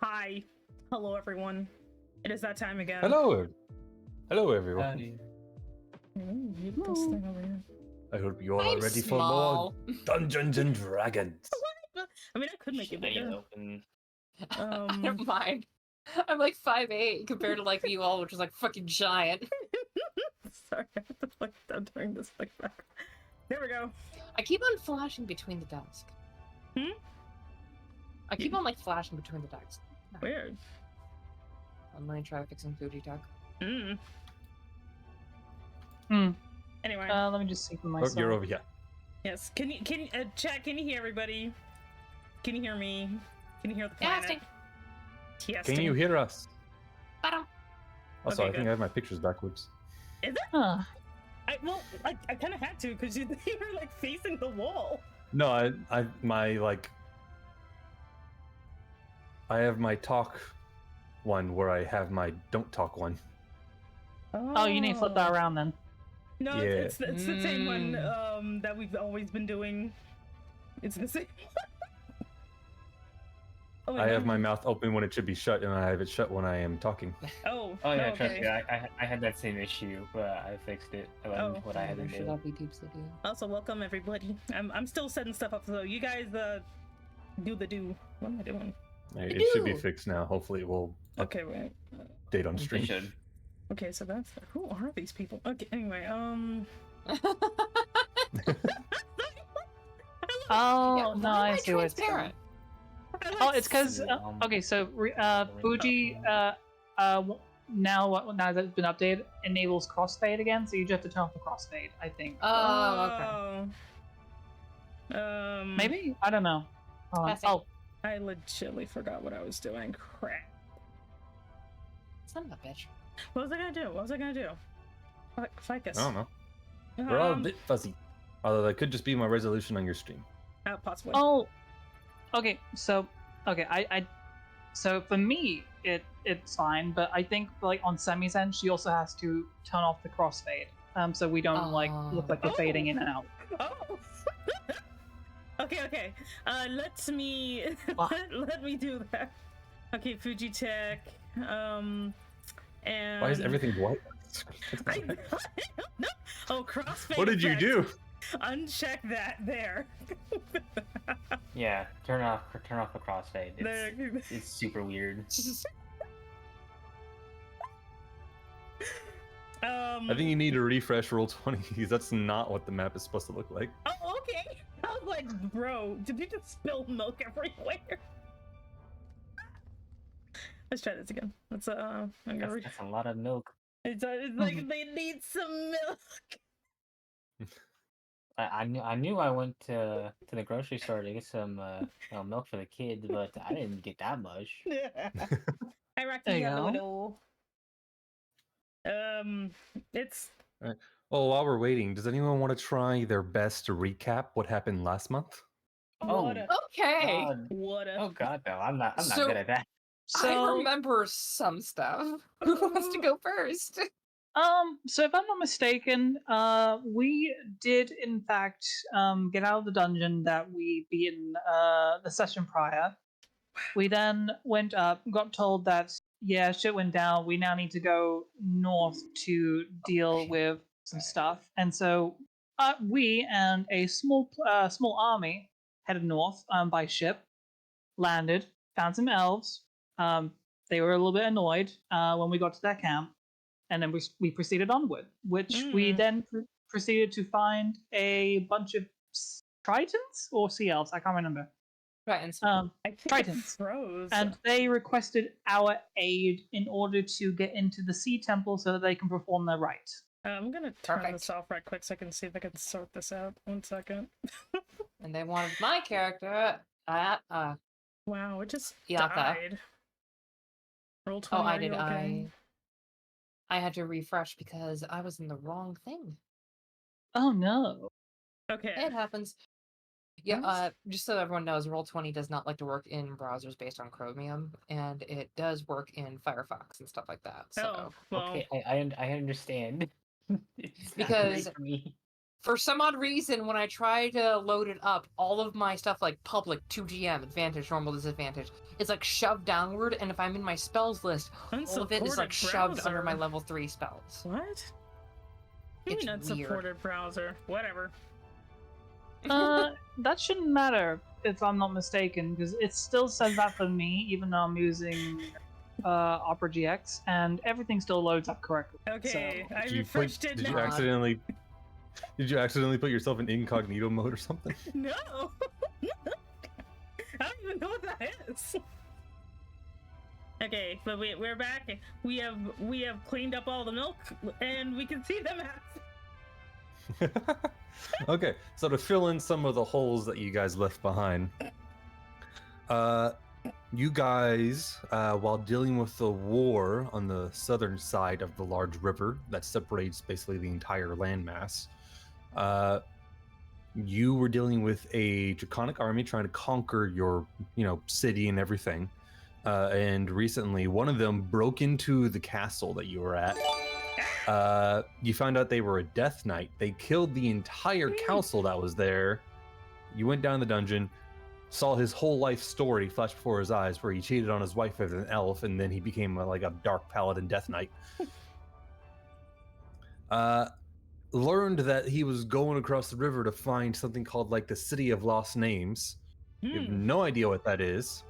Hi. Hello, everyone. It is that time again. Hello. Hello, everyone. Mute this thing over here. I hope you all are ready for more Dungeons and Dragons. I mean, I could make it bigger. I don't mind. I'm like 5'8" compared to like you all, which is like fucking giant. Sorry, I have to like I'm turning this like back. There we go. I keep on flashing between the desks. I keep on like flashing between the desks. Weird. I'm gonna try fixing Fuji Tech. Anyway. Let me just see for myself. Oh, you're over here. Yes. Can you chat? Can you hear everybody? Can you hear me? Can you hear the planet? Can you hear us? Bottom. Also, Okay, I think I have my pictures backwards. Is it? Huh. I kind of had to because you were like facing the wall. No, I have my talk one where I have my don't talk one. Oh, you need to flip that around then. No, Yeah. it's the same one that we've always been doing. It's the same. Oh, I have my mouth open when it should be shut, and I have it shut when I am talking. Oh. Oh yeah, okay. trust me, I had that same issue, but I fixed it. I learned what I had to There should do. not be Vtubers to do. Also, welcome everybody. I'm still setting stuff up, so you guys do the do. What am I doing? It should be fixed now. Hopefully, it will Okay, wait. update on It stream. should. Okay, so that's who are these people? Okay, anyway, Oh, no, why am I see what it's doing. transparent? Oh, it's because Um, okay, so Fuji now that it's been updated enables crossfade again, so you just have to turn off the crossfade. I think Oh, okay. maybe I don't know. Passing. I legitimately forgot what I was doing. Crap. Son of a bitch. What was I gonna do? Ficus. I don't know. We're all a bit fuzzy. Although that could just be my resolution on your stream. Possibly. Oh, okay. So I so for me it's fine, but I think like on Semi's end, she also has to turn off the crossfade, so we don't like look like we're fading in and out. Oh. Okay. Let me do that. Okay, Fuji Tech. And Why is everything white? I don't know. Oh, crossfade. What did you effect. do? Uncheck that there. Yeah, turn off the crossfade. It's super weird. I think you need to refresh Roll20 because that's not what the map is supposed to look like. Oh, okay. I was like, bro, did you just spill milk everywhere? Let's try this again. Let's I'm gonna That's a lot of milk. it's like they need some milk. I knew I went to the grocery store to get some milk for the kids, but I didn't get that much. I rocked There the you yellow. It's Oh, while we're waiting, does anyone want to try their best to recap what happened last month? what a Okay. God. what a Oh God, no, I'm not So- good at that. So I remember some stuff. Who wants to go first? So if I'm not mistaken, we did in fact get out of the dungeon that we beat in the session prior. We then went up, got told that yeah, shit went down. We now need to go north to deal with some stuff, and so we and a small army headed north by ship, landed, found some elves. They were a little bit annoyed when we got to their camp. And then we proceeded onward, which we then proceeded to find a bunch of Tritons or Sea Elves, I can't remember. Right, and I think it Tritons. froze. And they requested our aid in order to get into the Sea Temple so that they can perform their rite. I'm gonna turn Perfect. this off right quick so I can see if I can sort this out. 1 second. and they wanted my character. Wow, it just Yaka. died. Roll 20. Oh, I are you did. okay? I had to refresh because I was in the wrong thing. Oh no. Okay. It happens. Yeah, just so everyone knows, Roll20 does not like to work in browsers based on Chromium, and it does work in Firefox and stuff like that. So Oh, well. Okay, I understand. It's not Because- great for me. For some odd reason, when I try to load it up, all of my stuff like public, 2GM, advantage, normal, disadvantage, is like shoved downward, and if I'm in my spells list, all of it is like shoved under my level 3 spells. What? It's Maybe unsupported browser. Whatever. That shouldn't matter if I'm not mistaken, because it still says that for me, even though I'm using Opera GX, and everything still loads up correctly. Okay, So, I Did you, refreshed it did now. you accidentally? Did you accidentally put yourself in incognito mode or something? No. I don't even know what that is. Okay, but we're back. We have cleaned up all the milk, and we can see them. Okay, so to fill in some of the holes that you guys left behind, you guys, while dealing with the war on the southern side of the large river that separates basically the entire landmass, you were dealing with a draconic army trying to conquer your, city and everything. And recently, one of them broke into the castle that you were at. You found out they were a Death Knight. They killed the entire council that was there. You went down the dungeon, saw his whole life story flash before his eyes, where he cheated on his wife with an elf, and then he became like a dark paladin Death Knight. Learned that he was going across the river to find something called like the City of Lost Names. You have no idea what that is,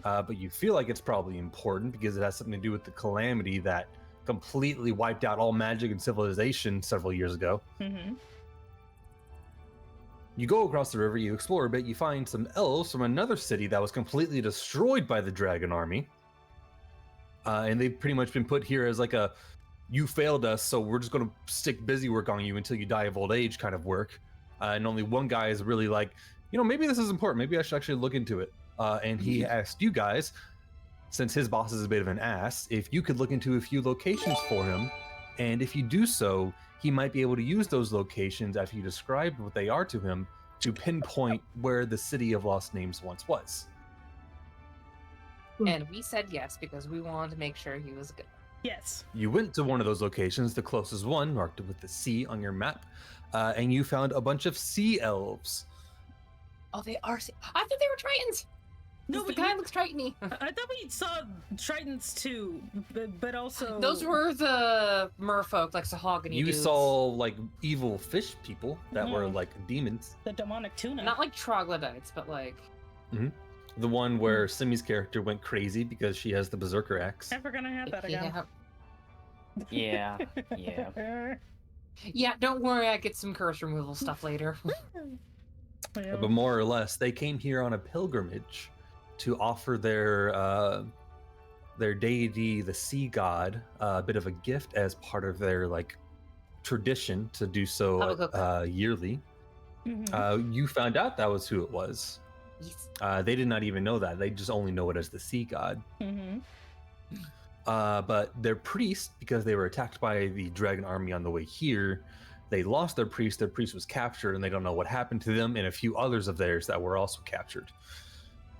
but you feel like it's probably important because it has something to do with the calamity that completely wiped out all magic and civilization several years ago. You go across the river, you explore a bit, you find some elves from another city that was completely destroyed by the dragon army. And they've pretty much been put here as like a, you failed us, so we're just going to stick busy work on you until you die of old age kind of work. And only one guy is really like, maybe this is important. Maybe I should actually look into it. And he asked you guys, since his boss is a bit of an ass, if you could look into a few locations for him. And if you do so, he might be able to use those locations after you describe what they are to him to pinpoint where the City of Lost Names once was. And we said yes because we wanted to make sure he was good. Yes. You went to one of those locations, the closest one, marked with the C on your map, and you found a bunch of sea elves. Oh, they are. I thought they were Tritons. No, the guy looks Triton-y. I thought we saw Tritons too, but also Those were the merfolk, like Sahagani You dudes. saw like evil fish people that were like demons. the demonic tuna. Not like troglodytes, but like. The one where Simi's character went crazy because she has the berserker axe. Never gonna have that again. Yeah, yeah. Yeah, don't worry, I get some curse removal stuff later. Well, But more or less, they came here on a pilgrimage to offer their deity, the sea god, a bit of a gift as part of their like tradition to do so yearly. You found out that was who it was. Yes. They did not even know that. They just only know it as the sea god. But their priest, because they were attacked by the dragon army on the way here, they lost their priest. Their priest was captured, and they don't know what happened to them and a few others of theirs that were also captured.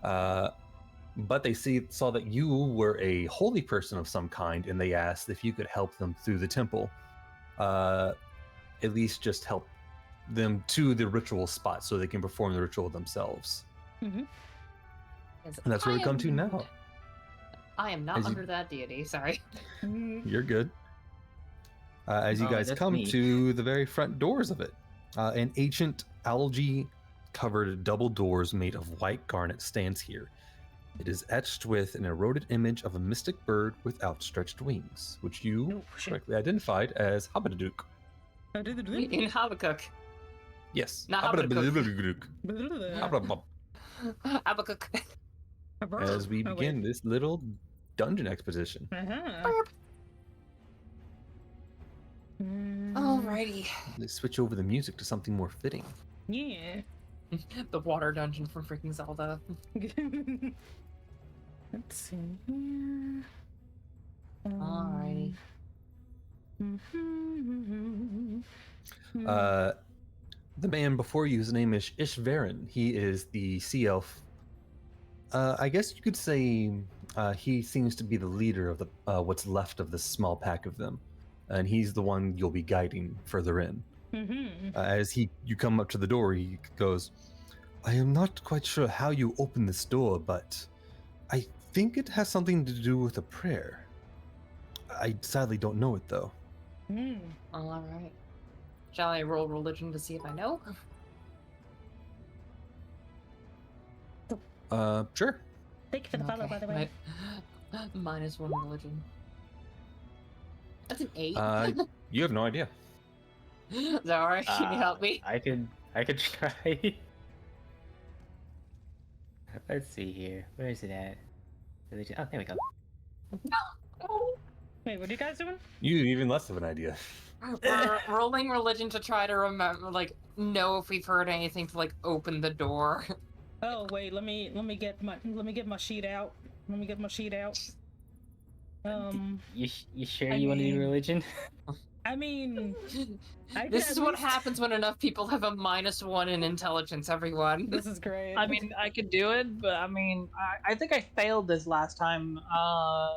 But they saw that you were a holy person of some kind, and they asked if you could help them through the temple. At least just help them to the ritual spot so they can perform the ritual themselves. And that's where we come to now. I am not As you- under that deity, sorry. You're good. As you Oh, guys that's come me. to the very front doors of it, an ancient algae-covered double doors made of white garnet stands here. It is etched with an eroded image of a mystic bird with outstretched wings, which you correctly identified as Habadaduk. In Habakkuk. Yes. Not Habadaduk. Habakkuk. As we begin this little dungeon exposition. Alrighty. Let's switch over the music to something more fitting. Yeah. The water dungeon from freaking Zelda. Let's see here. Alrighty. The man before you, his name is Ishvaran. He is the sea elf. I guess you could say he seems to be the leader of the what's left of this small pack of them, and he's the one you'll be guiding further in. As you come up to the door, he goes, I am not quite sure how you open this door, but I think it has something to do with a prayer. I sadly don't know it, though. All right. Shall I roll religion to see if I know? Sure. Thank you for the follow, by the way. -1 religion. That's an 8. You have no idea. Zara, can you help me? I could try. Let's see here. Where is it at? Religion. Oh, there we go. Wait, what are you guys doing? You have even less of an idea. We're rolling religion to try to remember, like, know if we've heard anything to like open the door. Oh wait, let me get my sheet out. Let me get my sheet out. You sure you want to do religion? I mean, This is what happens when enough people have a -1 in intelligence, everyone. This is great. I mean, I could do it, but I mean, I think I failed this last time.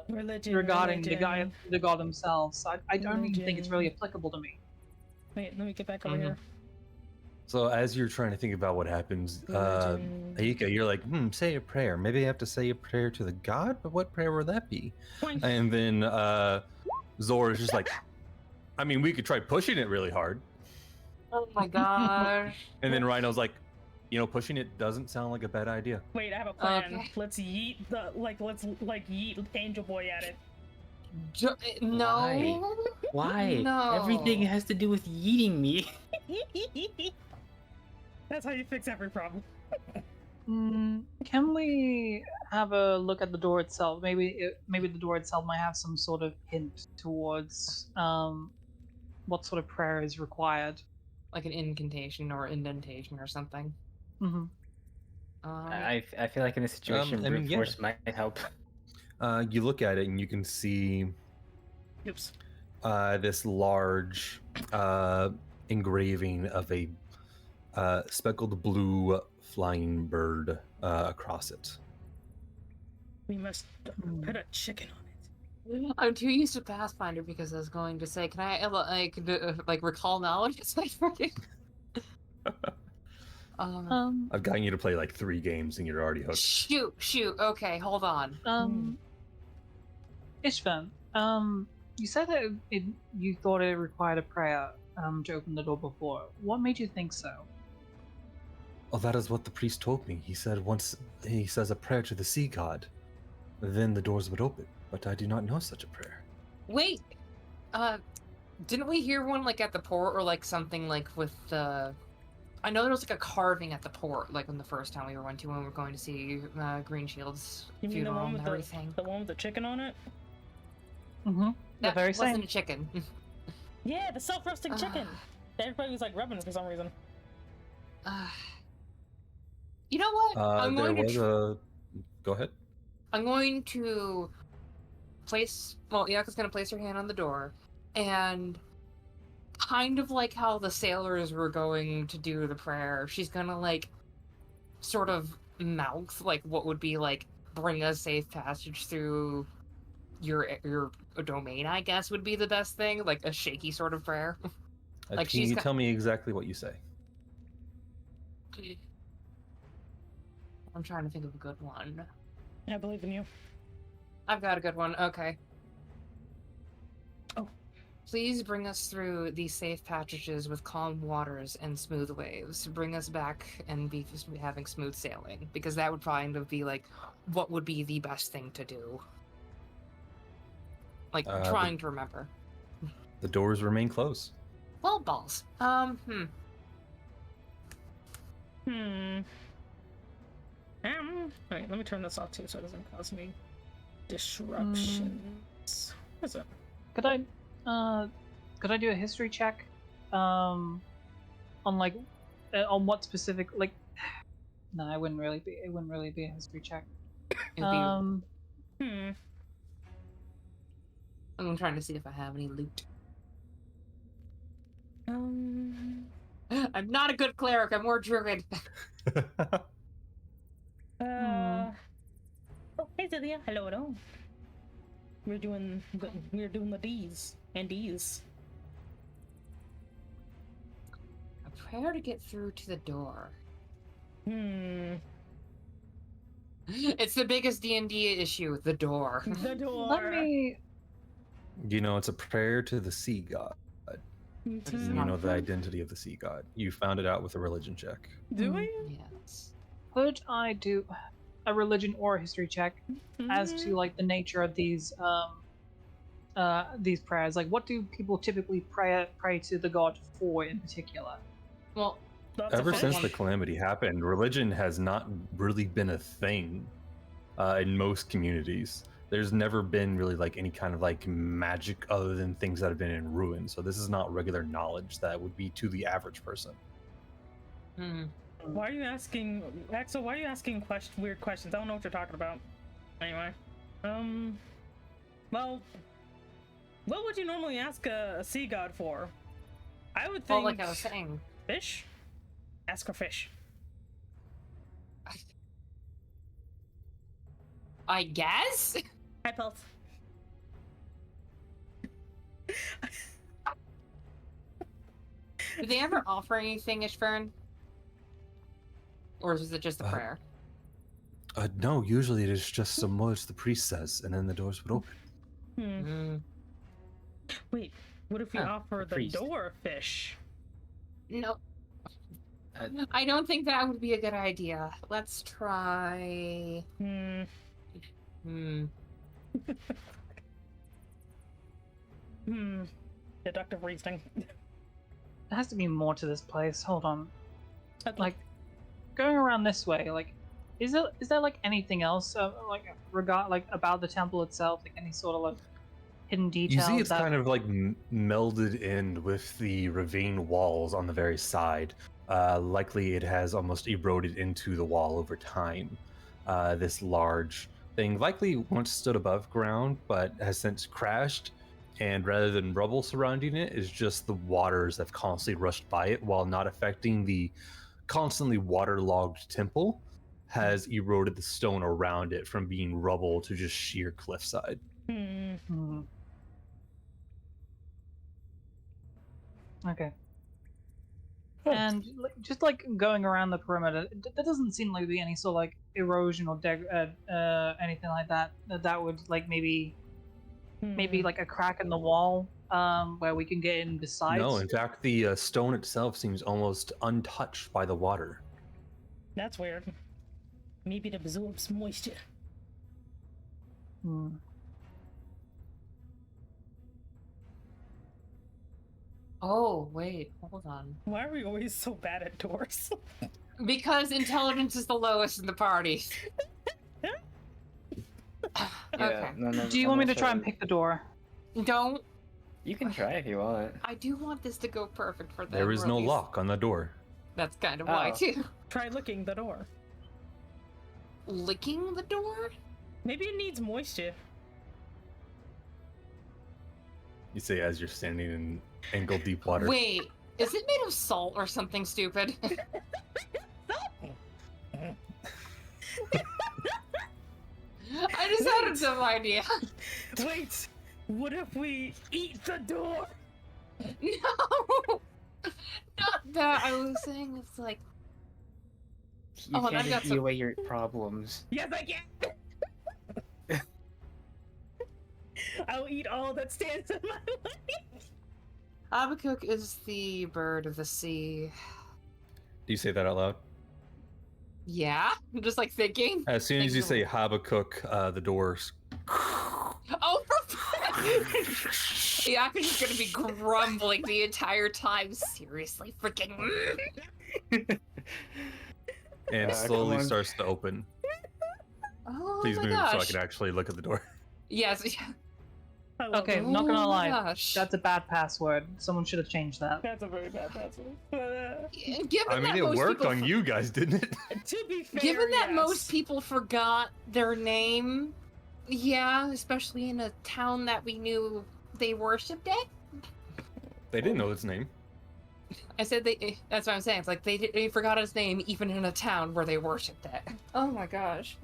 Regarding the god themselves, so I don't even think it's really applicable to me. Wait, let me get back over here. So as you're trying to think about what happens, Aika, you're like, say a prayer. Maybe I have to say a prayer to the god, but what prayer would that be? Point. And then Zora is just like, I mean, we could try pushing it really hard. Oh my gosh. And then Rhino's like, pushing it doesn't sound like a bad idea. Wait, I have a plan. Okay. Let's yeet let's yeet Angel Boy at it. No. Why? No. Everything has to do with yeeting me. That's how you fix every problem. Can we have a look at the door itself? Maybe the door itself might have some sort of hint towards what sort of prayer is required. Like an incantation or indentation or something. Mm-hmm. I feel like in this situation, brute force might help. You look at it and you can see Oops. this large engraving of a speckled blue flying bird across it. We must put a chicken on it. I'm too used to Pathfinder because I was going to say, can I like recall knowledge? It's like freaking. I've gotten you to play like 3 games and you're already hooked. Shoot. Okay, hold on. Ishvan, you said that you thought it required a prayer to open the door before. What made you think so? Oh, that is what the priest told me. He said once he says a prayer to the sea god, then the doors would open. But I do not know such a prayer. Wait, didn't we hear one like at the port or like something like with the? I know there was like a carving at the port, like when the first time we went to when we were going to see Green Shield's You mean the funeral one and with everything. the one with the chicken on it? Mm-hmm. That very wasn't same. a chicken. Yeah, the self-roasting chicken. Everybody was like rubbing it for some reason. You know what? Go ahead. I'm going to place. Well, Yaka's gonna place her hand on the door, and kind of like how the sailors were going to do the prayer, she's gonna like sort of mouth like what would be like bring us safe passage through your domain, I guess would be the best thing, like a shaky sort of prayer. Like Can you tell me exactly what you say? I'm trying to think of a good one. I believe in you. I've got a good one. Okay. Oh. Please bring us through these safe passages with calm waters and smooth waves. Bring us back and be having smooth sailing, because that would kind of be like what would be the best thing to do. Like trying to remember. The doors remain closed. Well, balls. Alright, let me turn this off too so it doesn't cause me disruptions. What is it? Could I do a history check? On like on what specific like? No, it wouldn't really be. It wouldn't really be a history check. I'm trying to see if I have any loot. I'm not a good cleric. I'm more druid. Oh, hey Celia. Hello. We're doing the D's and D's. prayer to get through to the door. It's the biggest D&D issue, the door. The door. Let me. You know, it's a prayer to the sea god. You know the identity of the sea god. You found it out with a religion check. Do we? Yes. Could I do a religion or a history check as to like the nature of these prayers? Like, what do people typically pray to the god for in particular? Well, Ever since the calamity happened, religion has not really been a thing in most communities. There's never been really like any kind of like magic other than things that have been in ruin. So this is not regular knowledge that would be to the average person. Why are you asking, Axel? Why are you asking weird questions? I don't know what you're talking about. Anyway, well, what would you normally ask a sea god for? I would think. well, like I was saying, Fish. Ask for fish. I guess. Hi, Pulse. Did they ever offer anything, Ishvern? Or is it just a prayer? No, usually it is just some words the priest says, and then the doors would open. Wait, what if we offer the priest. door fish? No. I don't think that would be a good idea. Let's try. Deductive reasoning. There has to be more to this place. Hold on. Like, going around this way, like, is there like anything else like about the temple itself, like any sort of like hidden You details? see it's kind of like melded in with the ravine walls on the very side. Likely it has almost eroded into the wall over time. This large thing likely once stood above ground, but has since crashed. And rather than rubble surrounding it, is just the waters that have constantly rushed by it, while not affecting the constantly waterlogged temple, has eroded the stone around it from being rubble to just sheer cliffside. Okay. And just like going around the perimeter, there doesn't seem like be any sort of like erosion or anything like that. That would like maybe like a crack in the wall where we can get in besides. No, in fact, the stone itself seems almost untouched by the water. That's weird. Maybe it absorbs moisture. Oh, wait, hold on. Why are we always so bad at doors? Because intelligence is the lowest in the party. Okay. No, Do you want me to try and pick the door? Don't. You can try if you want. I do want this to go perfect for them. There is or at no least- lock on the door. That's kind of why, Oh. too. Try licking the door. Licking the door? Maybe it needs moisture. You say as you're standing in ankle deep water. Wait, is it made of salt or something stupid? I just had a dumb idea. Wait, what if we eat the door? No! Not that. I was saying it's like. You Oh, can't I've got eat some- away your problems. Yes, I can. I'll eat all that stands in my way. Habakkuk is the bird of the sea. Do you say that out loud? Yeah? I'm just like thinking. As soon as you Thanks say a Habakkuk, the doors. Oh, yeah, I'm just gonna be grumbling the entire time. Seriously, freaking. And come slowly on. starts to open. Oh Please my move gosh. so I can actually look at the door. Yes. Yeah. I love Okay, it. I'm not gonna Oh my lie. gosh. That's a bad password. Someone should have changed that. That's a very bad password. Given I mean, that it most worked people on you guys, didn't it? To be fair, Given that yes. most people forgot their name, yeah, especially in a town that we knew they worshipped at. They didn't know its name. I said they. That's what I'm saying. It's like they forgot his name even in a town where they worshipped at. Oh my gosh.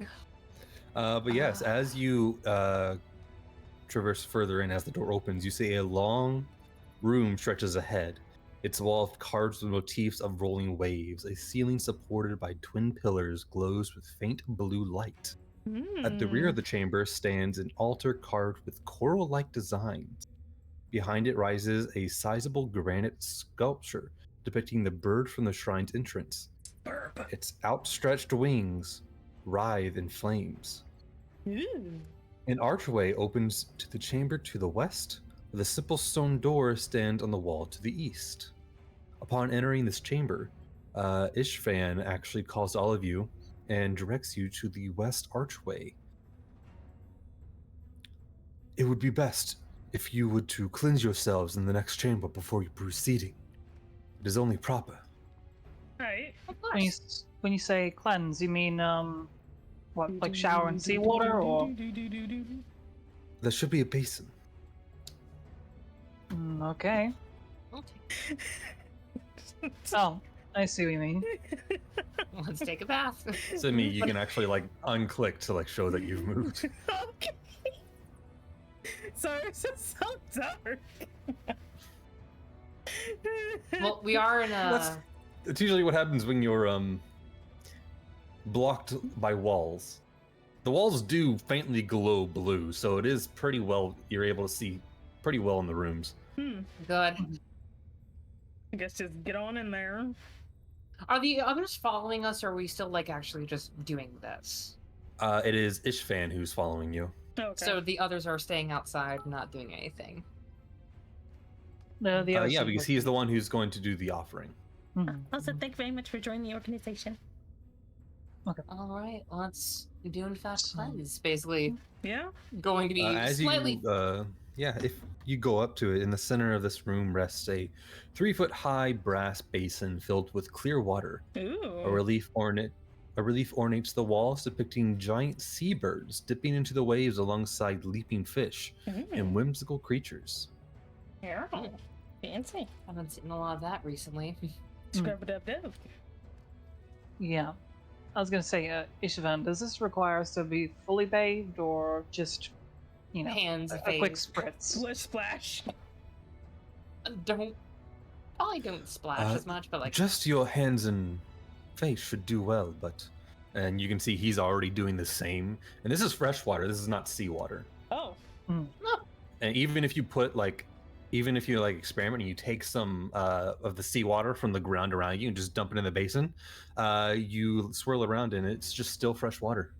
But yes, as you traverse further in, as the door opens, you see a long room stretches ahead. Its wall carved with motifs of rolling waves. A ceiling supported by twin pillars glows with faint blue light. At the rear of the chamber stands an altar carved with coral-like designs. Behind it rises a sizable granite sculpture depicting the bird from the shrine's entrance. Burp. Its outstretched wings writhe in flames. Ooh. An archway opens to the chamber to the west, with a simple stone door stands on the wall to the east. Upon entering this chamber, Ishvan actually calls all of you and directs you to the west archway. It would be best if you would to cleanse yourselves in the next chamber before you proceeding. It is only proper. Alright. Of When you, course. when you say cleanse, you mean what, like shower in seawater, or? There should be a basin. Okay. Okay. Oh, I see what you mean. Let's take a bath. So me, you can actually like unclick to like show that you've moved. Okay. Sorry, it's just so dark. Well, we are in a. It's usually what happens when you're blocked by walls. The walls do faintly glow blue, so it is pretty well. You're able to see pretty well in the rooms. Good. I guess just get on in there. Are the others following us, or are we still like actually just doing this? It is Ishvan who's following you. Okay. So the others are staying outside, not doing anything. The other Yeah, two because look- he is the one who's going to do the offering. Mhm. Also, thank you very much for joining the organization. All right, let's do in fact So- cleanse. Basically, Yeah? going to be As slightly. if you go up to it, in the center of this room rests a 3-foot high brass basin filled with clear water. Ooh. A relief ornates the walls, depicting giant seabirds dipping into the waves alongside leaping fish and whimsical creatures. Yeah. Fancy. I haven't seen a lot of that recently. Scrub-a-dub-dub. Yeah. I was gonna say, Ishvan, does this require us to be fully bathed or just, you know, Hands, a face. quick spritz? Splish splash. Don't. Probably don't splash as much, but like. Just your hands and face should do well, and you can see he's already doing the same. And this is fresh water. This is not seawater. Oh. And even if you experiment and you take some of the seawater from the ground around you and just dump it in the basin, you swirl around and it's just still fresh water.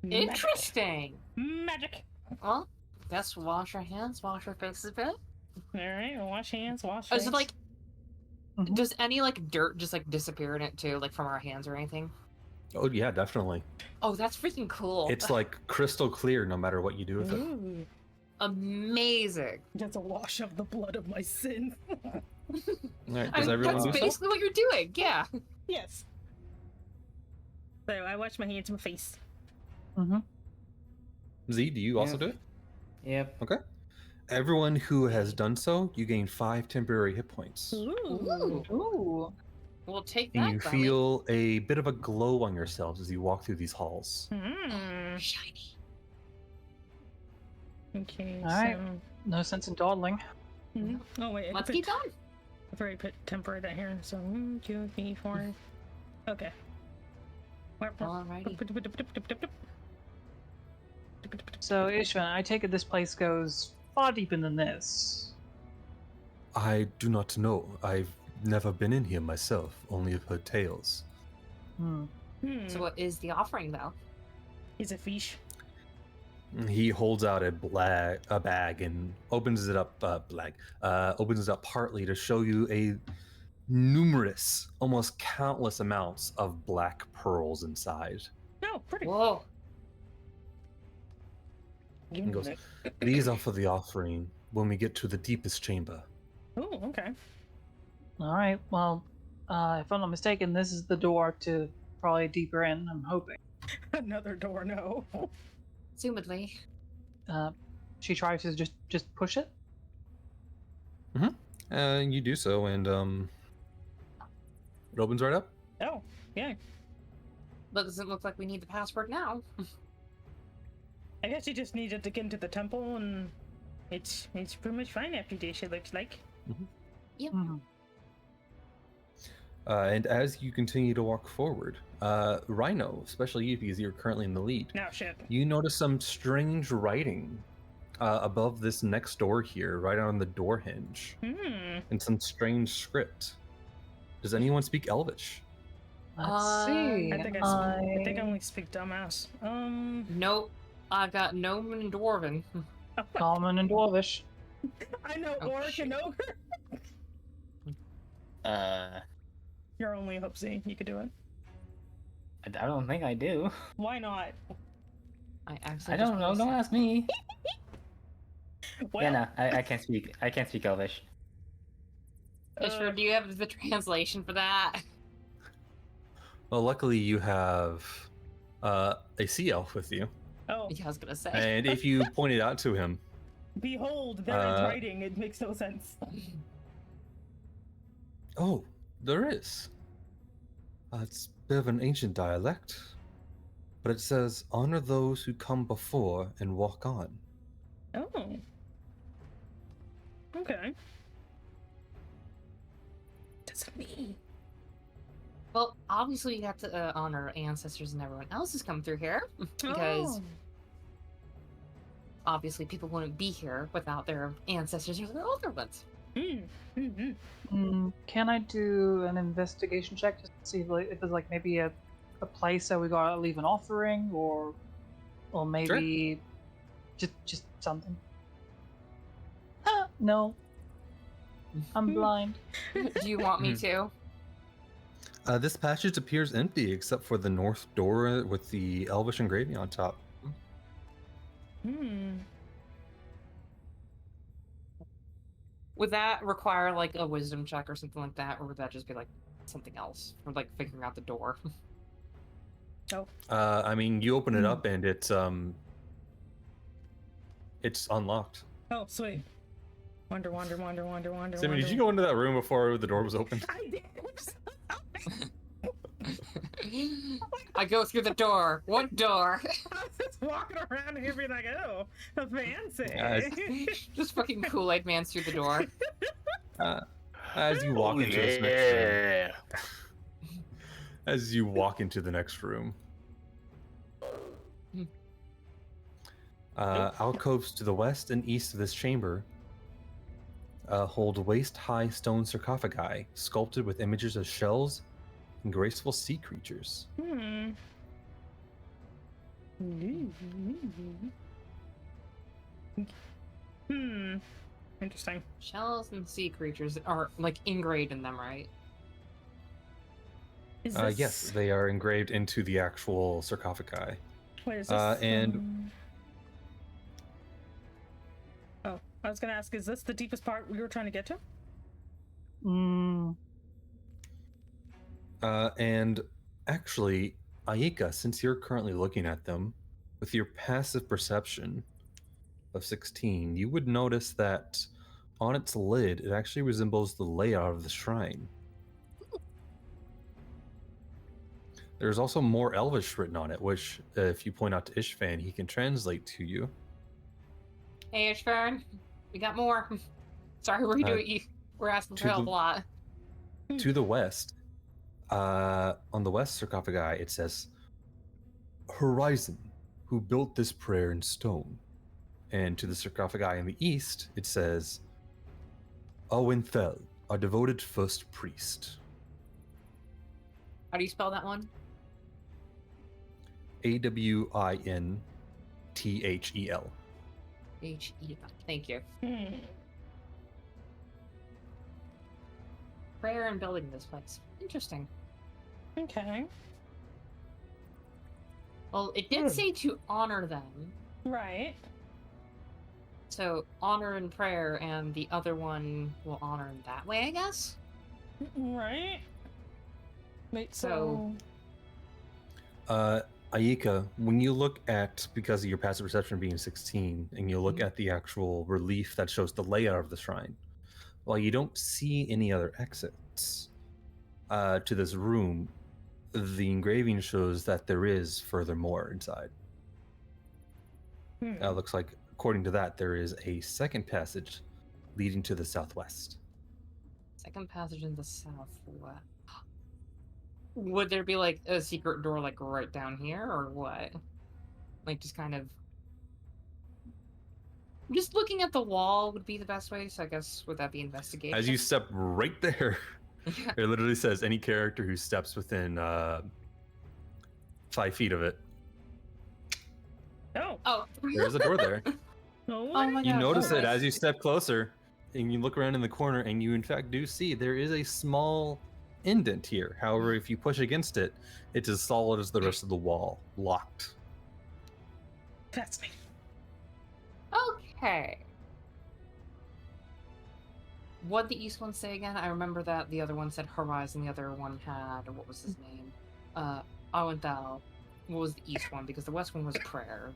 Interesting. Magic. Well, guess wash our hands, wash our faces a bit. Alright, wash hands, wash Is face. it like. Mhm. Does any like dirt just like disappear in it too, like from our hands or anything? Oh yeah, definitely. Oh, that's freaking cool. It's like crystal clear no matter what you do with it. Ooh. amazing. That's a wash of the blood of my sin. All right, does everyone That's do so? basically what you're doing, yeah. Yes. So I wash my hands and my face. Mm-hmm. Z, do you also Yeah. do it? Yep. Okay. Everyone who has done so, you gain 5 temporary hit points. Ooh. Ooh. We'll take And that. you Gummy. feel a bit of a glow on yourselves as you walk through these halls. Mm. Shiny. Okay, Alright. so... No sense in dawdling. Mhm. Oh wait, Let's keep going. I've already put temporary down here, so 1, 2, 3, 4. Okay. Alrighty. So, Ishvan, I take it this place goes far deeper than this. I do not know. I've never been in here myself, only have heard tales. So what is the offering though? He's a fish. He holds out a bag and opens it up. Opens it up partly to show you a numerous, almost countless amounts of black pearls inside. Oh, pretty. Whoa. He goes, "These are for the offering when we get to the deepest chamber." Oh, okay. Alright, well, if I'm not mistaken, this is the door to probably deeper in, I'm hoping. Another door, no. Assumedly. She tries to just push it? You do so, and it opens right up. Oh, yeah. Doesn't look like we need the password now. I guess you just needed to get into the temple, and it's pretty much fine after this, it looks like. Mhm. And as you continue to walk forward, Rhino, especially you because you're currently in the lead, No shit. you notice some strange writing above this next door here, right on the door hinge, and some strange script. Does anyone speak Elvish? Let's see. I think I think I only speak dumbass. Nope. I got Gnomon and Dwarven. Common and Dwarvish. I know Oh, Orc shit. and Ogre. You're only a Hoopsie. You could do it. I don't think I do. Why not? I don't know. Don't ask me. Well, Yeah, no, I can't speak. I can't speak Elvish. Fisher, do you have the translation for that? Well, luckily you have a sea elf with you, Oh, Yeah, I was gonna say. and if you point it out to him, behold, there is writing. It makes no sense. oh, there is. It's a bit of an ancient dialect, but it says, "Honor those who come before and walk on." Oh. Okay. Does it mean? Well, obviously you have to honor ancestors and everyone else who's come through here, because Oh. obviously people wouldn't be here without their ancestors or their older ones. Can I do an investigation check just to see if there's like maybe a place that we gotta leave an offering, or maybe just something? No, I'm blind. Do you want me to? This passage appears empty except for the north door with the Elvish engraving on top. Would that require like a wisdom check or something like that, or would that just be like something else, or like figuring out the door? I mean, you open it up and it's unlocked. Oh, sweet. Wander. Sammy, did you go into that room before the door was open? I did. I go through the door. What door? I was just walking around here being like, oh, fancy. Just fucking Kool-Aid man's through the door. As you walk into this next room, as you walk into the next room, alcoves to the west and east of this chamber hold waist-high stone sarcophagi sculpted with images of shells and graceful sea creatures. Interesting. Shells and sea creatures are like engraved in them, right? Is this... Yes, they are engraved into the actual sarcophagi. Wait, is this... and- Oh, I was gonna ask, is this the deepest part we were trying to get to? And actually, Aika, since you're currently looking at them, with your passive perception of 16, you would notice that on its lid, it actually resembles the layout of the shrine. There's also more Elvish written on it, which, if you point out to Ishvan, he can translate to you. Hey, Ishvern, we got more. Sorry, we're asking for help a lot. To the west, on the west sarcophagi, it says, Horizon, who built this prayer in stone. And to the sarcophagi in the east, it says, Owenthel, our devoted first priest. How do you spell that one? Awinthel. H-E. Thank you. Prayer and building this place. Interesting. Okay. Well, it did say to honor them. Right. So, honor and prayer, and the other one will honor in that way, I guess? Right. Wait, so... Aika, when you look at, because of your passive perception being 16, and you look at the actual relief that shows the layout of the shrine, while you don't see any other exits to this room, the engraving shows that there is furthermore inside. Looks like, according to that, there is a second passage leading to the southwest. Second passage in the southwest. Would there be like a secret door like right down here or what? Like just kind of just looking at the wall would be the best way, so I guess would that be investigation? As you step right there, it literally says any character who steps within 5 feet of it. Oh. There's a door there. Oh my You God, notice it alright. as you step closer, and you look around in the corner, and you in fact do see there is a small indent here. However, if you push against it, it's as solid as the rest of the wall, locked. Fascinating. Okay. What'd the east one say again? I remember that the other one said Horizon, the other one had, what was his name? Awenthal. What was the east one? Because the west one was Prayer.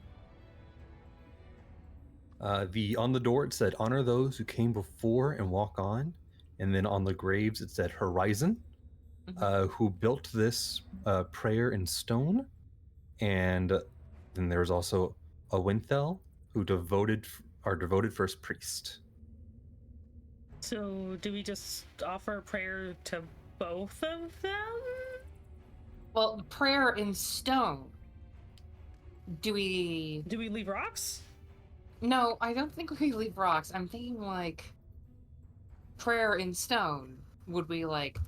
On the door it said, "Honor those who came before and walk on," and then on the graves it said, "Horizon." Who built this prayer in stone, and then there was also Awenthal, who our devoted first priest. So, do we just offer prayer to both of them? Well, Prayer in stone. Do we leave rocks? No, I don't think we leave rocks. I'm thinking like Prayer in stone. Would we like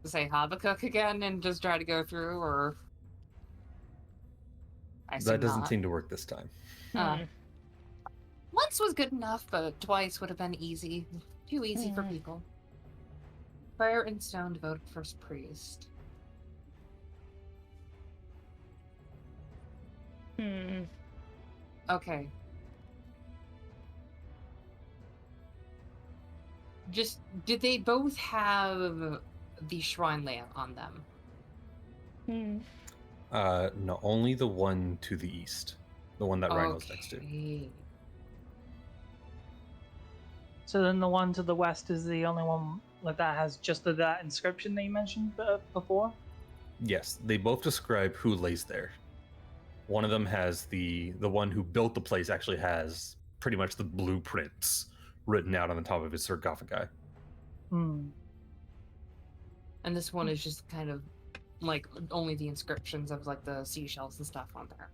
say Habakkuk again and just try to go through, or That doesn't seem to work this time. Once was good enough, but twice would have been easy. Too easy for people. Prayer in stone, devoted first priest. Okay. Just, did they both have the shrine layout on them? No, only the one to the east. The one that Rhino's next to. So then the one to the west is the only one like that has just that inscription that you mentioned before? Yes, they both describe who lays there. One of them has the one who built the place actually has pretty much the blueprints written out on the top of his sarcophagi. And this one is just kind of like only the inscriptions of like the seashells and stuff on there.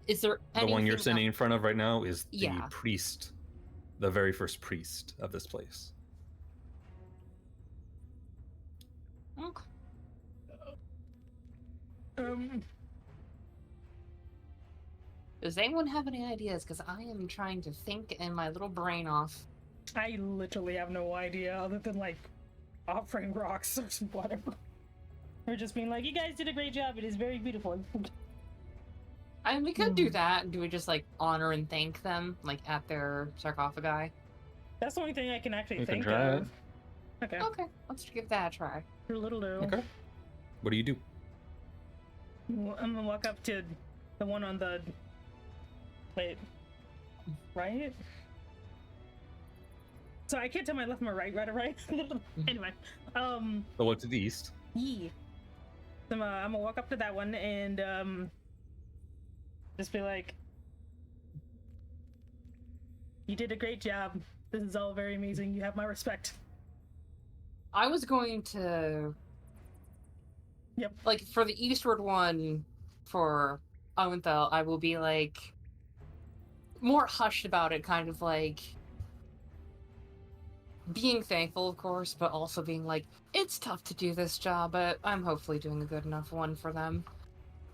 Is there the one you're standing in front of right now is the Yeah. priest, the very first priest of this place. Okay. Does anyone have any ideas? Because I am trying to think in my little brain off. I literally have no idea other than like offering rocks or whatever. Or just being like, you guys did a great job. It is very beautiful. I mean, we could do that. Do we just like honor and thank them like at their sarcophagi? That's the only thing I can actually We can think try of. it. Okay. Okay, let's give that a try. Little do. Okay. What do you do? I'm gonna walk up to the one on the. Wait. Right? So I can't tell my left and my right, right? Anyway. The one to the east. Yeah. So I'm gonna walk up to that one and just be like, you did a great job. This is all very amazing. You have my respect. I was going to. Yep. Like for the eastward one, for Awenthal, I will be like more hushed about it, kind of like being thankful, of course, but also being like, it's tough to do this job, but I'm hopefully doing a good enough one for them.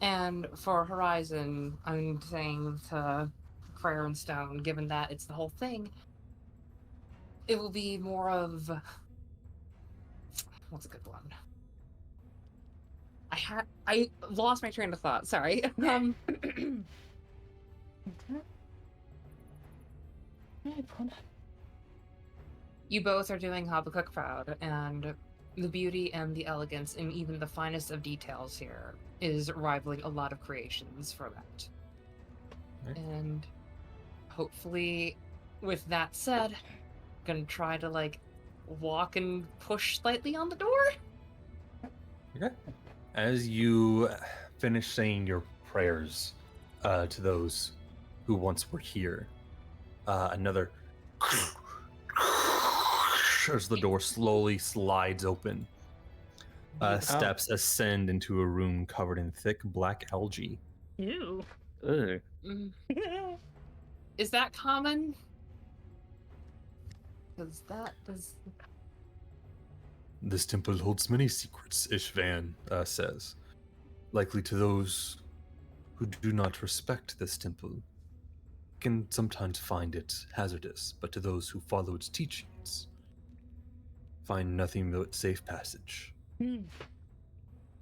And for Horizon, I'm saying to Prayer and Stone, given that it's the whole thing, it will be more of what's a good one? I lost my train of thought. Sorry. You both are doing Habakkuk proud, and the beauty and the elegance and even the finest of details here is rivaling a lot of creations for that. Right. And hopefully, with that said, gonna try to like walk and push slightly on the door. Okay. As you finish saying your prayers to those who once were here, another as the door slowly slides open. Steps ascend into a room covered in thick black algae. Ew. Ugh. Is that common? Because that does. This temple holds many secrets, Ishvan says. Likely to those who do not respect this temple can sometimes find it hazardous, but to those who follow its teachings, find nothing but safe passage.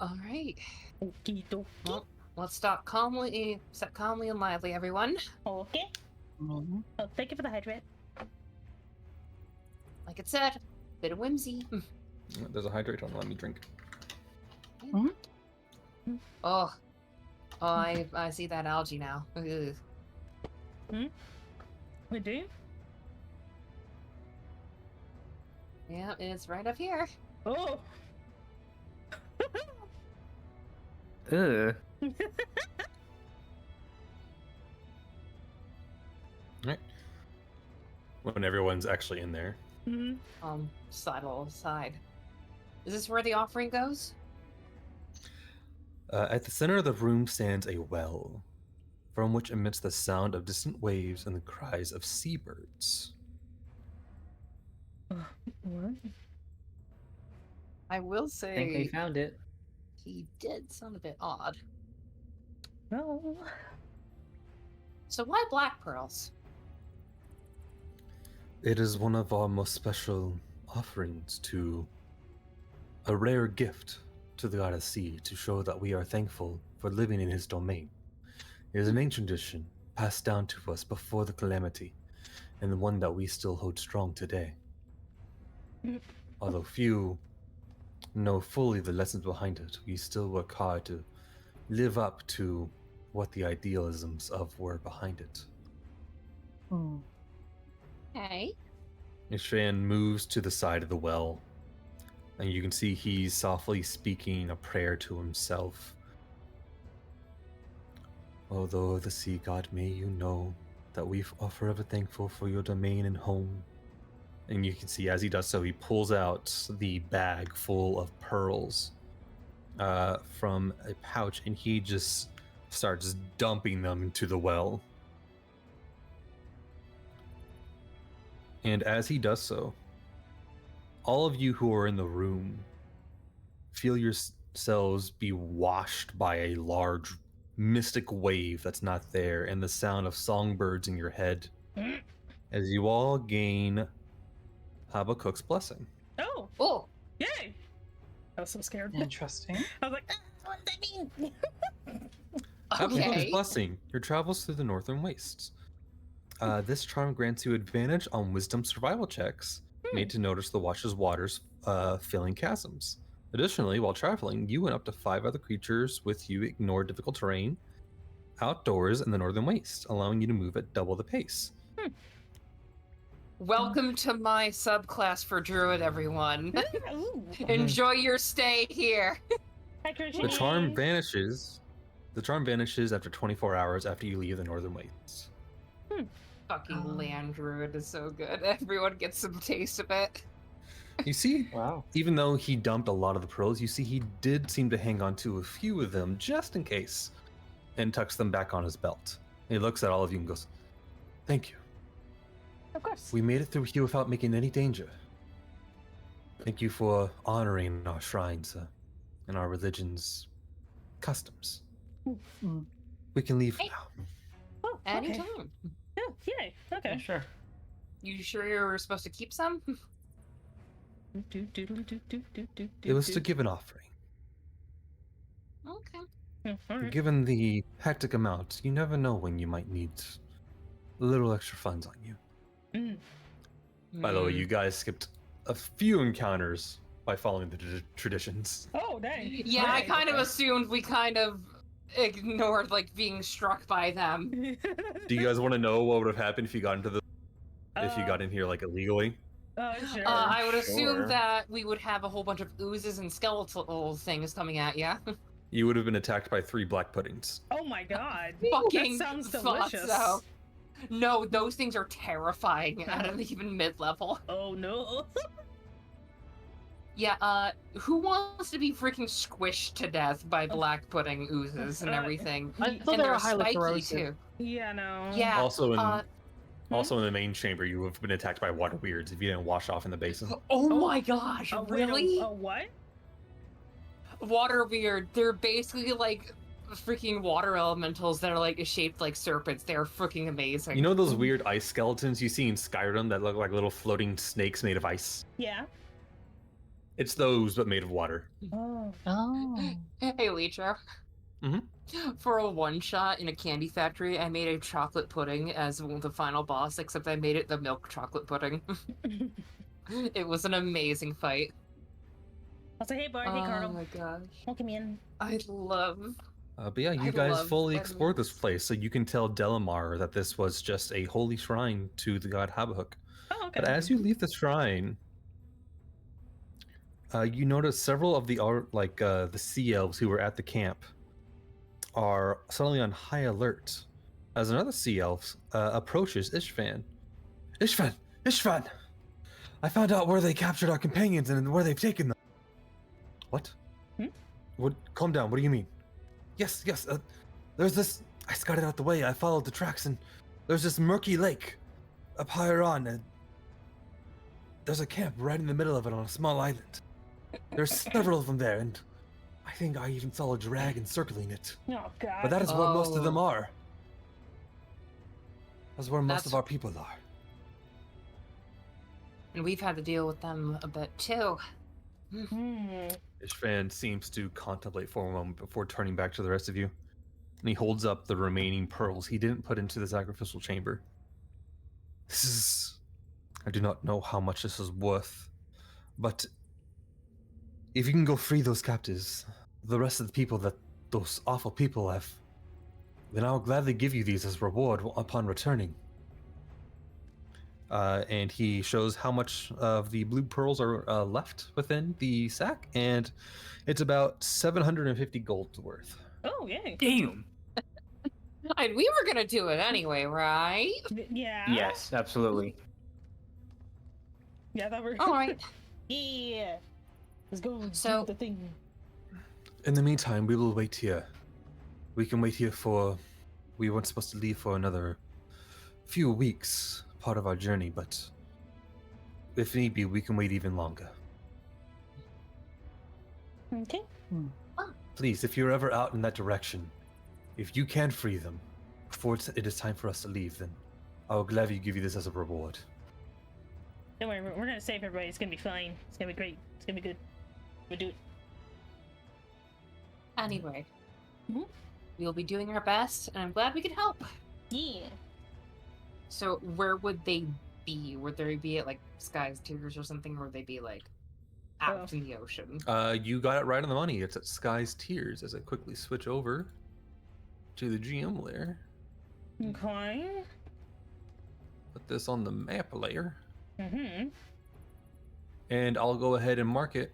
All right. Okie dokie. Well, let's start calmly and lively, everyone. Okay. Mhm. Oh, thank you for the hydrate. Like it said, bit of whimsy. There's a hydrate on. Let me drink. Oh, I see that algae now. Ugh. We do? Yeah, it's right up here. Oh. Ugh. When everyone's actually in there. Sidle aside. Is this where the offering goes? At the center of the room stands a well, from which emits the sound of distant waves and the cries of seabirds. What? I will I think they say found it. he did sound a bit odd. No. So why black pearls? It is one of our most special offerings to a rare gift to the god of sea to show that we are thankful for living in his domain. It is an ancient tradition passed down to us before the calamity, and the one that we still hold strong today. Although few know fully the lessons behind it, we still work hard to live up to what the idealisms of were behind it. Hey. Ishvan moves to the side of the well, and you can see he's softly speaking a prayer to himself. Although the sea god, may you know that we are forever thankful for your domain and home. And you can see as he does so, he pulls out the bag full of pearls from a pouch, and he just starts dumping them into the well. And as he does so, all of you who are in the room feel yourselves be washed by a large mystic wave that's not there, and the sound of songbirds in your head as you all gain Habakkuk's blessing. Oh. Oh. Yay. I was so scared. Interesting. I was like, what does that mean? Habakkuk's Okay. blessing your travels through the northern wastes. This charm grants you advantage on wisdom survival checks made to notice the Watcher's waters filling chasms. Additionally, while traveling, you and up to 5 other creatures with you ignore difficult terrain outdoors in the northern waste, allowing you to move at double the pace. Welcome to my subclass for Druid, everyone. Ooh. Enjoy your stay here. Hi, Christian. The charm vanishes. The charm vanishes after 24 hours after you leave the northern wastes. Fucking land druid is so good. Everyone gets some taste of it. You see, Wow. even though he dumped a lot of the pearls, you see he did seem to hang on to a few of them just in case, and tucks them back on his belt. He looks at all of you and goes, "Thank you. Of course. We made it through here without making any danger. Thank you for honoring our shrines and our religion's customs. Mm. We can leave Hey. now." Oh, okay. Anytime. Oh, yay. Yeah, Okay. sure. You sure you're supposed to keep some? It was to give an offering. Okay. Alright. Given the hectic amount, you never know when you might need a little extra funds on you. By the way, you guys skipped a few encounters by following the traditions. Oh, dang. Yeah, I Alright, kind of okay. assumed we kind of ignored like being struck by them. Do you guys want to know what would have happened if you got into if you got in here like illegally? Sure. I would assume Sure. that we would have a whole bunch of oozes and skeletal things coming at you. You would have been attacked by 3 black puddings. Oh my god. Fucking that sounds thought delicious. so. No, those things are terrifying at an even mid-level. Oh no. Yeah, who wants to be freaking squished to death by black pudding oozes and everything? I thought And they they're were highly spiky corrosive. too. Yeah, no. Yeah. Also in uh, also in the main chamber, you have been attacked by water weirds if you didn't wash off in the basin. Oh my gosh, Wait, really? what? Water weird. They're basically like freaking water elementals that are like shaped like serpents. They're freaking amazing. You know those weird ice skeletons you see in Skyrim that look like little floating snakes made of ice? Yeah. It's those, but made of water. Oh. Oh. Hey, Leecha. Mhm. For a one-shot in a candy factory, I made a chocolate pudding as the final boss, except I made it the milk chocolate pudding. It was an amazing fight. I'll say, hey, Bard, hey, Oh Carl. my gosh. Welcome in. I love... But yeah, you I guys love fully them. explored this place, so you can tell Delamar that this was just a holy shrine to the god Habahook. Oh, okay. But as you leave the shrine, you notice several of the the sea elves who were at the camp are suddenly on high alert as another sea elf approaches Ishvan. Ishvan! Ishvan! I found out where they captured our companions and where they've taken them. What? What? Calm down. What do you mean? Yes. There's this. I scouted out the way. I followed the tracks, and there's this murky lake up higher on, and there's a camp right in the middle of it on a small island. There's several of them there, and I think I even saw a dragon circling it. Oh, God. But that is where most of them Oh. are. That's where most That's- of our people are. And we've had to deal with them a bit too. Hmm. Ishvan seems to contemplate for a moment before turning back to the rest of you. And he holds up the remaining pearls he didn't put into the sacrificial chamber. This is... I do not know how much this is worth, but if you can go free those captives, the rest of the people that those awful people have, then I'll gladly give you these as reward upon returning. And he shows how much of the blue pearls are left within the sack, and it's about 750 gold worth. Oh, yay. Damn. And we were gonna do it anyway, right? Yeah. Yes, absolutely. Yeah, that were. All right. Yeah. Let's go So- do the thing. In the meantime, we will wait here. We can wait here for... We weren't supposed to leave for another few weeks, part of our journey, but if need be, we can wait even longer. Okay. Please, if you're ever out in that direction, if you can free them before it is time for us to leave, then I will gladly give you this as a reward. Don't worry, we're gonna save everybody. It's gonna be fine. It's gonna be great. It's gonna be good. We'll do it. Anyway. Mhm. We'll be doing our best, and I'm glad we could help. Yeah. So where would they be? Would they be at like Sky's Tears or something, or would they be like out in the ocean? You got it right on the money. It's at Sky's Tears as I quickly switch over to the GM layer. Okay. Put this on the map layer. Mm-hmm. And I'll go ahead and mark it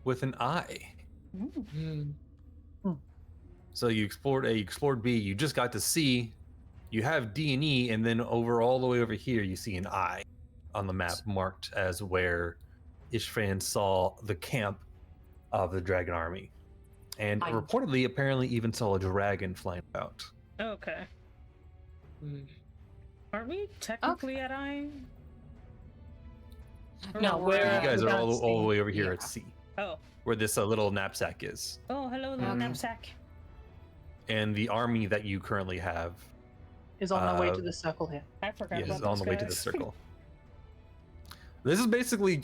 with an I. Hmm. So you explored A, you explored B, you just got to C, you have D and E, and then over all the way over here you see an I on the map marked as where Ishvan saw the camp of the dragon army. And I- reportedly, apparently even saw a dragon flying out. Okay. Hmm. Aren't we technically at I? No, Or- we're You guys are that's all the way over here yeah. at C, Oh. where this little knapsack is. Oh, hello, little knapsack. And the army that you currently have Is on the way to the circle here. I forgot is about on those the way to the guys. circle. This is basically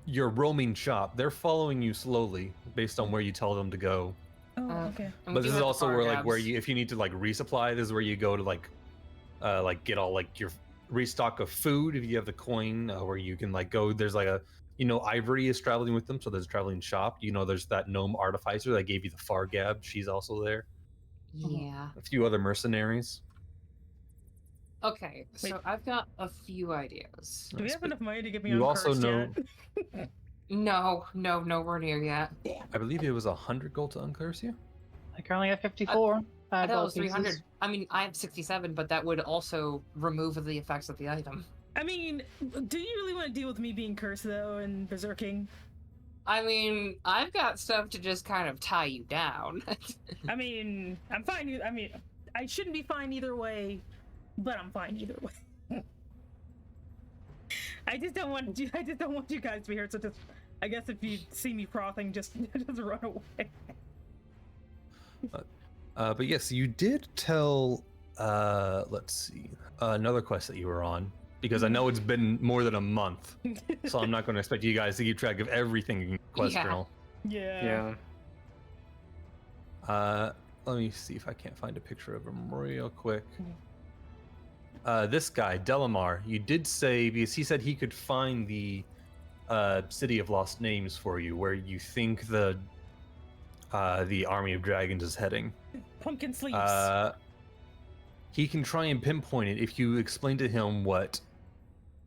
your roaming shop. They're following you slowly based on where you tell them to go. Oh, okay. And we But do this is have the also bar where where tabs. you, if you need to resupply, this is where you go to get all your restock of food if you have the coin, where you can go. There's Ivory is traveling with them, so there's a traveling shop. There's that gnome artificer that gave you the Fargab. She's also there. Yeah. A few other mercenaries. Okay, so Wait. I've got a few ideas. Do we have But enough money to get me you on also cursed know- yet? No, nowhere near yet. I believe it was 100 gold to uncurse you. I currently have 54. I thought it gold was 300. pieces. I mean, I have 67, but that would also remove the effects of the item. I mean, do you really want to deal with me being cursed though and berserking? I mean, I've got stuff to just kind of tie you down. I mean, I'm fine. I mean, I shouldn't be fine either way, but I'm fine either way. I just don't want you. I just don't want you guys to be hurt. So just, I guess if you see me frothing, just run away. But yes, you did tell. Let's see, another quest that you were on, because I know it's been more than a month, so I'm not going to expect you guys to keep track of everything in your quest Yeah. journal. Yeah. Let me see if I can't find a picture of him real quick. This guy, Delamar, you did say, because he said he could find the City of Lost Names for you, where you think the Army of Dragons is heading. Pumpkin sleeves. He can try and pinpoint it if you explain to him what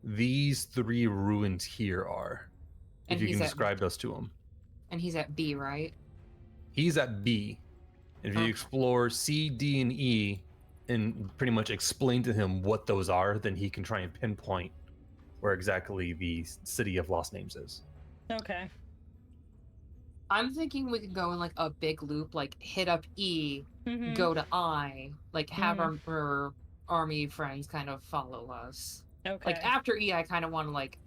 these 3 ruins here are. And if you he's can at- describe those to him. And he's at B, right? He's at B. If you Okay. explore C, D, and E, and pretty much explain to him what those are, then he can try and pinpoint where exactly the City of Lost Names is. Okay. I'm thinking we could go in like a big loop, like hit up E, Mhm. go to I, like have our army friends kind of follow us. Okay. Like after E, I kind of want to like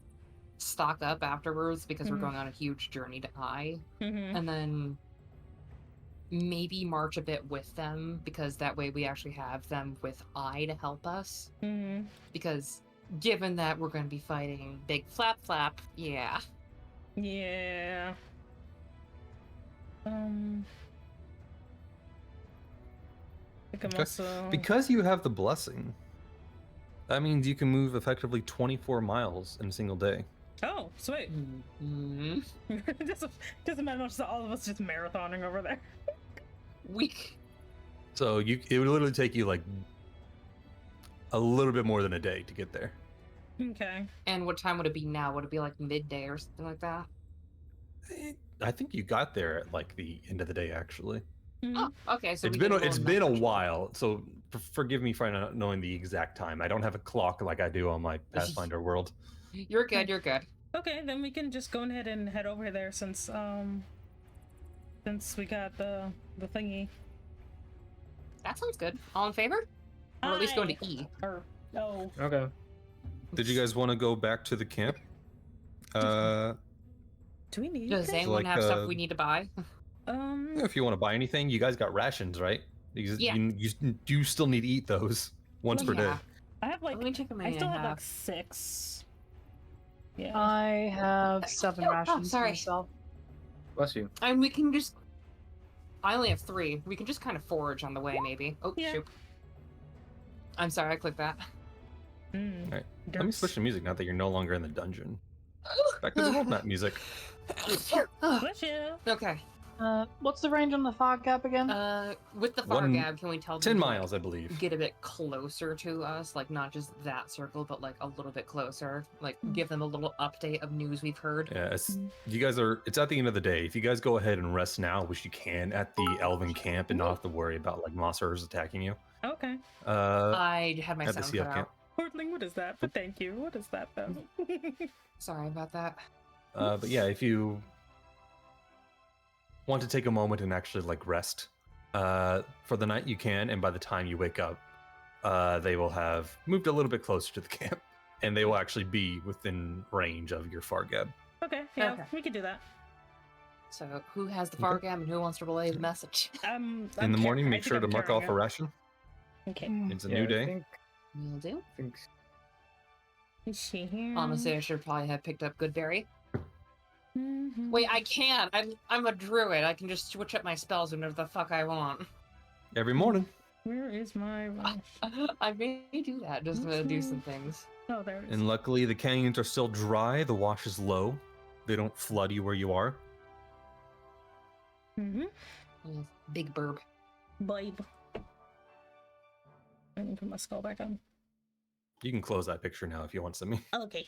stock up afterwards because we're Mhm. going on a huge journey to I, Mhm. and then maybe march a bit with them because that way we actually have them with I to help us. Mhm. Because given that we're going to be fighting Big Flap, yeah. Yeah. I think I'm Okay. also Because you have the blessing, that means you can move effectively 24 miles in a single day. Oh, sweet. Mm-hmm. Doesn't matter much. All of us just marathoning over there. Weak. So it would literally take you like a little bit more than a day to get there. Okay. And what time would it be now? Would it be like midday or something like that? I think you got there at like the end of the day, actually. Mhm. Oh, okay. So It's we been get it's little been a nudge. while, so forgive me for not knowing the exact time. I don't have a clock like I do on my Pathfinder world. You're good. You're good. Okay, then we can just go ahead and head over there since we got the thingy. That sounds good. All in favor? Or at least going to E. Or oh, Okay. Did you guys want to go back to the camp? do we need? Does that? anyone like, have stuff we need to buy? If you want to buy anything, you guys got rations, right? Because Yeah. you still need to eat those once per day. Yeah. I have like Let me take a I minute still and have a like half. 6. Yeah. I have 7 Oh, rations sorry. myself. Bless you. And we can just. I only have 3. We can just kind of forage on the way, maybe. Oh, Yeah. shoot. I'm sorry, I clicked that. Alright, Let me switch the music now that you're no longer in the dungeon. Back to the world map music. Bless you. Okay. What's the range on the fog gap again? With the One- Fargab, can we tell them 10 to, like, miles, I believe. get a bit closer to us? Like, not just that circle, but, like, a little bit closer? Like, give them a little update of news we've heard? Yeah, you guys it's at the end of the day. If you guys go ahead and rest now, which you can at the Elven camp and not have to worry about like monsters attacking you. Okay. I had my at the sound cut CF out. camp. Portling, what is that? But thank you. What is that though? Sorry about that. But yeah, if you want to take a moment and actually like rest for the night, you can, and by the time you wake up, they will have moved a little bit closer to the camp, and they will actually be within range of your Fargab. Okay, yeah, Okay. we can do that. So, who has the Okay. Fargab and who wants to relay the message? In the morning, make sure to mark off a ration. Okay. It's a new day. Will do. Is she here? Honestly, I should probably have picked up Goodberry. Mhm. Wait, I can't. I'm a druid. I can just switch up my spells whenever the fuck I want. Every morning. Where is my rush? I may do that just to do some things. Oh, there it is. And luckily, the canyons are still dry. The wash is low. They don't flood you where you are. Big burb. Babe. I need to put my skull back on. You can close that picture now if you want to. Me. Okay.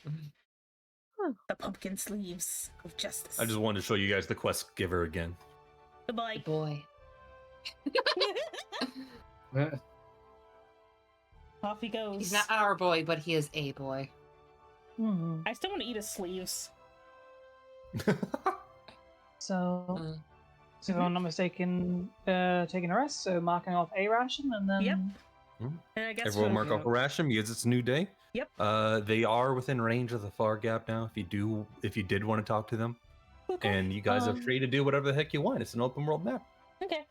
The pumpkin sleeves of justice. I just wanted to show you guys the quest giver again. Goodbye. Boy. Off he goes. He's not our boy, but he is a boy. I still want to eat his sleeves. So, if I'm not mistaken, taking a rest, so marking off a ration, and then... Yep. And I guess Everyone mark off a ration because it's a new day. Yep. They are within range of the far gap now. If you did want to talk to them, and you guys are free to do whatever the heck you want. It's an open world map. Okay.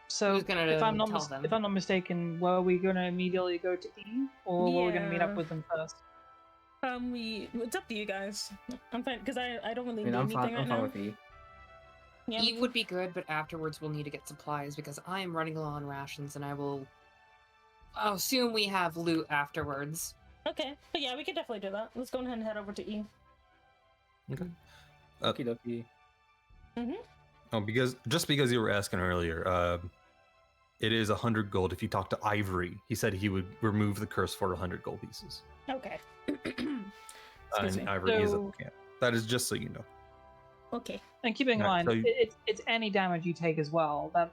So, Who's gonna if I'm not tell them? if I'm not mistaken, were we gonna immediately go to E, or were we gonna meet up with them first? It's up to you guys. I'm fine because I don't really I mean, do I'm anything fine. right I'm now. fine with E. Yeah. Eve would be good, but afterwards we'll need to get supplies because I am running low on rations, and I'll assume we have loot afterwards. Okay, but yeah, we could definitely do that. Let's go ahead and head over to E. Okay. Okie dokie. Oh, because you were asking earlier, it is 100 gold if you talk to Ivory. He said he would remove the curse for 100 gold pieces. Okay. And me. Ivory is at the camp. That is just so you know. Okay. And keeping in Right, mind, so it's any damage you take as well that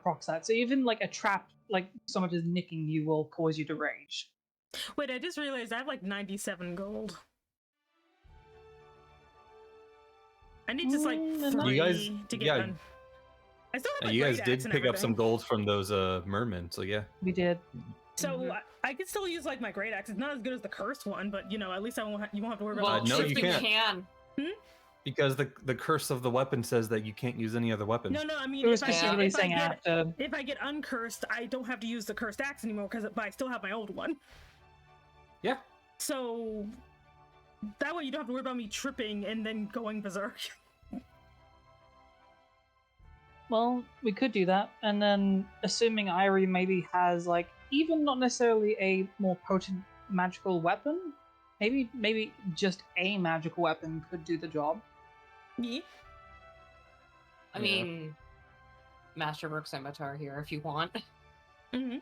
procs that. So even like a trap, like someone just nicking you, will cause you to rage. Wait, I just realized I have like 97 gold. I need just like Mm, 3 You guys- to get yeah. done. I still have And my you guys great did axe and pick up some everything. gold from those mermen, so yeah. We did. So I can still use like my great axe. It's not as good as the cursed one, but you know, at least you won't have to worry about. Well, no, you shifting can't. can. Because the curse of the weapon says that you can't use any other weapon. No, I mean, It was if I specifically saying get, after. if I get uncursed, I don't have to use the cursed axe anymore but I still have my old one. Yeah. So that way you don't have to worry about me tripping and then going berserk. Well, we could do that, and then assuming Irie maybe has like even not necessarily a more potent magical weapon, maybe just a magical weapon could do the job. Yeah. I mean, Masterwork Scimitar here if you want. I mean,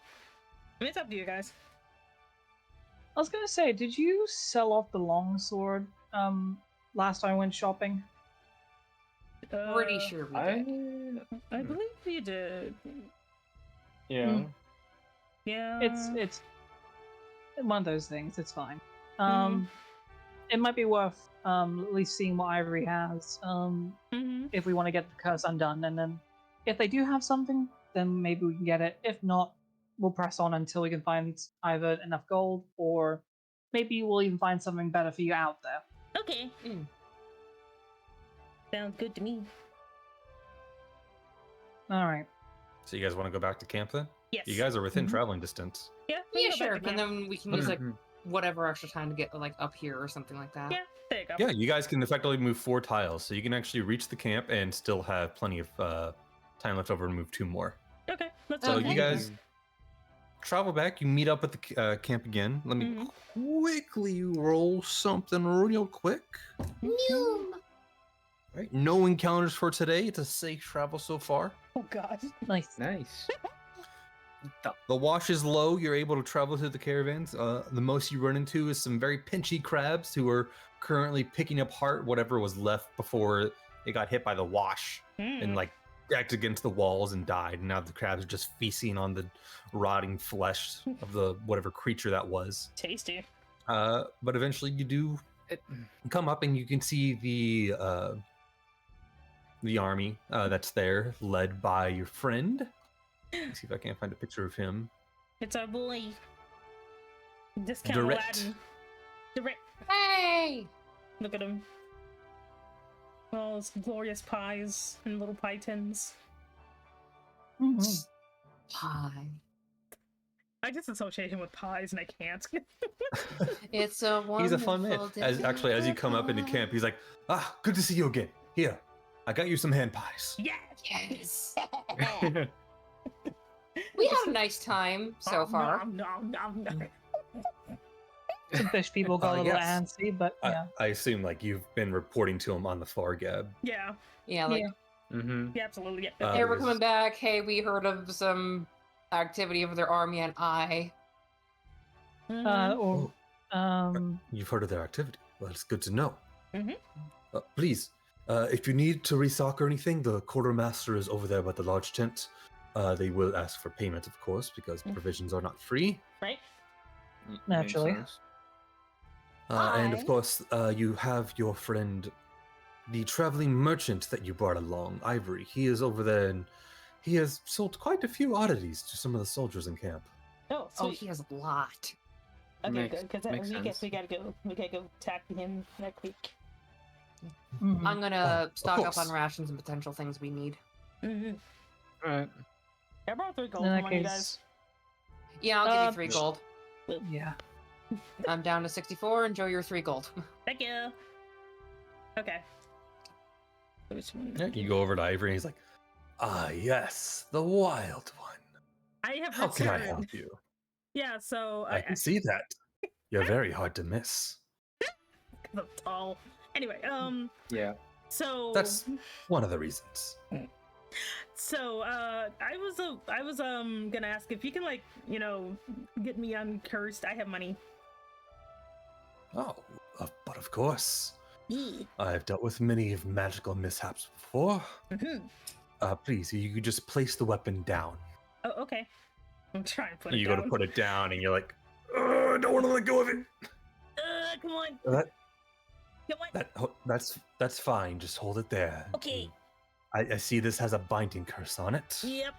it's up to you guys. I was gonna say, did you sell off the longsword last time I went shopping? Pretty sure we did. I believe you did. Yeah. Yeah. It's one of those things. It's fine. It might be worth at least seeing what Ivory has if we want to get the curse undone, and then if they do have something, then maybe we can get it. If not, we'll press on until we can find either enough gold, or maybe we'll even find something better for you out there. Okay. Sounds good to me. All right. So you guys want to go back to camp then? Yes. You guys are within traveling distance. Yeah. Yeah, can go sure. back to And camp. then we can use like whatever extra time to get like up here or something like that. Yeah. There you go. Yeah, you guys can effectively move 4 tiles, so you can actually reach the camp and still have plenty of time left over to move 2 more. Okay. Let's So go. you guys travel back. You meet up at the camp again. Let me quickly roll something real quick. Right. No encounters for today. It's a safe travel so far. Oh god. Nice. Nice. The wash is low. You're able to travel through the caravans. The most you run into is some very pinchy crabs who are currently picking apart whatever was left before it got hit by the wash and like cracked against the walls and died. And now the crabs are just feasting on the rotting flesh of the whatever creature that was. Tasty. But eventually you do come up and you can see the army that's there, led by your friend. Let's see if I can't find a picture of him. It's our boy. Discount Direct. Aladdin. Direct. Hey! Look at him. All his glorious pies and little pie tins. Pie. I just associate him with pies and I can't. It's a wonderful He's a fun man. day As you come up into camp, he's like, good to see you again. Here, I got you some hand pies. Yes. We had a nice time so far. Some fish people got a little yes. antsy, but yeah. I assume like you've been reporting to him on the far gab. Yeah. Yeah, like Yeah, absolutely. Yeah. hey, we're coming back. Hey, we heard of some activity of their army and I. You've heard of their activity. Well, it's good to know. Please, if you need to restock or anything, the quartermaster is over there by the large tent. They will ask for payment, of course, because provisions are not free. Right. Naturally. And of Hi. course, you have your friend, the traveling merchant that you brought along, Ivory. He is over there, and he has sold quite a few oddities to some of the soldiers in camp. Oh, Oh, sweet. he has a lot. Okay, good. Because makes we sense. gotta go. We gotta go tackle him next week. Mhm. I'm gonna of stock up course. on rations and potential things we need. Mm-hmm. Alright. I brought 3 gold In that from you case, guys. Yeah, I'll give you Um, 3 gold. yeah. I'm down to 64. Enjoy your 3 gold. Thank you. Okay. Which one? Yeah, you go over to Ivory, and he's like, "Ah, yes, the wild one. I have How can I returned. help you? Yeah, so I can see that. You're very hard to miss. I'm tall. Anyway, Yeah. so That's one of the reasons." So, I was gonna ask if you can, like, you know, get me uncursed. I have money. Oh, but of course. Yeah. I've dealt with many of magical mishaps before. Mm-hmm. Please, you could just place the weapon down. Oh, okay. I'm trying to put And it you down. go to put it down, and you're like, I don't want to let go of it. Come on. That, Come on. that's fine. Just hold it there. Okay. I see this has a binding curse on it. Yep.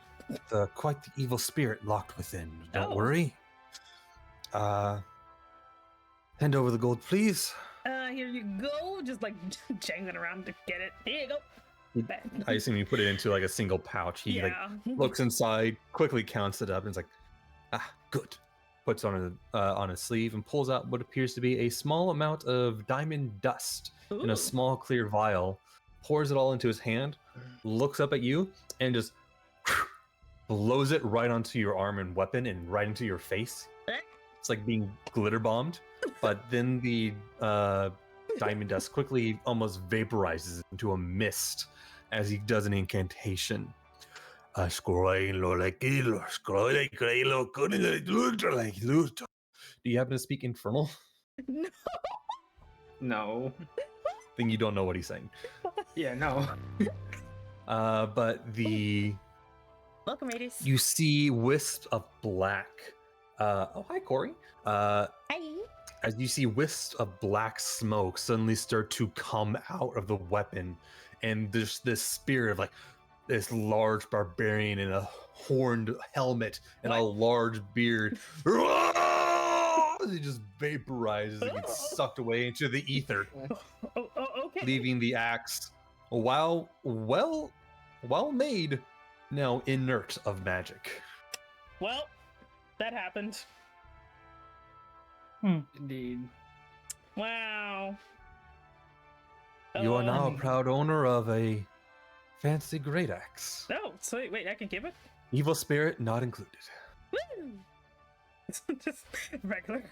Quite the evil spirit locked within. Don't Oh. worry. Hand over the gold, please. Here you go. Just like jangling around to get it. Here you go. I assume you put it into like a single pouch. He like Yeah. looks inside, quickly counts it up, and is like, good. Puts on his sleeve and pulls out what appears to be a small amount of diamond dust in Ooh. a small clear vial. Pours it all into his hand, looks up at you, and just blows it right onto your arm and weapon and right into your face. It's like being glitter bombed, but then the diamond dust quickly almost vaporizes into a mist as he does an incantation. Do you happen to speak infernal? No. No. Then you don't know what he's saying. Yeah, no. But Welcome, ladies. you see wisps of black. Oh, hi, Corey. Hi. As you see wisps of black smoke suddenly start to come out of the weapon, and there's this spirit of like this large barbarian in a horned helmet and a large beard. He just vaporizes and gets sucked away into the ether, Oh, okay. leaving the axe, while well made, now inert of magic. Well, that happened. Indeed. Wow. You are now a proud owner of a fancy great axe. Oh, sweet. Wait, I can keep it? Evil spirit not included. Woo! It's just regular.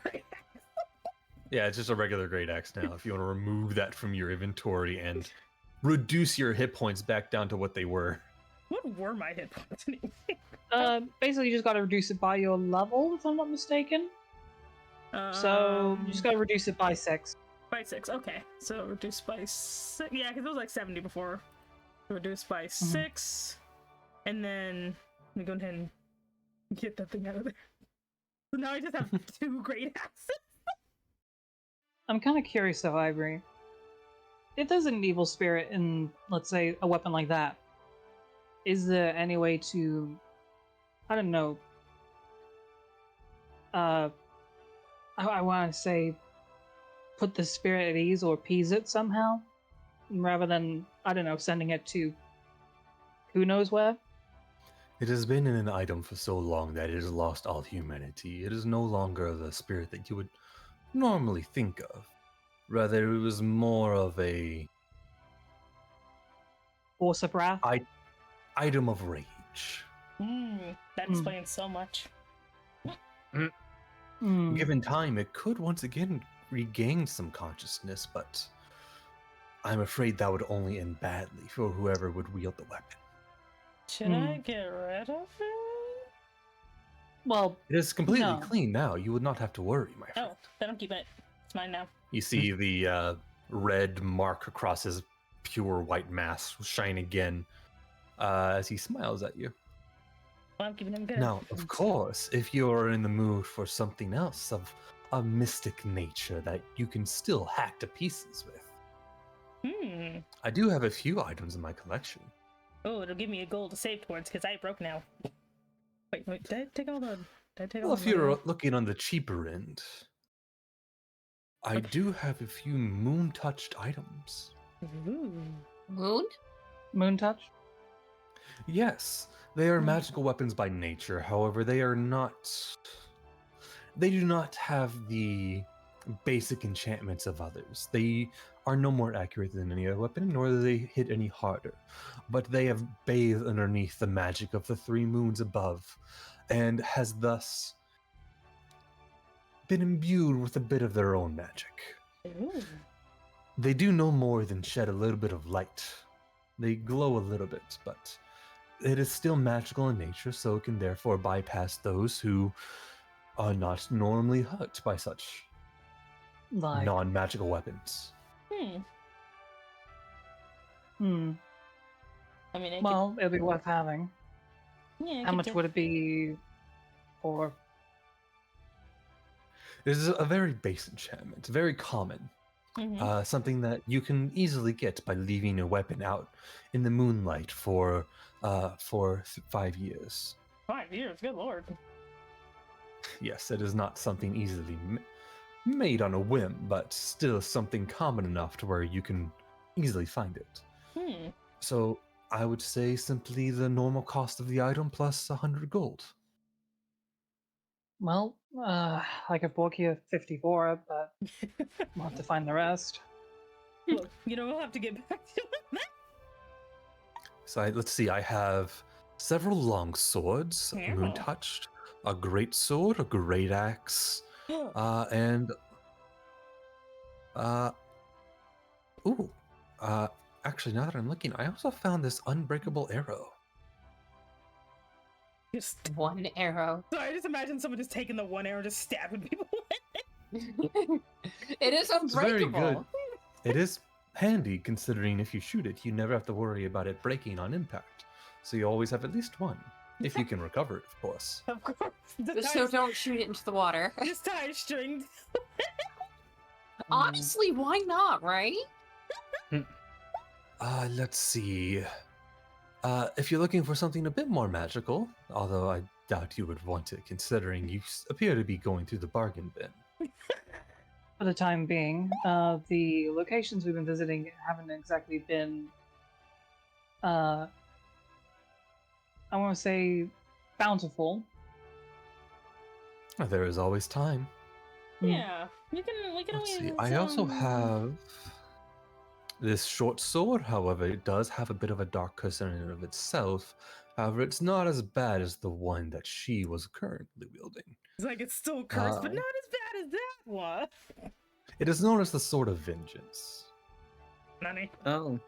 Yeah, it's just a regular great axe now. If you want to remove that from your inventory and reduce your hit points back down to what they were. What were my hit points anyway? Basically, you just got to reduce it by your level, if I'm not mistaken. So you just got to reduce it by 6. By 6, okay. So reduced by 6. Yeah, because it was like 70 before. Reduced by 6. And then let me go ahead and get that thing out of there. So now I just have 2 great axes. I'm kind of curious though, Ivory. If there's an evil spirit in, let's say, a weapon like that, is there any way to, I don't know, I want to say, put the spirit at ease or appease it somehow, rather than, I don't know, sending it to who knows where? It has been in an item for so long that it has lost all humanity. It is no longer the spirit that you would normally think of. Rather, it was more of a Force of wrath? item of rage. That explains so much. Given time, it could once again regain some consciousness, but I'm afraid that would only end badly for whoever would wield the weapon. Should I get rid of it? Well, It is completely No. clean now. You would not have to worry, my friend. Oh, then I'm keeping it. It's mine now. You see the red mark across his pure white mask shine again as he smiles at you. Well, I'm keeping him good. Now, of course, if you're in the mood for something else of a mystic nature that you can still hack to pieces with. I do have a few items in my collection. Oh, it'll give me a goal to save towards because I broke now. Wait, did I take all the? Did I take all Well, the if you're money? looking on the cheaper end, I do have a few moon-touched items. Ooh. Moon? Moon touch? Yes, they are magical weapons by nature. However, they are not. They do not have the basic enchantments of others. They are no more accurate than any other weapon, nor do they hit any harder. But they have bathed underneath the magic of the three moons above, and has thus been imbued with a bit of their own magic. Ooh. They do no more than shed a little bit of light. They glow a little bit, but it is still magical in nature, so it can therefore bypass those who are not normally hurt by such Like, non-magical weapons. hmm. I mean, it Well, it'll be worth having. could, yeah. How much would it be for? It is a very base enchantment, very common. Something that you can easily get by leaving a weapon out in the moonlight for 5 years. 5 years, good lord. Yes, it is not something easily made on a whim, but still something common enough to where you can easily find it. So I would say simply the normal cost of the item plus 100 gold. Well, I could book you 50 for it, but we'll have to find the rest. Look, we'll have to get back to it. So let's see, I have several long swords, Yeah. moon touched, a great sword, a great axe, and actually, now that I'm looking, I also found this unbreakable arrow. Just One arrow. sorry, I just imagine someone just taking the one arrow and just stabbing people. It is It's very unbreakable. good. It is handy considering if you shoot it, you never have to worry about it breaking on impact. So you always have at least one, if you can recover it, of course. Of course. So don't shoot it into the water. Just tie string. Honestly, why not, right? Let's see. If you're looking for something a bit more magical, although I doubt you would want it considering you appear to be going through the bargain bin. For the time being, the locations we've been visiting haven't exactly been, I want to say, bountiful. There is always time. Yeah, we can Let's always. see. I also have this short sword. However, it does have a bit of a dark curse in and of itself. However, it's not as bad as the one that she was currently wielding. It's like it's still cursed, but not as bad as that one. It is known as the Sword of Vengeance. Nani? Oh,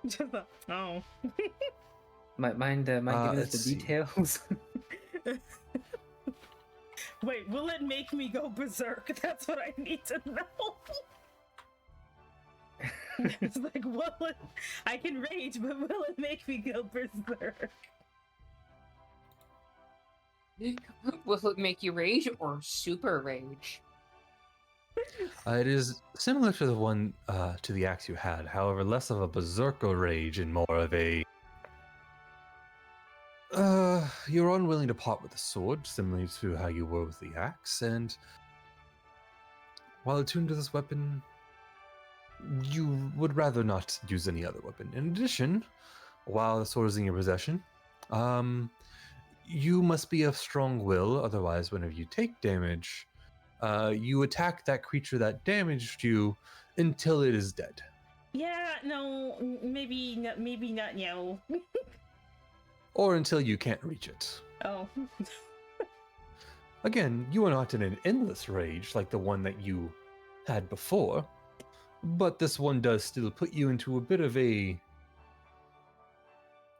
Just a, oh. mind giving us let's the see. details? Wait, will it make me go berserk? That's what I need to know. It's like, will it? I can rage, but will it make me go berserk? Will it make you rage or super rage? It is similar to the one to the axe you had, however, less of a berserker rage and more of a you're unwilling to part with the sword, similarly to how you were with the axe, and while attuned to this weapon, you would rather not use any other weapon. In addition, while the sword is in your possession, you must be of strong will, otherwise whenever you take damage, you attack that creature that damaged you until it is dead. Yeah, no, maybe not, no. Or until you can't reach it. Oh. Again, you are not in an endless rage like the one that you had before, but this one does still put you into a bit of a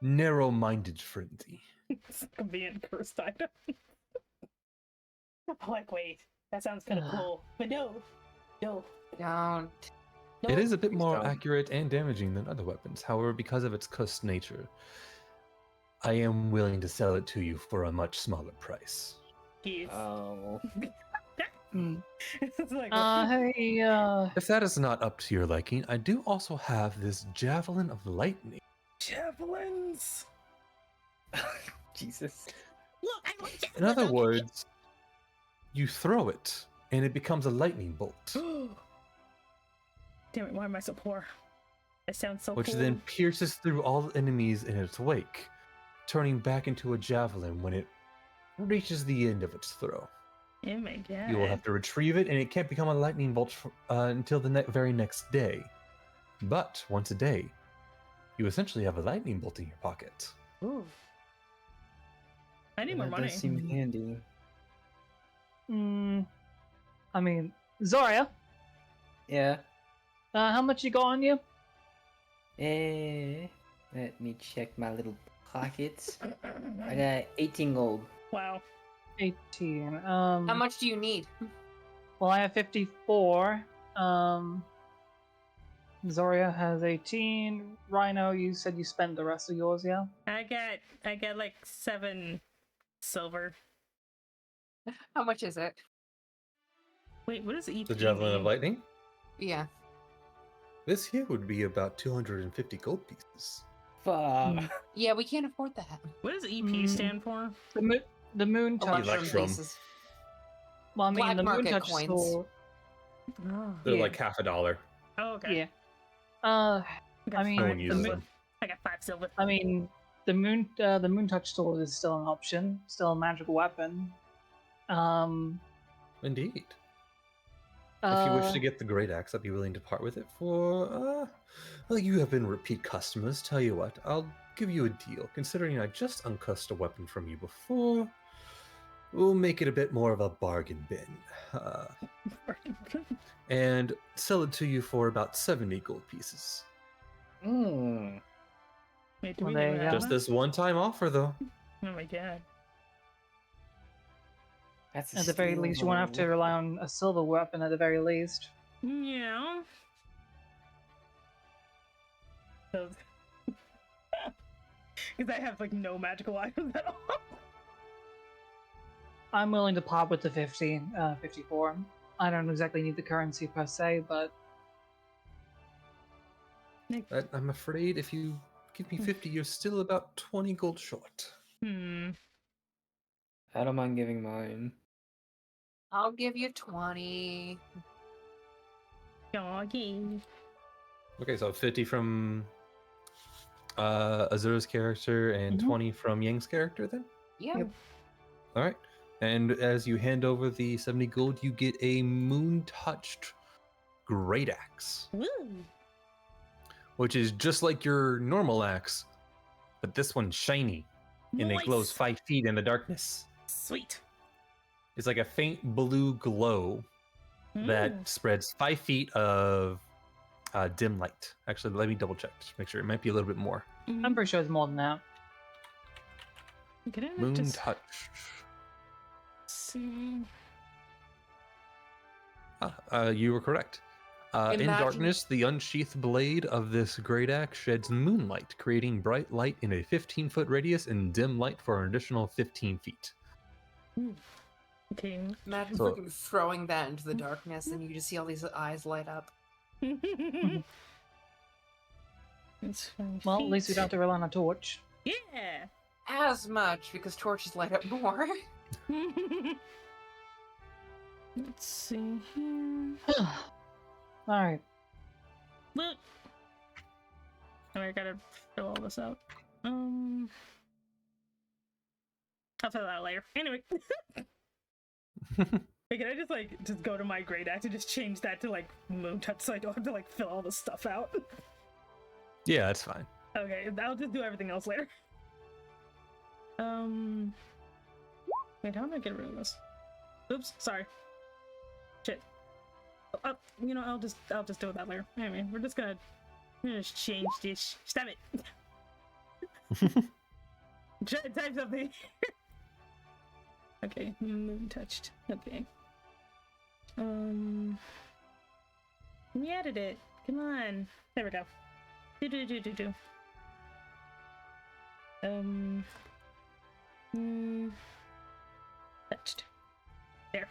narrow-minded frenzy. It's a convenient cursed item. I'm like, wait, that sounds kind of cool. But no. Don't. It is a bit more don't. accurate and damaging than other weapons. However, because of its cursed nature, I am willing to sell it to you for a much smaller price. Keith. Oh. It's like, Hey, If that is not up to your liking, I do also have this javelin of lightning. javelins. Jesus. Look, I want In other words, you throw it, and it becomes a lightning bolt, Damn it, why am I so poor? It sounds so which cool. then pierces through all the enemies in its wake, turning back into a javelin when it reaches the end of its throw. Oh my god. You will have to retrieve it, and it can't become a lightning bolt until the very next day. But once a day, you essentially have a lightning bolt in your pocket. Ooh. I need Well, more that money. does seem handy. I mean, Zarya, Yeah. how much you got on you? Let me check my little pockets. I got 18 gold. Wow. 18. How much do you need? Well, I have 54. Zarya has 18. Rhino, you said you spent the rest of yours, yeah? I got like 7 silver. How much is it? Wait, what is EP? The javelin of mean? lightning? Yeah. This here would be about 250 gold pieces. Fuck. Yeah, we can't afford that. What does EP stand for? The moon touch. Electrum Electrum. pieces. Well, I mean, Black the moon market touch coins. sword. Oh, They're Yeah. like $50. oh okay. Yeah. I got I mean, No five one uses silver. them. I got 5 silver. I mean, the moon touch sword is still an option, still a magical weapon. Indeed. If you wish to get the great axe, I'd be willing to part with it for, well, you have been repeat customers. Tell you what, I'll give you a deal. Considering I just uncussed a weapon from you before, we'll make it a bit more of a bargain bin. And sell it to you for about 70 gold pieces. Mm. Wait, do Well, we there even you have go. Just that? this one-time offer, though. Oh my god. That's a At the very steal, least, you won't have to though. rely on a silver weapon. At the very least. Yeah. Because I have like no magical items at all. I'm willing to part with the 54. I don't exactly need the currency per se, but I'm afraid if you give me 50, you're still about 20 gold short. Hmm. I don't mind giving mine. I'll give you 20. Doggy. Okay, so 50 from Azura's character and 20 from Yang's character then? Yeah. Yep. All right. And as you hand over the 70 gold, you get a moon-touched great axe, Woo. which is just like your normal axe, but this one's shiny, and it glows Nice. 5 feet in the darkness. Sweet. It's like a faint blue glow that spreads 5 feet of dim light. Actually, let me double check to make sure. It might be a little bit more. I'm pretty sure it's more than that. Can I Moon just touched. see? You were correct. In Imagine- darkness, the unsheathed blade of this great axe sheds moonlight, creating bright light in a 15-foot radius and dim light for an additional 15 feet. Okay. Imagine So- freaking throwing that into the darkness and you just see all these eyes light up. It's 5 Well, at least we feet. don't have to rely on a torch. Yeah. As much, because torches light up more. Let's see here. Alright. Look. Oh, I gotta fill all this out. I'll fill it out later. Anyway. Wait, can I just go to my great axe and just change that to like moon touch so I don't have to like fill all this stuff out? Yeah, that's fine. Okay, I'll just do everything else later. Wait, how am I get rid of this? Oops, sorry. Shit. I'll just do that later. Anyway, we're just gonna just change this. Stop it. Try to type something. Okay, moon touched. Okay. We added it. Come on. There we go. Do. Touched. There.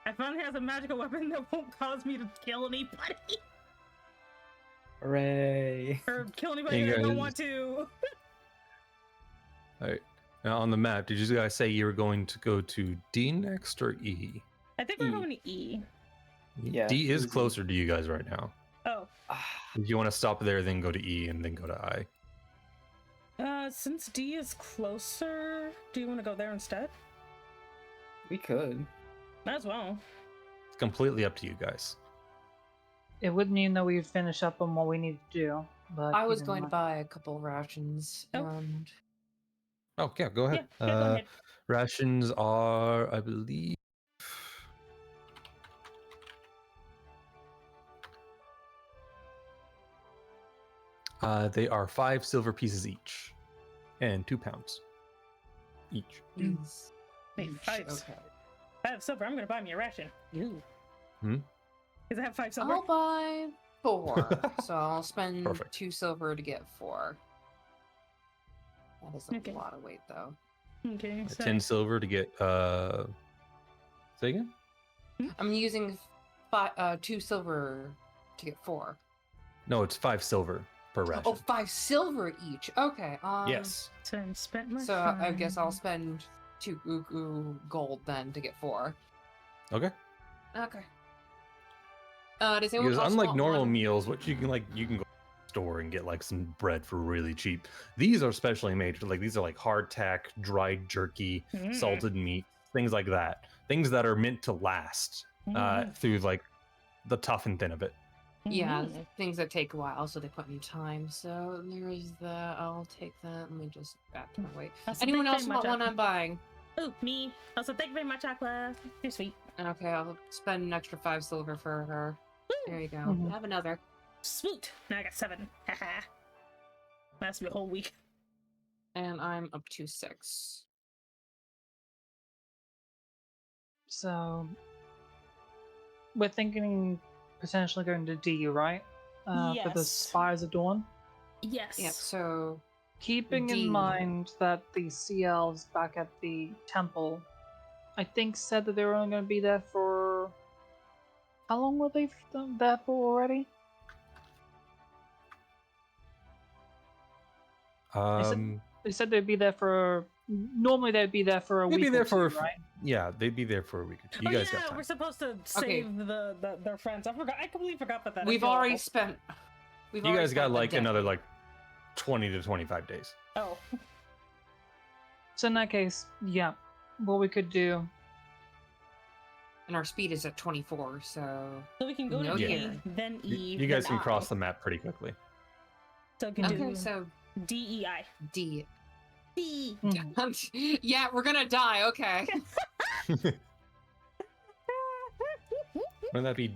I finally have a magical weapon that won't cause me to kill anybody. Hooray! Or kill anybody Hey, that I don't guys. want to. All right. Now on the map, did you guys say you were going to go to D next or E? I think we're E. going to E. Yeah, D is easy. closer to you guys right now. Oh. If you want to stop there, then go to E and then go to I. Since D is closer, do you want to go there instead? We could. Might as well. It's completely up to you guys. It would mean that we'd finish up on what we need to do. But I was keep in going to mind- buy a couple rations Oh. and Oh yeah, go ahead. Yeah, go ahead. Rations are, I believe. They are 5 silver pieces each, and 2 pounds each. these. Wait, each, 5. Okay. 5 silver. I'm gonna buy me a ration. Ooh. Because I have 5 silver. I'll buy 4. So I'll spend Perfect. 2 silver to get 4. That is a Okay. lot of weight, though. Okay, so 10 silver to get. Say again? I'm using 2 silver to get 4. No, it's 5 silver per ration. Oh, 5 silver each. Okay. Yes. So I spent my. So I guess I'll time. spend 2 gold then to get 4. Okay. Okay. Does anyone Because else unlike want normal one? meals, which you can go to the store and get like some bread for really cheap. These are specially made for these are like hardtack, dried jerky, Mm. salted meat, things like that. Things that are meant to last through like the tough and thin of it. Yeah, Mhm. things that take a while, so they put in time. So there's that. I'll take that. Let me just back to my weight. Also, Anyone thank else you very want much, one? I'm buying. Oh, me. Also, thank you very much, Aqua. You're sweet. Okay, I'll spend an extra 5 silver for her. There you go. Mhm. Have another. Sweet. Now I got 7. Haha. Lasts me a whole week. And I'm up to 6. So we're thinking potentially going to D, right? For the Yes. Spires of Dawn. Yes. Yep, so Keeping D. in mind that the Sea Elves back at the temple, I think said that they were only going to be there for. How long were they there for already? They said they'd be there for. Normally they'd be there for a They'd week. be there or for two, right? Yeah, they'd be there for a week or two. You Oh, guys yeah, got time. we're supposed to Okay. save their friends. I forgot. I completely forgot about that. I we've feel already awful. spent. We've You already guys got spent a like day. another like 20 to 25 days. Oh. So in that case, yeah, what we could do. And our speed is at 24, so. So we can go No to D, deer. then E. You guys then can cross I. the map pretty quickly. So we can Okay, do so D, E, I. D. D. Yeah, we're gonna die. Okay. Wouldn't that be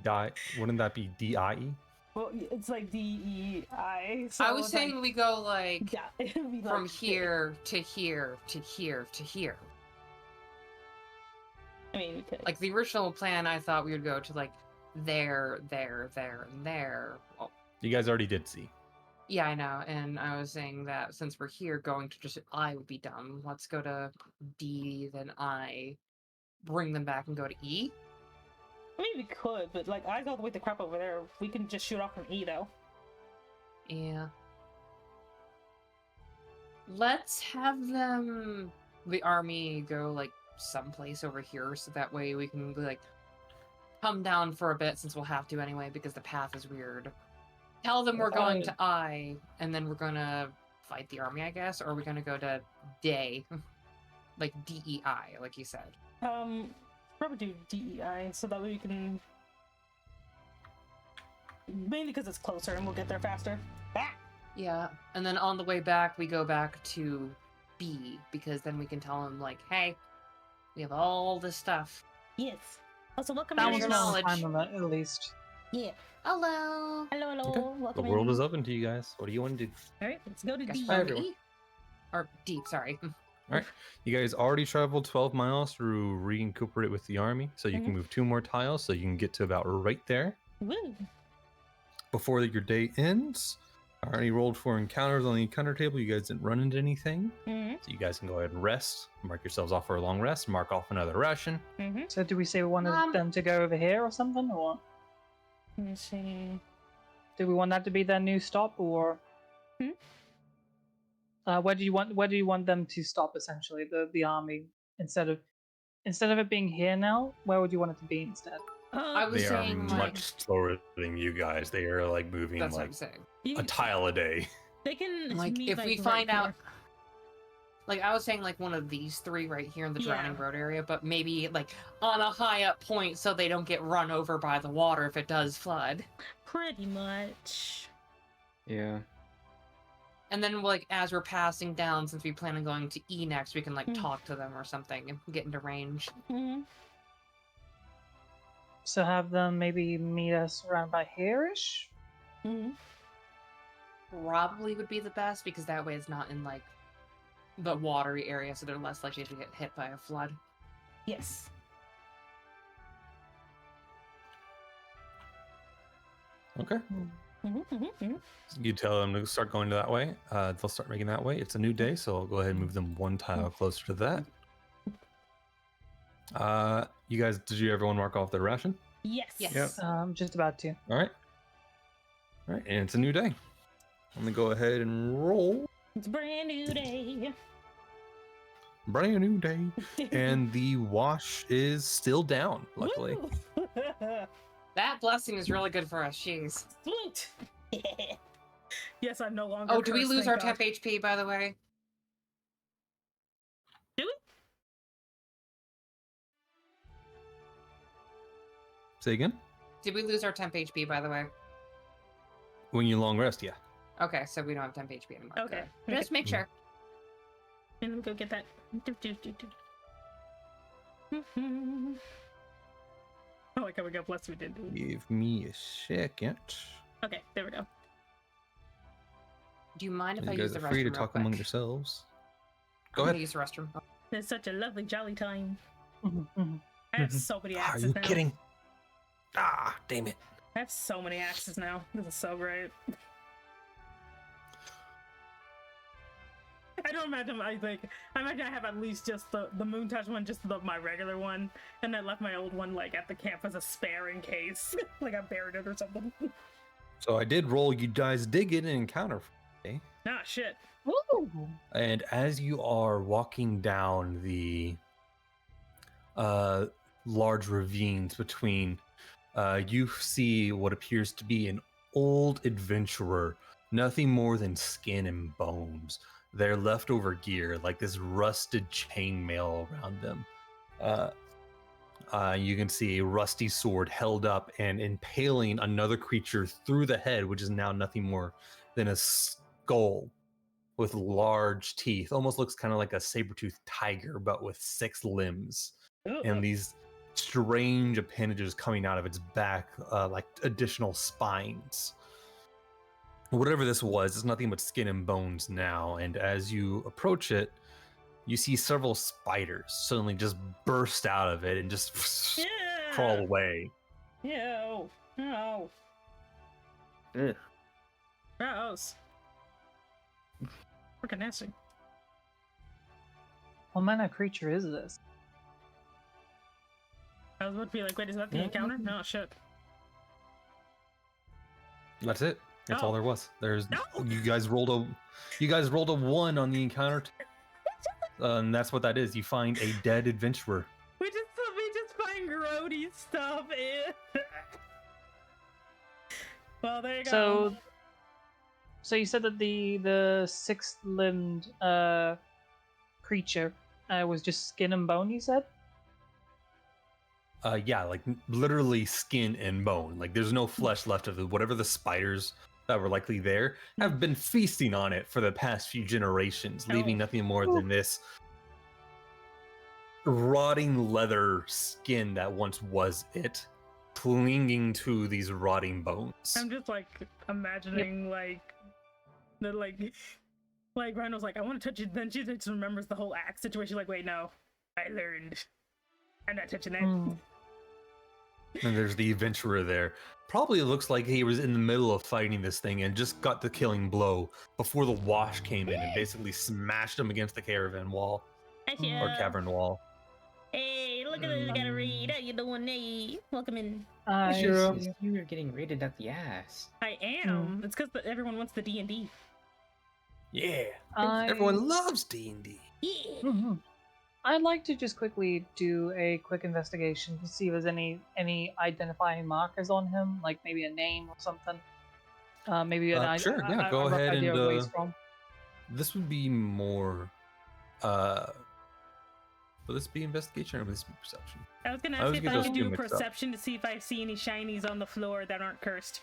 D-I-E? Well, it's like D, E, I. So I was it's saying like, we go like yeah, it'd be from like here to here to here to here. I mean, we could. Like the original plan, I thought we would go to like there, there, there, and there. Well, You guys already did see. yeah, I know. And I was saying that since we're here, going to just I would be dumb. Let's go to D, then I, bring them back and go to E. I mean, we could, but like, I's all the way to crap over there. We can just shoot off from E, though. Yeah. Let's have them, the army, go like someplace over here, so that way we can like come down for a bit, since we'll have to anyway, because the path is weird. Tell them we're going to I, and then we're gonna fight the army, I guess, or are we gonna go to Day, like DEI, like you said. Probably do DEI, so that way we can. Mainly because it's closer and we'll get there faster. Ah! Yeah, and then on the way back, we go back to B, because then we can tell them, like, hey, we have all this stuff. Yes. Also, welcome That Here's was your your not knowledge. time limit, at least. Yeah. Hello! Hello, hello. Okay. The Welcome world in. is open to you guys. What do you want to do? All right, let's go to Guess D. we're on everyone. E? Or D, sorry. You guys already traveled 12 miles to reincorporate with the army, so you can move 2 more tiles, so you can get to about right there. Woo. Before your day ends, I already rolled 4 encounters on the encounter table. You guys didn't run into anything. Mm-hmm. So you guys can go ahead and rest. Mark yourselves off for a long rest. Mark off another ration. Mm-hmm. So do we say we wanted them to go over here or something, or Let me see. do we want that to be their new stop, or where do you want them to stop? Essentially, the army instead of it being here now, where would you want it to be instead? I was They are saying, like, much slower than you guys. They are like moving that's what like I'm saying. a tile a day. They can Like, meet, if like, we right find out, here. like, I was saying, like, one of these 3 right here in the Yeah. Drowning Road area, but maybe, like, on a high up point so they don't get run over by the water if it does flood. Pretty much. Yeah. And then, like, as we're passing down, since we plan on going to E next, we can, like, Mm. talk to them or something and get into range. Mm-hmm. So have them maybe meet us around by here-ish? Mm-hmm. Probably would be the best, because that way it's not in, like, the watery area, so they're less likely to get hit by a flood. Yes. Okay. Mm-hmm. Mm-hmm. You tell them to start going that way. They'll start making that way. It's a new day, so I'll go ahead and move them 1 tile closer to that. You guys, did you everyone mark off their ration? Yes. Yes. I'm just about to. All right. All right, and it's a new day. I'm gonna go ahead and roll. It's a brand new day. Brand new day, and the wash is still down. Luckily, Woo! That blessing is really good for us, jeez. Sweet. Yes, I'm no longer. Oh, do we cursed, lose thank our God. temp HP, by the way? Do we? say again. Did we lose our temp HP, by the way? When you long rest, yeah. Okay, so we don't have temp HP anymore. Okay. Good. Just make sure. And let me go get that. Mm-hmm. I like how we got blessed. We did. Give me a second. Okay, there we go. Do you mind if I You use guys the are restroom free to real talk quick? among yourselves. I'm Go gonna ahead. use the restroom. It's such a lovely, jolly time. Mhm. I have so many Are axes you now. kidding? Ah, damn it. I have so many axes now. This is so great. I don't imagine. I imagine I have at least just the moon touch one, just my regular one, and I left my old one like at the camp as a spare in case, like I buried it or something. So I did roll. You guys did get an encounter. Okay? Ah, shit. Ooh. And as you are walking down the large ravines between, you see what appears to be an old adventurer, nothing more than skin and bones. Their leftover gear, like this rusted chainmail around them. You can see a rusty sword held up and impaling another creature through the head, which is now nothing more than a skull with large teeth. Almost looks kind of like a saber-toothed tiger, but with 6 limbs. And these strange appendages coming out of its back, like additional spines. Whatever this was, it's nothing but skin and bones now. And as you approach it, you see several spiders suddenly just burst out of it and just Yeah. crawl away. Ew. No. Ugh. Gross. Freaking nasty. What manner of creature is this? I was about to be like, wait, is that the encounter? No, shit. That's it. That's all Oh. there was. There's No. you guys rolled a 1 on the encounter, and that's what that is. You find a dead adventurer. We just find grody stuff. Well, there you go. So you said that the 6-limbed creature was just skin and bone. You said. Yeah, like literally skin and bone. Like there's no flesh left of it. Whatever the spiders that were likely there have been feasting on it for the past few generations, leaving nothing more than this rotting leather skin that once was it, clinging to these rotting bones. I'm just like imagining like Rhino's like, I want to touch it. Then she just remembers the whole axe situation. Like, wait, no, I learned. I'm not touching that. And there's the adventurer there. Probably looks like he was in the middle of fighting this thing and just got the killing blow before the wash came in and basically smashed him against the caravan wall or cavern wall. Hey, look at this, got a raid. How you doing, hey? Welcome in. Sure. You were getting raided up the ass. I am. It's because everyone wants the D&D. Yeah. Everyone loves D&D. Yeah. I'd like to just quickly do a quick investigation to see if there's any identifying markers on him, like maybe a name or something. Maybe an sure, yeah, go a rough ahead idea and of where he's from. this would be more will this be investigation or will this be perception? I was gonna I ask always if get I those could two do mixed up. perception to see if I see any shinies on the floor that aren't cursed.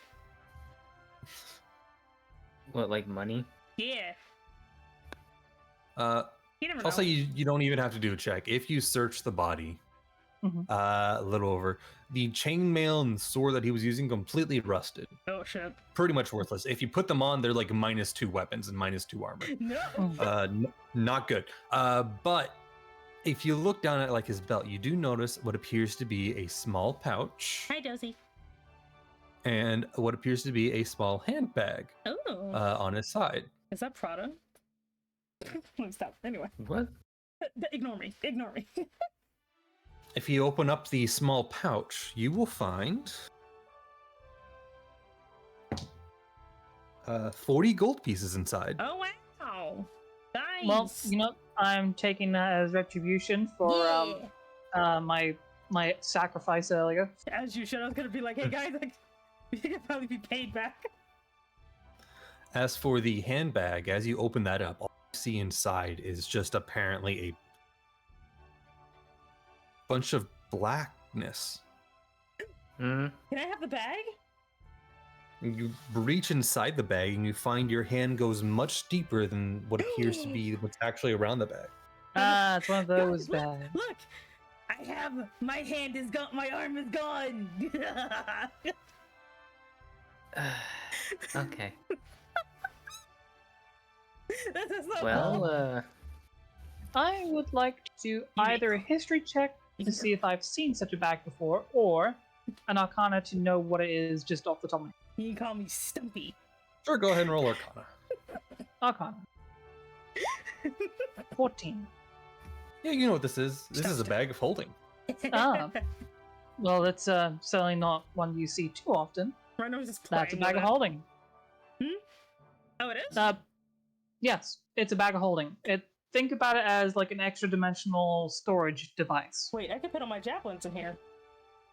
What, like money? Yeah. You never know. Also, you don't even have to do a check. If you search the body, a little over, the chainmail and sword that he was using completely rusted. Oh shit. Pretty much worthless. If you put them on, they're like -2 weapons and -2 armor. No. Not good. But if you look down at like his belt, you do notice what appears to be a small pouch Hi, Dozy. and what appears to be a small handbag Oh. on his side. Is that Prada? Let me stop. Anyway. What? Ignore me. Ignore me. If you open up the small pouch, you will find 40 gold pieces inside. Oh wow. Nice. Well, you know, I'm taking that as retribution for my sacrifice earlier. As you should. I was gonna be like, hey guys, like, you could probably be paid back. As for the handbag, as you open that up, all you see inside is just apparently a bunch of blackness. Can I have the bag? You reach inside the bag and you find your hand goes much deeper than what appears to be what's actually around the bag. Ah, it's one of those Look, bags. Look, I have my hand is gone, my arm is gone. Okay. This is so Well, I would like to do either a history check to see if I've seen such a bag before, or an arcana to know what it is just off the top of my head. You can call me Stumpy. Sure, go ahead and roll Arcana. Arcana. 14. Yeah, you know what this is. This is a bag of holding. Ah. Well, it's certainly not one you see too often. Rhino's just That's a playing bag of with it. holding. Oh, it is? Yes, it's a bag of holding. Think about it as like an extra dimensional storage device. Wait, I could put all my javelins in here.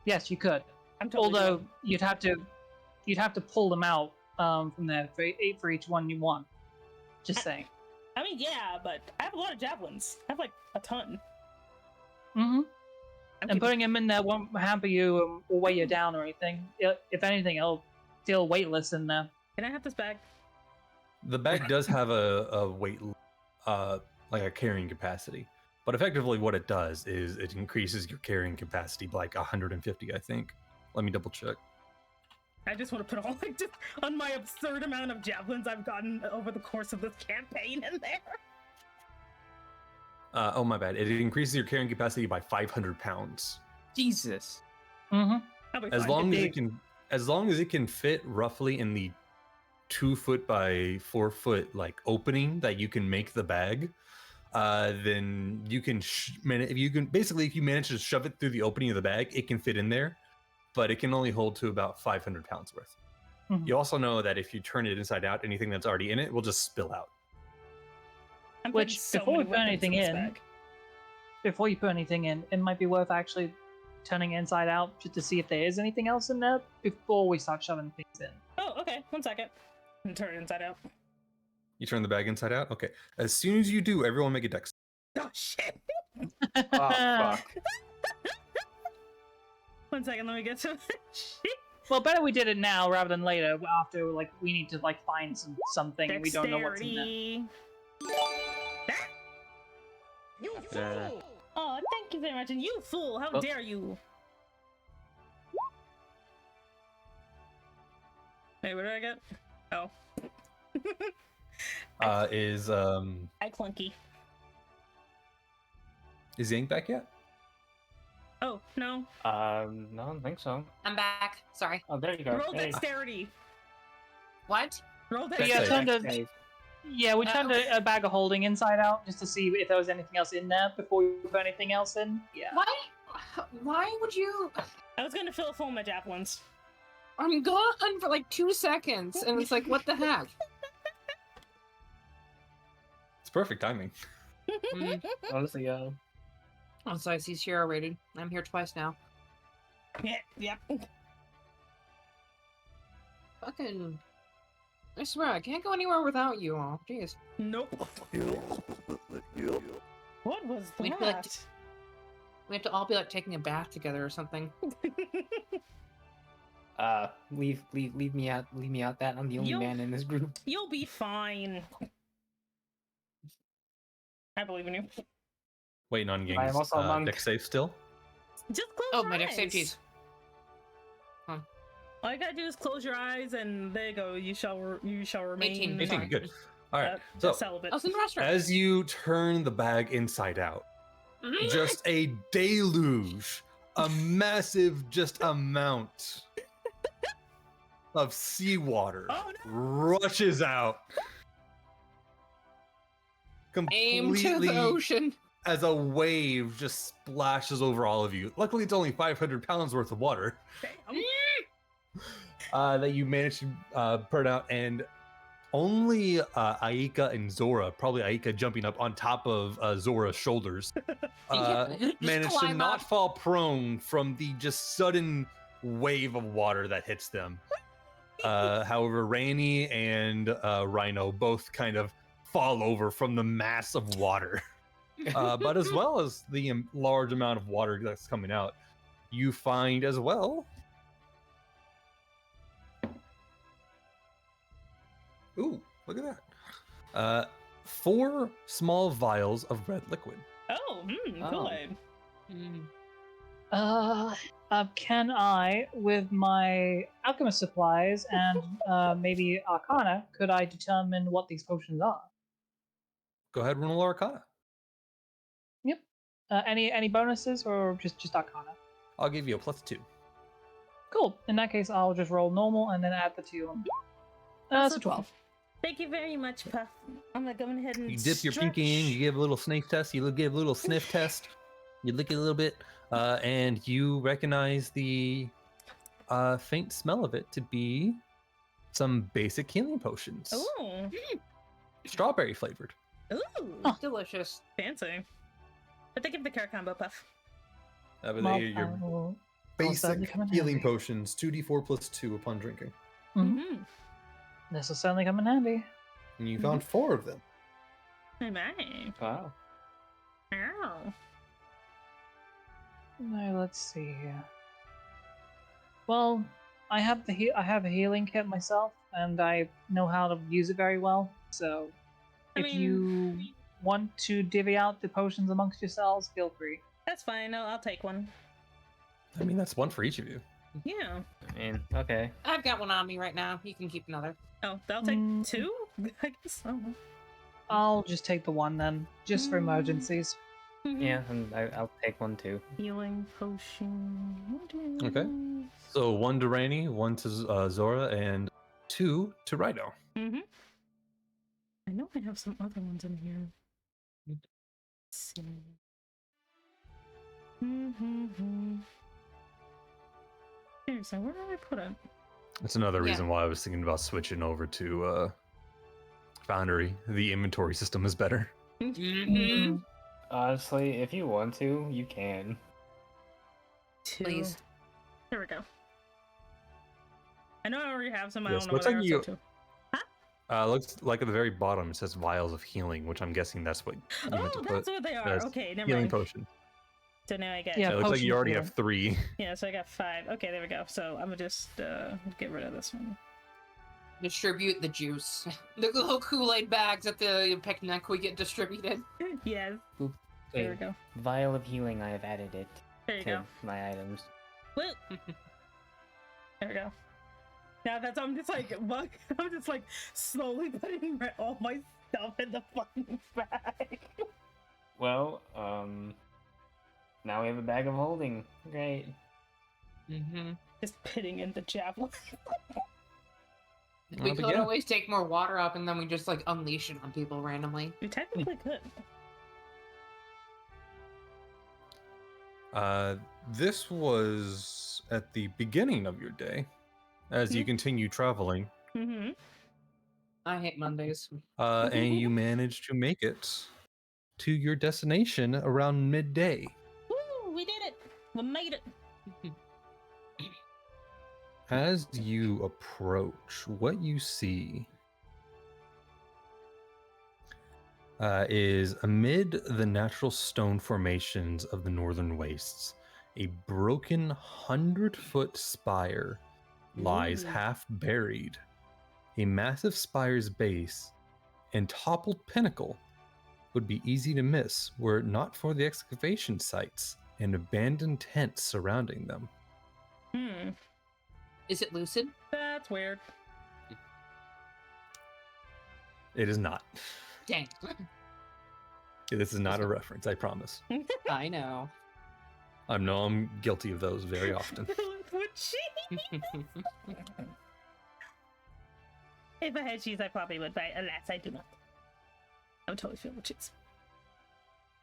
Yes, you could. I'm totally Although doing you'd have to pull them out from there for each one you want. Just saying. I mean, yeah, but I have a lot of javelins. I have like a ton. Mm-hmm. I'm And keeping- putting them in there won't hamper you or weigh you down or anything. If anything, it'll feel weightless in there. Can I have this bag? The bag does have a weight, like a carrying capacity. But effectively what it does is it increases your carrying capacity by like 150, I think. Let me double check. I just want to put all like just on my absurd amount of javelins I've gotten over the course of this campaign in there. Oh, my bad. It increases your carrying capacity by 500 pounds. Jesus. Mm-hmm. I'll be As fine. long as it can fit roughly in the 2 foot by 4 foot like opening that you can make the bag, then you can if you manage to shove it through the opening of the bag, it can fit in there, but it can only hold to about 500 pounds worth. Mhm. You also know that if you turn it inside out, anything that's already in it will just spill out. I'm Which, putting so before we many put weapons anything this in, bag. Before you put anything in, it might be worth actually turning it inside out just to see if there is anything else in there before we start shoving things in. Oh, okay. 1 second. I'm gonna turn it inside out. You turn the bag inside out? Okay. As soon as you do, everyone make a dex. Oh shit! Oh, fuck. 1 second. Let me get to shit. Well, better we did it now rather than later after like we need to like find something and we don't know what's in there. Dexterity. You Uh, fool! Oh, thank you very much. And you fool! How Oh. dare you? Hey, what did I get? Oh. Is I clunky. Yank back yet? Oh, no. No, I don't think so. I'm back. Sorry. Oh, there you go. Roll Hey. dexterity. What? Roll Dex Yeah, save. dexterity. turned Dex save. Yeah, we turned okay. a bag of holding inside out just to see if there was anything else in there before we put anything else in. Yeah. Why? Why would you? I was gonna fill it full of my javelins. I'm gone for like 2 seconds, and it's like, what the heck? It's perfect timing. Mm. Honestly, Oh, so I see Shiro rated. I'm here twice now. Yeah, yep. Fucking. I swear, I can't go anywhere without you all. Jeez. Nope. What was We have to, like, that? We have to all be like taking a bath together or something. leave me out. Leave me out. That I'm the only You'll- man in this group. You'll be fine. I believe in you. Waiting on I am getting also a monk. deck save still. Just close Oh, your my eyes. deck safeties. All you gotta do is close your eyes, and there you go. You shall remain. 18. 18, Sorry. good. All right. So, So celibate. I was in the restaurant. as you turn the bag inside out, just a deluge, a massive just amount of seawater Oh, no. rushes out. Aim to Completely the ocean. as a wave just splashes over all of you. Luckily, it's only 500 pounds worth of water Damn. that you managed to burn out, and only Aika and Zora, probably Aika jumping up on top of Zora's shoulders, Just managed to climb not up. fall prone from the just sudden wave of water that hits them. However, Rainy and Rhino both kind of fall over from the mass of water. But as well as the large amount of water that's coming out, you find as well. Ooh, look at that. 4 small vials of red liquid. Oh, Oh. Kool-Aid. Can I, with my alchemist supplies and maybe Arcana, could I determine what these potions are? Go ahead, roll Arcana. Yep. Any bonuses or just Arcana? I'll give you a +2. Cool. In that case, I'll just roll normal and then add the 2 on. So 12. Thank you very much, Puff. I'm gonna go ahead and You dip your pinky in, you give a little snake test, you give a little sniff test, you lick it a little bit, and you recognize the faint smell of it to be some basic healing potions. Ooh, Strawberry flavored. ooh, Oh. Delicious. fancy. But they give the care combo, Puff. But Well, they are your I'll basic certainly come in healing handy. potions, 2d4 + 2 upon drinking. Mhm. Mm-hmm. This will certainly come in handy. And you found 4 of them. Hey, man. Wow. Ow. Now let's see here. Well, I have I have a healing kit myself, and I know how to use it very well. So, I if mean- you want to divvy out the potions amongst yourselves, feel free. That's fine. I'll take one. I mean, that's 1 for each of you. Yeah. I mean, okay. I've got one on me right now. You can keep another. Oh, I'll take Mm. 2? I guess. I don't know. I'll just take the one then, just for emergencies. Mhm. Yeah, and I'll take one too. Healing potion. Okay. So 1 to Rainy, 1 to Zora, and 2 to Rhino. Mm-hmm. I know I have some other ones in here. Let's see. Mm-hmm. Seriously, where did I put it? That's another Yeah. reason why I was thinking about switching over to Foundry. The inventory system is better. Mm-hmm. Honestly, if you want to, you can. 2. Please. Here we go. I know I already have some. I Yes, don't know looks what I like was you- up to. Looks like at the very bottom it says vials of healing, which I'm guessing that's what you meant to Oh, put. that's what they are. as Okay, never Healing mind. potion. So now I get. Yeah, it looks like you potion already healing. have 3. Yeah, so I got 5. Okay, there we go. So I'm gonna just get rid of this one. Distribute the juice. The little Kool-Aid bags at the picnic we get distributed. Yes. Oop. There we Wait, go. Vial of healing, I have added it There you to go. my items. Woo. There we go. Now that's I'm just like I'm just like slowly putting all my stuff in the fucking bag. Well, Now we have a bag of holding. Great. Mm-hmm. Just pitting in the javelin. We I'll could begin. always take more water up and then we just like unleash it on people randomly. We technically could. This was at the beginning of your day, as you continue traveling, Mm-hmm. I hate Mondays. and you manage to make it to your destination around midday. Woo! We did it! We made it! As you approach, what you see is amid the natural stone formations of the northern wastes, a broken 100-foot spire lies Ooh. half buried. A massive spire's base and toppled pinnacle would be easy to miss were it not for the excavation sites and abandoned tents surrounding them. Hmm. Is it lucid? That's weird. It is not. Dang. This is not a reference, I promise. I know. I know I'm guilty of those very often. Would she? If I had cheese, I probably would, but alas, I do not. I'm totally filled with cheese.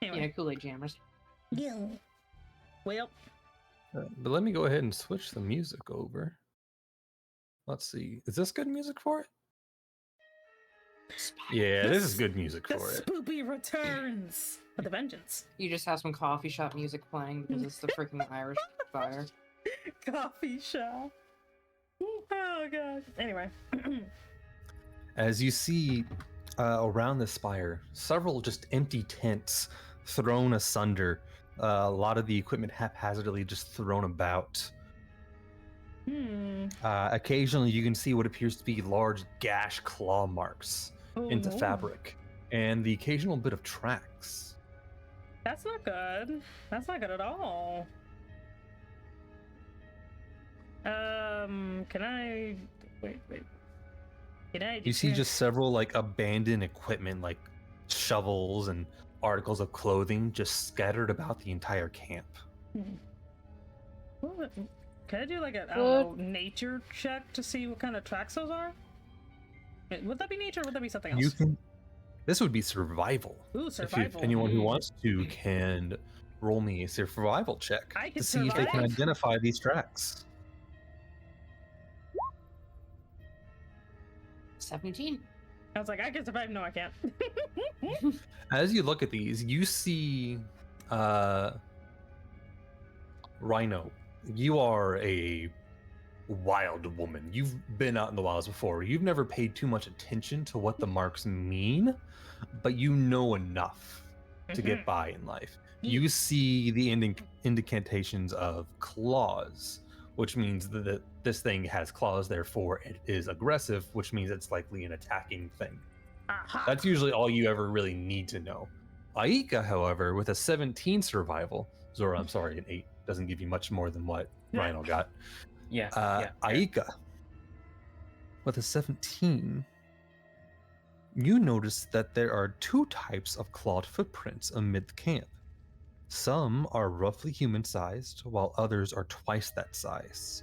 Yeah, Anyway. Kool-Aid jammers. Yeah. Well, But let me go ahead and switch the music over. Let's see. Is this good music for it? Yeah, this is good music the for it. spoopy returns with a vengeance. You just have some coffee shop music playing because it's the freaking Irish fire. Coffee shop. Oh god. Anyway. As you see around the spire, several just empty tents thrown asunder. A lot of the equipment haphazardly just thrown about. Occasionally, you can see what appears to be large gash claw marks into Oh, fabric, and the occasional bit of tracks. That's not good. That's not good at all. Can I wait? Can I? You see just several like abandoned equipment, like shovels and articles of clothing, just scattered about the entire camp. What? Can I do like a I don't know, nature check to see what kind of tracks those are? Wait, would that be nature or would that be something else? You can. This would be survival. Ooh, If survival. anyone who wants to can roll me a survival check I can to see if they can survive? identify these tracks. 17. I was like, I can survive. No, I can't. As you look at these, you see Rhino. You are a wild woman. You've been out in the wilds before. You've never paid too much attention to what the marks mean, but you know enough to get by in life. You see the indications of claws, which means that this thing has claws, therefore it is aggressive, which means it's likely an attacking thing. Aha. That's usually all you ever really need to know. Aika, however, with a 17 survival, Zora, I'm sorry, an 8 doesn't give you much more than what Rhino got. Yeah. Aika, with a 17, you notice that there are two types of clawed footprints amid the camp. Some are roughly human-sized, while others are twice that size.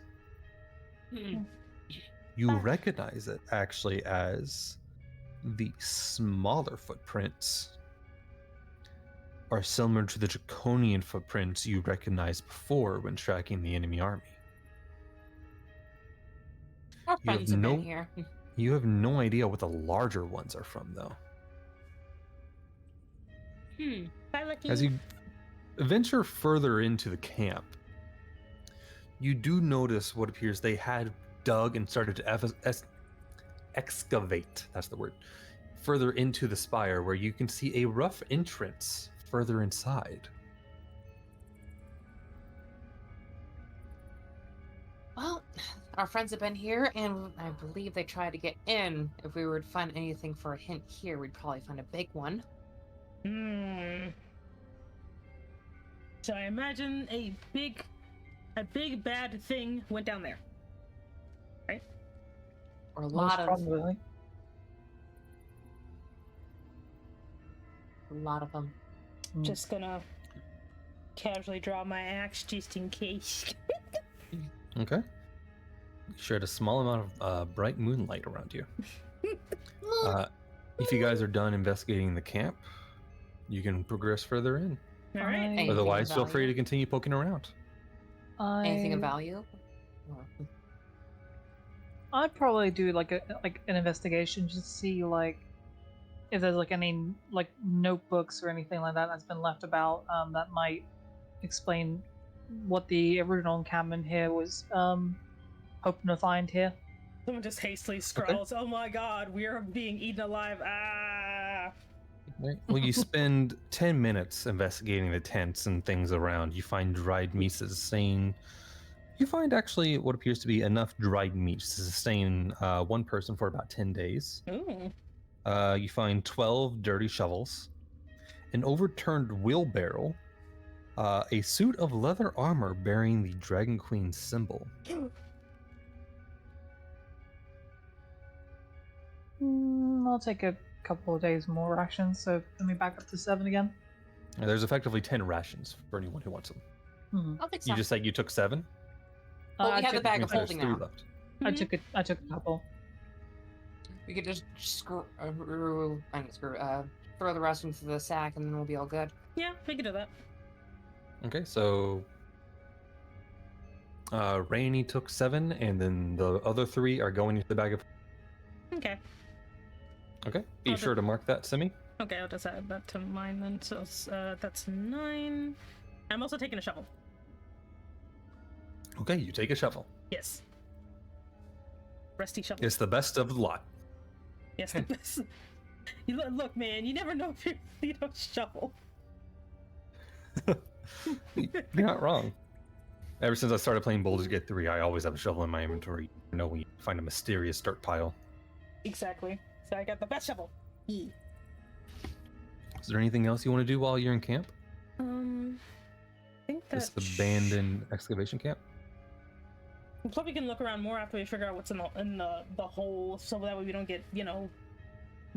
You recognize it actually as the smaller footprints are similar to the draconian footprints you recognized before when tracking the enemy army. Our You have friends have no- been here. You have no idea what the larger ones are from, though. Bye, Lucky. As you venture further into the camp, you do notice what appears they had dug and started to excavate, that's the word, further into the spire, where you can see a rough entrance further inside. Well, our friends have been here, and I believe they tried to get in. If we were to find anything for a hint here, we'd probably find a big one. So I imagine a big bad thing went down there. Right? Or a Most lot of probably. them. Just gonna casually draw my axe just in case. Okay. You shared a small amount of bright moonlight around you. If you guys are done investigating the camp, you can progress further in. All right. Anything of Otherwise, feel free value? to continue poking around. Anything of value? I'd probably do like an investigation just to see like if there's like any like notebooks or anything like that that's been left about that might explain what the original encampment here was hoping to find here. Someone just hastily scrawls, "Oh my god, we are being eaten alive." Ah. Right. Well, you spend 10 minutes investigating the tents and things around. You find dried meat to sustain. You find actually what appears to be enough dried meat to sustain one person for about 10 days. Ooh. You find 12 dirty shovels, an overturned wheelbarrow, a suit of leather armor bearing the Dragon Queen symbol. I'll take a couple of days more rations, so let me back up to 7 again. And there's effectively 10 rations for anyone who wants them. Mm-hmm. I'll take You some. just said you took 7? Well, we I have the took, bag of Means there's holding 3 now. left. I took a couple. We could just throw the rest into the sack, and then we'll be all good. Yeah, we can do that. Okay, so Rainy took 7, and then the other 3 are going into the bag of. Okay. Okay, be I'll sure do- to mark that, Simi. Okay, I'll just add that to mine then. So that's 9. I'm also taking a shovel. Okay, you take a shovel. Yes. Rusty shovel. It's the best of the lot. Yes, the best. Look, man, you never know if you need a shovel. You're not wrong. Ever since I started playing Baldur's Gate 3, I always have a shovel in my inventory. You know when you find a mysterious dirt pile. Exactly. So I got the best shovel. Is there anything else you want to do while you're in camp? I think This that abandoned excavation camp? We probably can look around more after we figure out what's in the hole, so that way we don't get,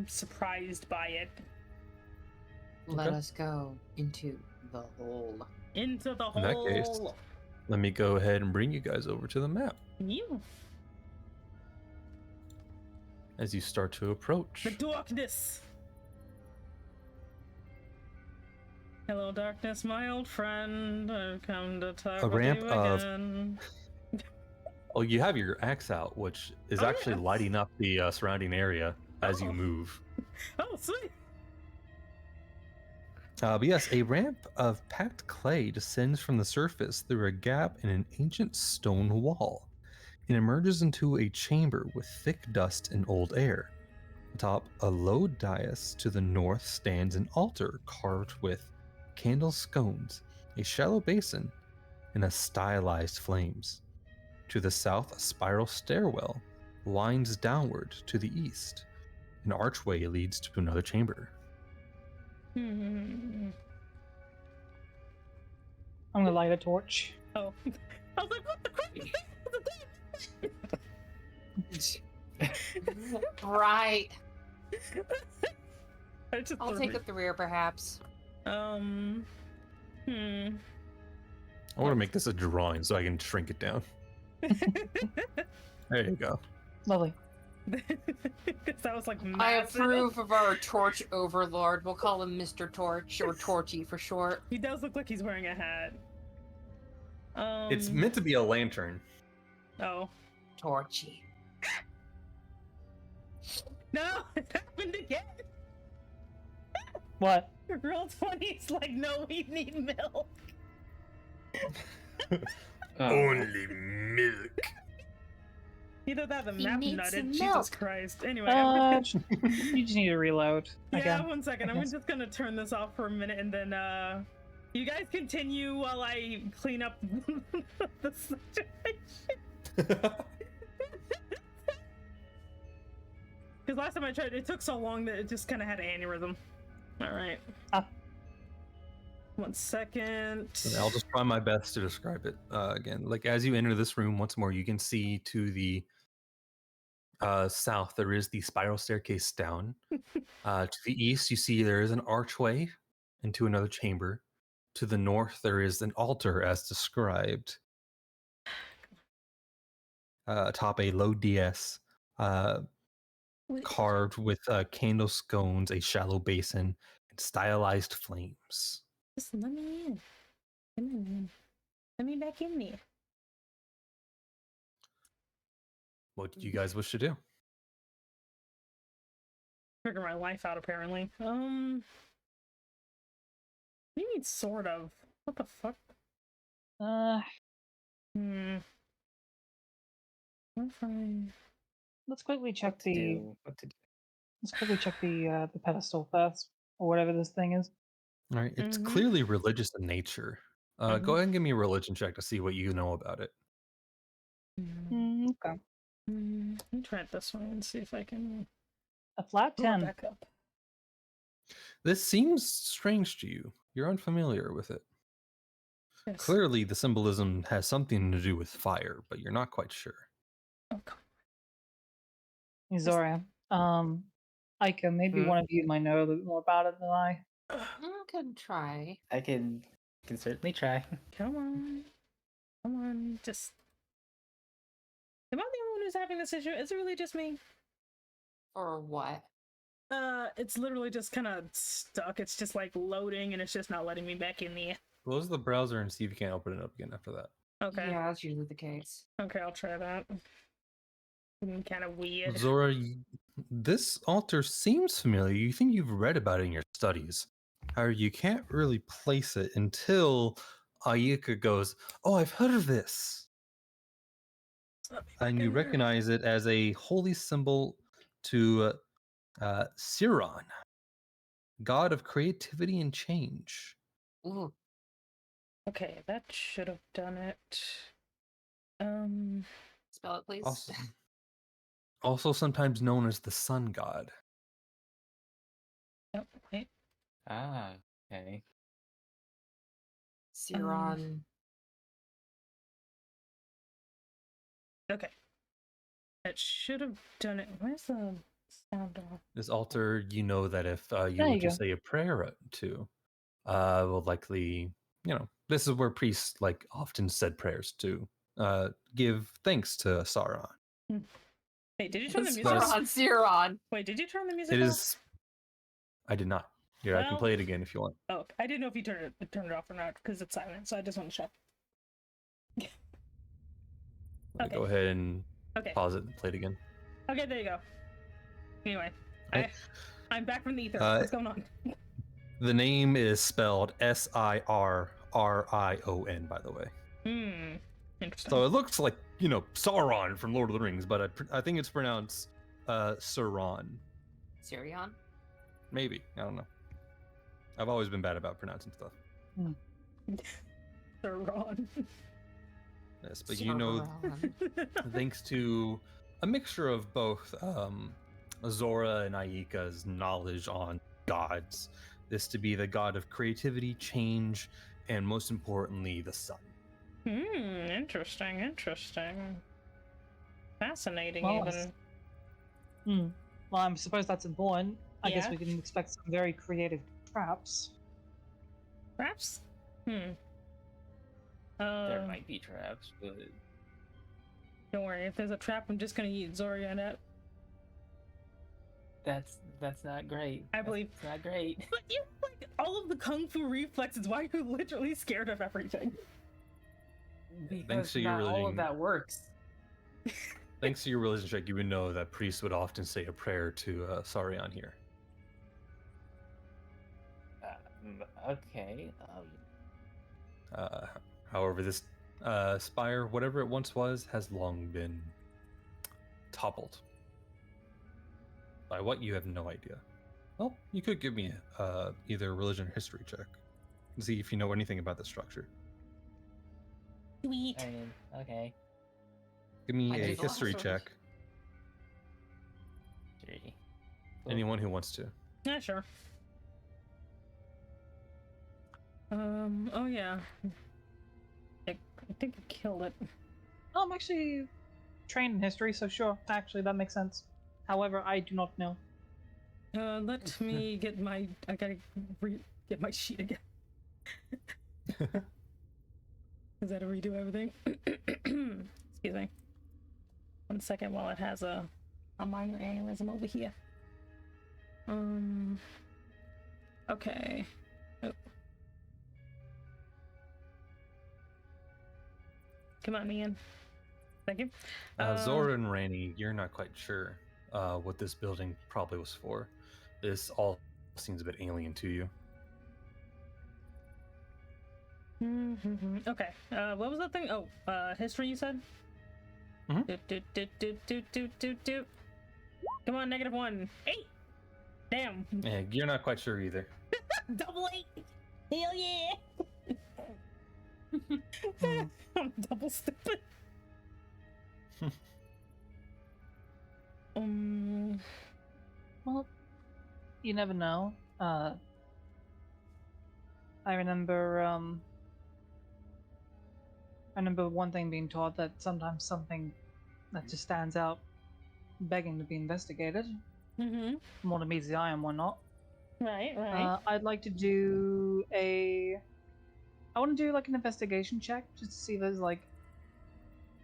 surprised by it. Let Okay. us go into the hole. Into the In that case, hole. let me go ahead and bring you guys over to the map You. as you start to approach. The darkness. Hello, darkness, my old friend. I've come to talk A with ramp you of- again. Oh, you have your axe out, which is Oh, actually yeah. lighting up the surrounding area as you Oh. move. Oh, sweet. But yes, a ramp of packed clay descends from the surface through a gap in an ancient stone wall and emerges into a chamber with thick dust and old air. Atop a low dais to the north stands an altar carved with candle scones, a shallow basin, and a stylized flames. To the south, a spiral stairwell winds downward to the east. An archway leads to another chamber. Hmm. I'm gonna light a torch. Oh. I was like, what the crap is that? Right. I just I'll take up the rear, perhaps. Hmm. I want to make this a drawing so I can shrink it down. There you go. Lovely. That was like I massive. approve of our torch overlord. We'll call him Mr. Torch, or Torchy for short. He does look like he's wearing a hat. It's meant to be a lantern. Oh. Torchy. No! It happened again! What? Roll 20 is like, no, we need milk. Only milk. Either that or the He map needs nutted. some Jesus milk. Christ. Anyway. You just need to reload. Yeah, Again. 1 second. I'm Yes. just gonna turn this off for a minute and then, you guys continue while I clean up the situation. Because last time I tried, it took so long that it just kind of had an aneurysm. Alright. Ah. 1 second. And I'll just try my best to describe it again. Like as you enter this room once more, you can see to the south there is the spiral staircase down. To the east, you see there is an archway into another chamber. to the north, there is an altar as described. Atop a low DS, carved with candle scones, a shallow basin, and stylized flames. Just let me in. Come on, man. Let me back in there. What do you guys wish to do? Figure my life out, apparently. What do you mean, sort of? What the fuck? What if I... Let's quickly check What to the. do? What to do? Let's quickly check the pedestal first, or whatever this thing is. All right, it's Mhm. clearly religious in nature. Go ahead and give me a religion check to see what you know about it. Okay. Let me try it this way and see if I can A flat pull it 10. back up. This seems strange to you. You're unfamiliar with it. Yes. Clearly, the symbolism has something to do with fire, but you're not quite sure. Oh, come Zora. Aika, maybe one of you might know a little bit more about it than I. I could try. I can certainly try. Come on. Come on. Just... Am I the only one who's having this issue? Is it really just me? Or what? It's literally just kind of stuck. It's just like loading and it's just not letting me back in there. Close the browser and see if you can't open it up again after that. Okay. Yeah, that's usually the case. Okay, I'll try that. Kind of weird. Zora, this altar seems familiar. You think you've read about it in your studies. However, you can't really place it until Ayika goes, "Oh, I've heard of this." And you recognize it as a holy symbol to Siron, god of creativity and change. Ooh. Okay, that should have done it. Spell it, please. Also sometimes known as the sun god. Oh, wait. Ah, okay. Siron. Okay. It should have done it. Where's the sound off? This altar, you know that if you There were you to go. say a prayer to, will likely, this is where priests like often said prayers to give thanks to Sauron. Hey, did you turn the music That's- off? Siron. Wait, did you turn the music It off? is. I did not. Here, I can Well- play it again if you want. Oh, I didn't know if you turned it off or not because it's silent. So I just want to check. Let me Okay. go ahead and Okay. pause it and play it again. Okay, there you go. Anyway, Right. I'm back from the ether. Uh, What's going on? The name is spelled Sirrion, by the way. Interesting. So it looks like, Sauron from Lord of the Rings, but I think it's pronounced Sauron. Sirion? Maybe. I don't know. I've always been bad about pronouncing stuff. Sir Ron. Yes, but thanks to a mixture of both Zora and Ayika's knowledge on gods, this to be the god of creativity, change, and most importantly, the sun. Interesting. Fascinating, Well, even. Well, I suppose that's important. I guess Yeah. we can expect some very creative traps. Perhaps? There might be traps, but Don't worry, if there's a trap, I'm just gonna eat Zoria and it. that's not great. I believe- it's not great. But you have, like, all of the kung fu reflexes. Why are you literally scared of everything? Because to your not all religion. of that works. Thanks to your religion check, you would know that priests would often say a prayer to Saurion here. Okay. However, this spire, whatever it once was, has long been toppled. By what, you have no idea. Well, you could give me either a religion or history check and see if you know anything about the structure. Sweet. I mean, okay. Give me I a did history also. check. 3. Anyone who wants to. Yeah, sure. Oh yeah. I think I killed it. I'm actually trained in history, so sure. Actually, that makes sense. However, I do not know. Let me get my... I gotta get my sheet again. Is that a redo everything? Excuse me. 1 second while it has a minor aneurysm over here. Okay. Oh. Come on, Ian. Thank you. Zora and Ranny, you're not quite sure what this building probably was for. This all seems a bit alien to you. Okay. What was that thing? Oh, history you said? Do. Come on, -1. 8! Damn. Yeah, you're not quite sure either. Double 8! Hell yeah! I'm double stupid. Well, you never know. I remember one thing being taught, that sometimes something that just stands out begging to be investigated. More to meets the eye and whatnot. Right. I'd like to do I want to do like an investigation check just to see if there's like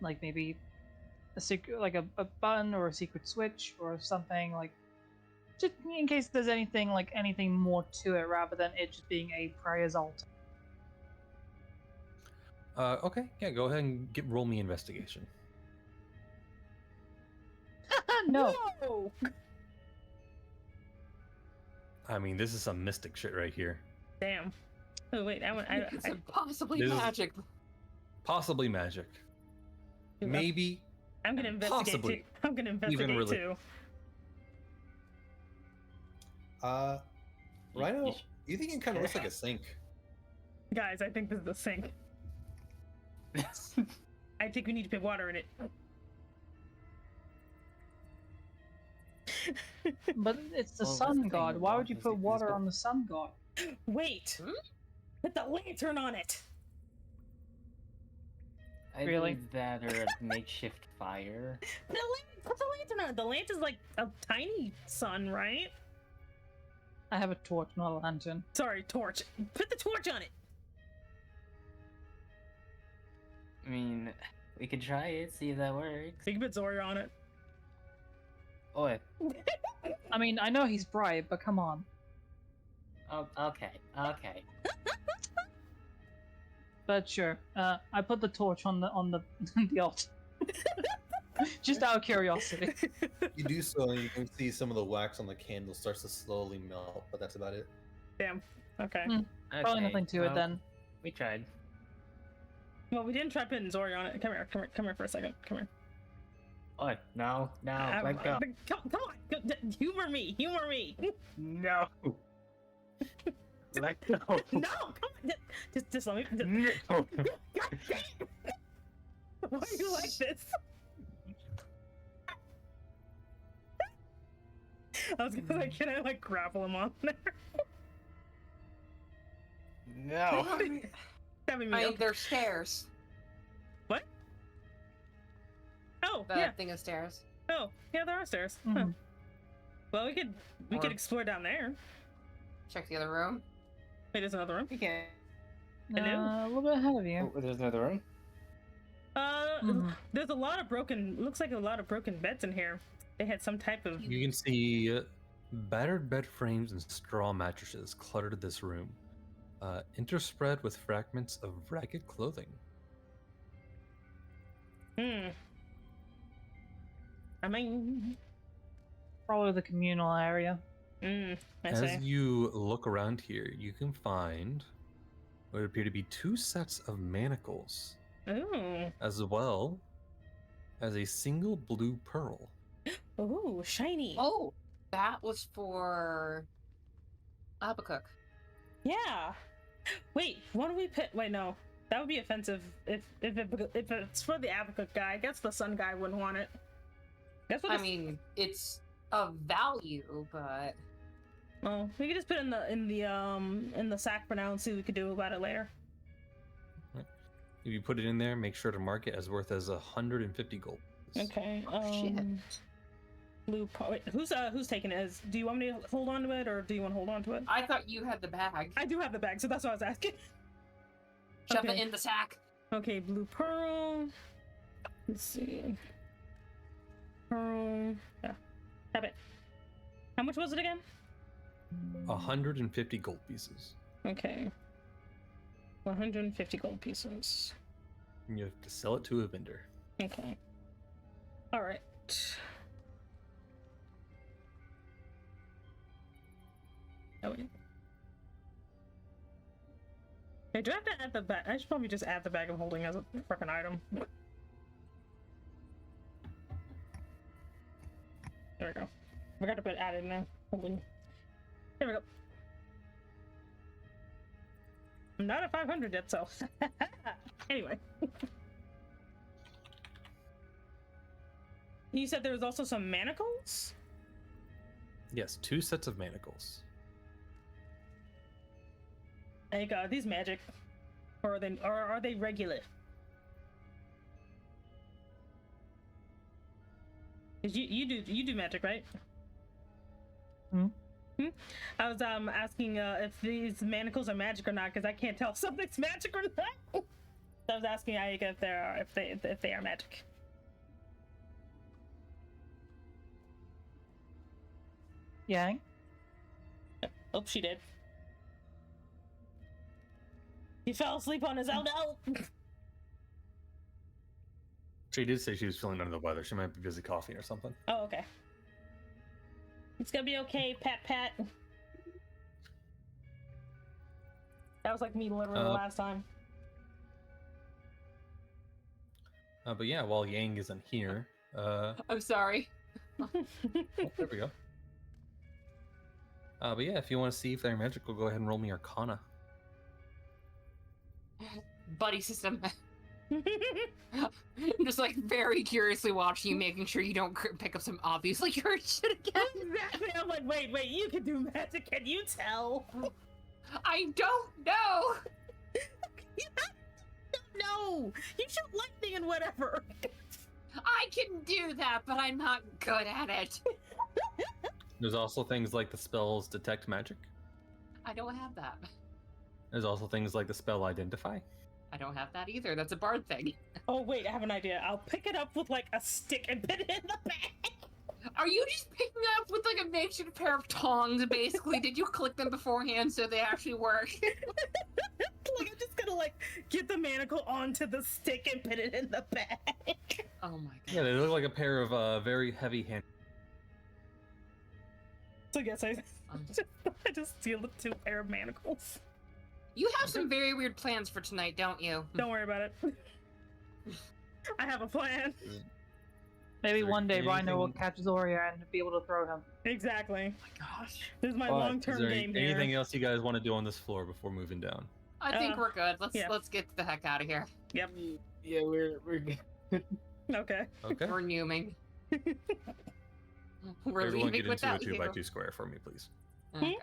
maybe a secret, like a button or a secret switch or something, like just in case there's anything more to it rather than it just being a prayer's altar. Okay, yeah, go ahead and roll me investigation. No. I mean, this is some mystic shit right here. Damn. Oh wait, It's possibly This is- magic. Possibly magic. Maybe. I'm gonna investigate possibly too. I'm gonna investigate really- too. Rhino, you think it kind of looks like a sink? Guys, I think this is the sink. I think we need to put water in it. But it's the Well, sun that's the thing god. with Why would you water, put is it water physical? on the sun god? Wait! Put the lantern on it! Really? Either that or a makeshift fire. Put the lantern on it! The lantern's like a tiny sun, right? I have a torch, not a lantern. Sorry, torch. Put the torch on it! I mean, we could try it, see if that works. You can put Zora on it. Oh, I mean, I know he's bright, but come on. oh, okay. But sure, I put the torch on the the altar. Just out of curiosity. You do so, and you can see some of the wax on the candle starts to slowly melt, but that's about it. Damn. Okay. Probably Okay, nothing to it well, then. We tried. Well, we didn't try putting Zora on it. Come here for a second. Come here. Oh, no, let go. Come on! Humor me! No! Let go! No! Come on! Just let me... No! God damn! Why are you like this? I was gonna can I like grapple him on there? No! Having me I mean, up. there's stairs. What? Oh, That yeah. thing of stairs. Oh, yeah, there are stairs. Huh. Mhm. Well, we could Or- explore down there. Check the other room. Wait, there's another room. You can. Hello? A little bit ahead of you. Oh, there's another room? There's a lot of broken. Looks like a lot of broken beds in here. They had some type of. You can see battered bed frames and straw mattresses cluttered this room, interspread with fragments of ragged clothing. I mean. Probably the communal area. I As say. you look around here, you can find what appear to be 2 sets of manacles, Ooh. as well as a single blue pearl. Ooh, shiny. Oh, that was for Habakkuk. Yeah. Wait, why don't we put? Wait, no. That would be offensive if it's for the Habakkuk guy. I guess the sun guy wouldn't want it. Guess what? I mean, it's of value, but well, we could just put it in the sack for now and see what we could do about it later. If you put it in there, make sure to mark it as worth as 150 gold. Okay. shit. Blue. Wait, who's taking it? Do you want me to hold on to it, or do you want to hold on to it? I thought you had the bag. I do have the bag, so that's what I was asking. Shove Okay. it in the sack. Okay, blue pearl. Let's see. Pearl. Yeah. Have it. How much was it again? 150 gold pieces. Okay. 150 gold pieces. And you have to sell it to a vendor. Okay. All right. Oh wait. Hey, do I have to add the bag? I should probably just add the bag I'm holding as a freaking item. There we go. Forgot to put added now. Holding. There we go. I'm not at 500 yet, so. Anyway. You said there was also some manacles? Yes, 2 sets of manacles. Like, are these magic? Or are they regular? 'Cause you do magic, right? Hmm? I was asking if these manacles are magic or not, because I can't tell if something's magic or not. So I was asking Aika if they are magic. Yang? Oh, she did. He fell asleep on his own note. She did say she was feeling under the weather. She might be busy coughing or something. Oh, okay. It's gonna be okay, pat. That was like me literally last time. But yeah, while Yang isn't here, I'm sorry. oh, there we go. But yeah, if you want to see if they're magical, go ahead and roll me Arcana. Buddy system. I'm just like very curiously watching you, making sure you don't pick up some obviously cursed shit again. Exactly. I'm like, wait, you can do magic. Can you tell? I don't know. No, you shoot lightning and whatever. I can do that, but I'm not good at it. There's also things like the spells Detect Magic. I don't have that. There's also things like the spell Identify. I don't have that either. That's a bard thing. Oh wait, I have an idea. I'll pick it up with like a stick and put it in the bag. Are you just picking it up with like a makeshift pair of tongs, basically? Did you click them beforehand so they actually work? Like, I'm just gonna like get the manacle onto the stick and put it in the bag. Oh my god. Yeah, they look like a pair of very heavy hand. So I guess I just steal the 2 pair of manacles. You have some very weird plans for tonight, don't you? Don't worry about it. I have a plan. Maybe Is there one day Rhino will anything- catch Zoria and be able to throw him. Exactly. Oh my gosh. This is my But long-term is there game anything here. else you guys want to do on this floor before moving down? I think we're good. yeah. Let's get the heck out of here. Yep. Yeah, we're good. Okay. Okay. We're numing. We're Everyone leaving get into a without 2 you. by 2 square for me, please. Okay.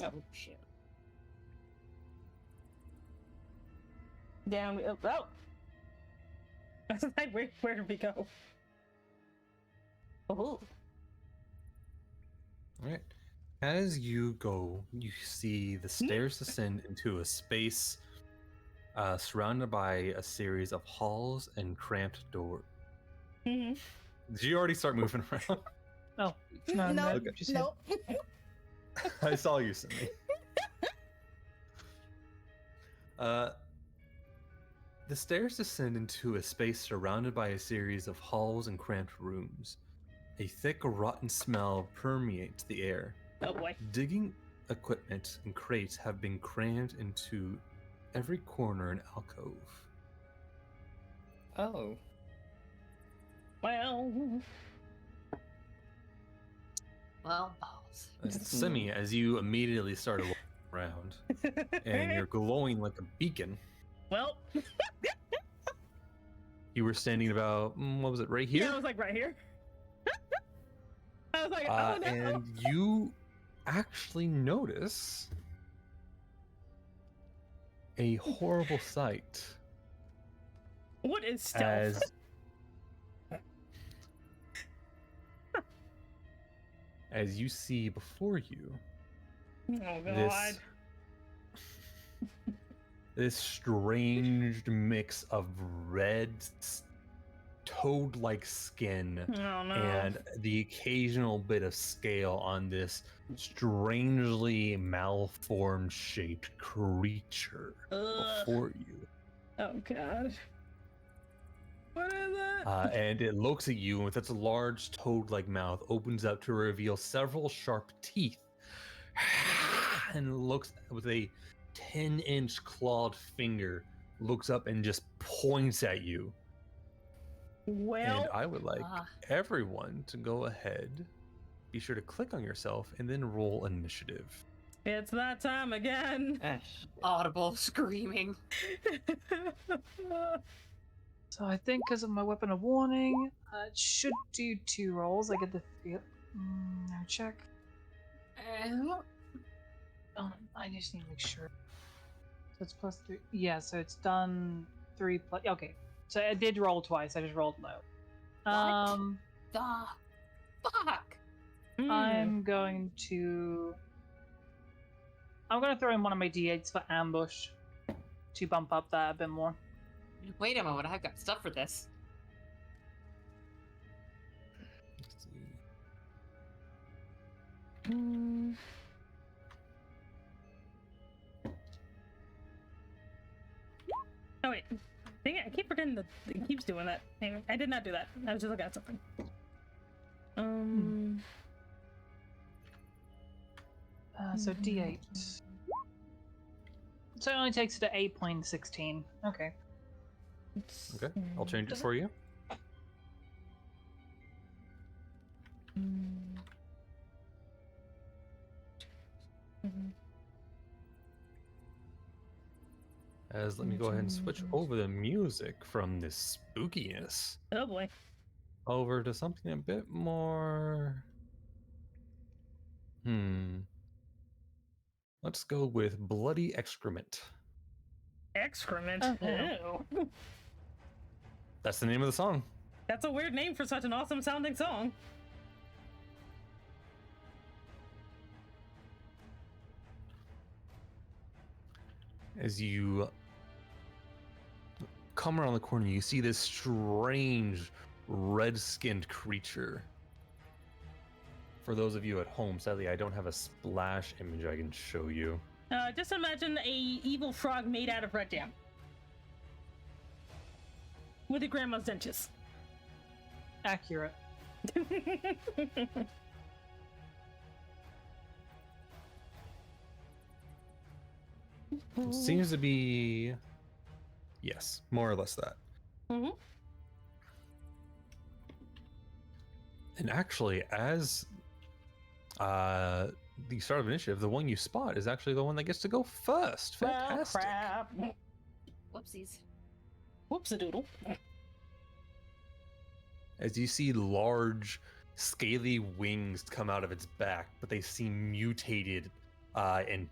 Oh shit. Down. Oh. I was like, where did we go? Oh. All right. As you go, you see the stairs descend into a space surrounded by a series of halls and cramped doors. Mhm. Did you already start moving around? No, no, no. Okay. Just hit. I saw you, Cindy. The stairs descend into a space surrounded by a series of halls and cramped rooms. A thick, rotten smell permeates the air. Oh boy. Digging equipment and crates have been crammed into every corner and alcove. Oh. Well. Well, balls. Simi, as you immediately started walking around, and you're glowing like a beacon, Well. you were standing about, what was it, right here? Yeah, I was like right here. I was like, Uh, oh no. and you actually notice a horrible sight What is stealth? as as you see before you Oh god. this this strange mix of red toad-like skin Oh no. and the occasional bit of scale on this strangely malformed shaped creature Ugh. before you. Oh god. What is it? And it looks at you and with its large toad-like mouth opens up to reveal several sharp teeth and looks with a 10-inch clawed finger, looks up and just points at you. Well, And I would like everyone to go ahead, be sure to click on yourself, and then roll initiative. it's that time again. Audible screaming. So I think because of my weapon of warning, it should do 2 rolls. I get the feel. No, check. Oh, I just need to make sure. So it's +3. Yeah, so it's done 3 plus. Okay, so I did roll twice. I just rolled low. What? The fuck? I'm going to throw in one of my d8s for ambush to bump up that a bit more. Wait a moment, I've got stuff for this. Let's see. Oh wait, dang it! I keep forgetting that it keeps doing that. Anyway, I did not do that. I was just looking at something. So d8. So it only takes it to 8.16. Okay. Okay, I'll change it for you. As let me go ahead and switch over the music from this spookiness Oh boy. over to something a bit more. Let's go with bloody excrement. Excrement. Oh. Ew. That's the name of the song. That's a weird name for such an awesome sounding song. As you come around the corner, you see this strange red-skinned creature. For those of you at home, sadly, I don't have a splash image I can show you. Just imagine a evil frog made out of red jam. With your grandma's dentures. Accurate. It seems to be, yes, more or less that. And actually, as the start of initiative, the one you spot is actually the one that gets to go first. Fantastic. Crap. Whoopsies. Whoops-a-doodle. As you see large, scaly wings come out of its back, but they seem mutated and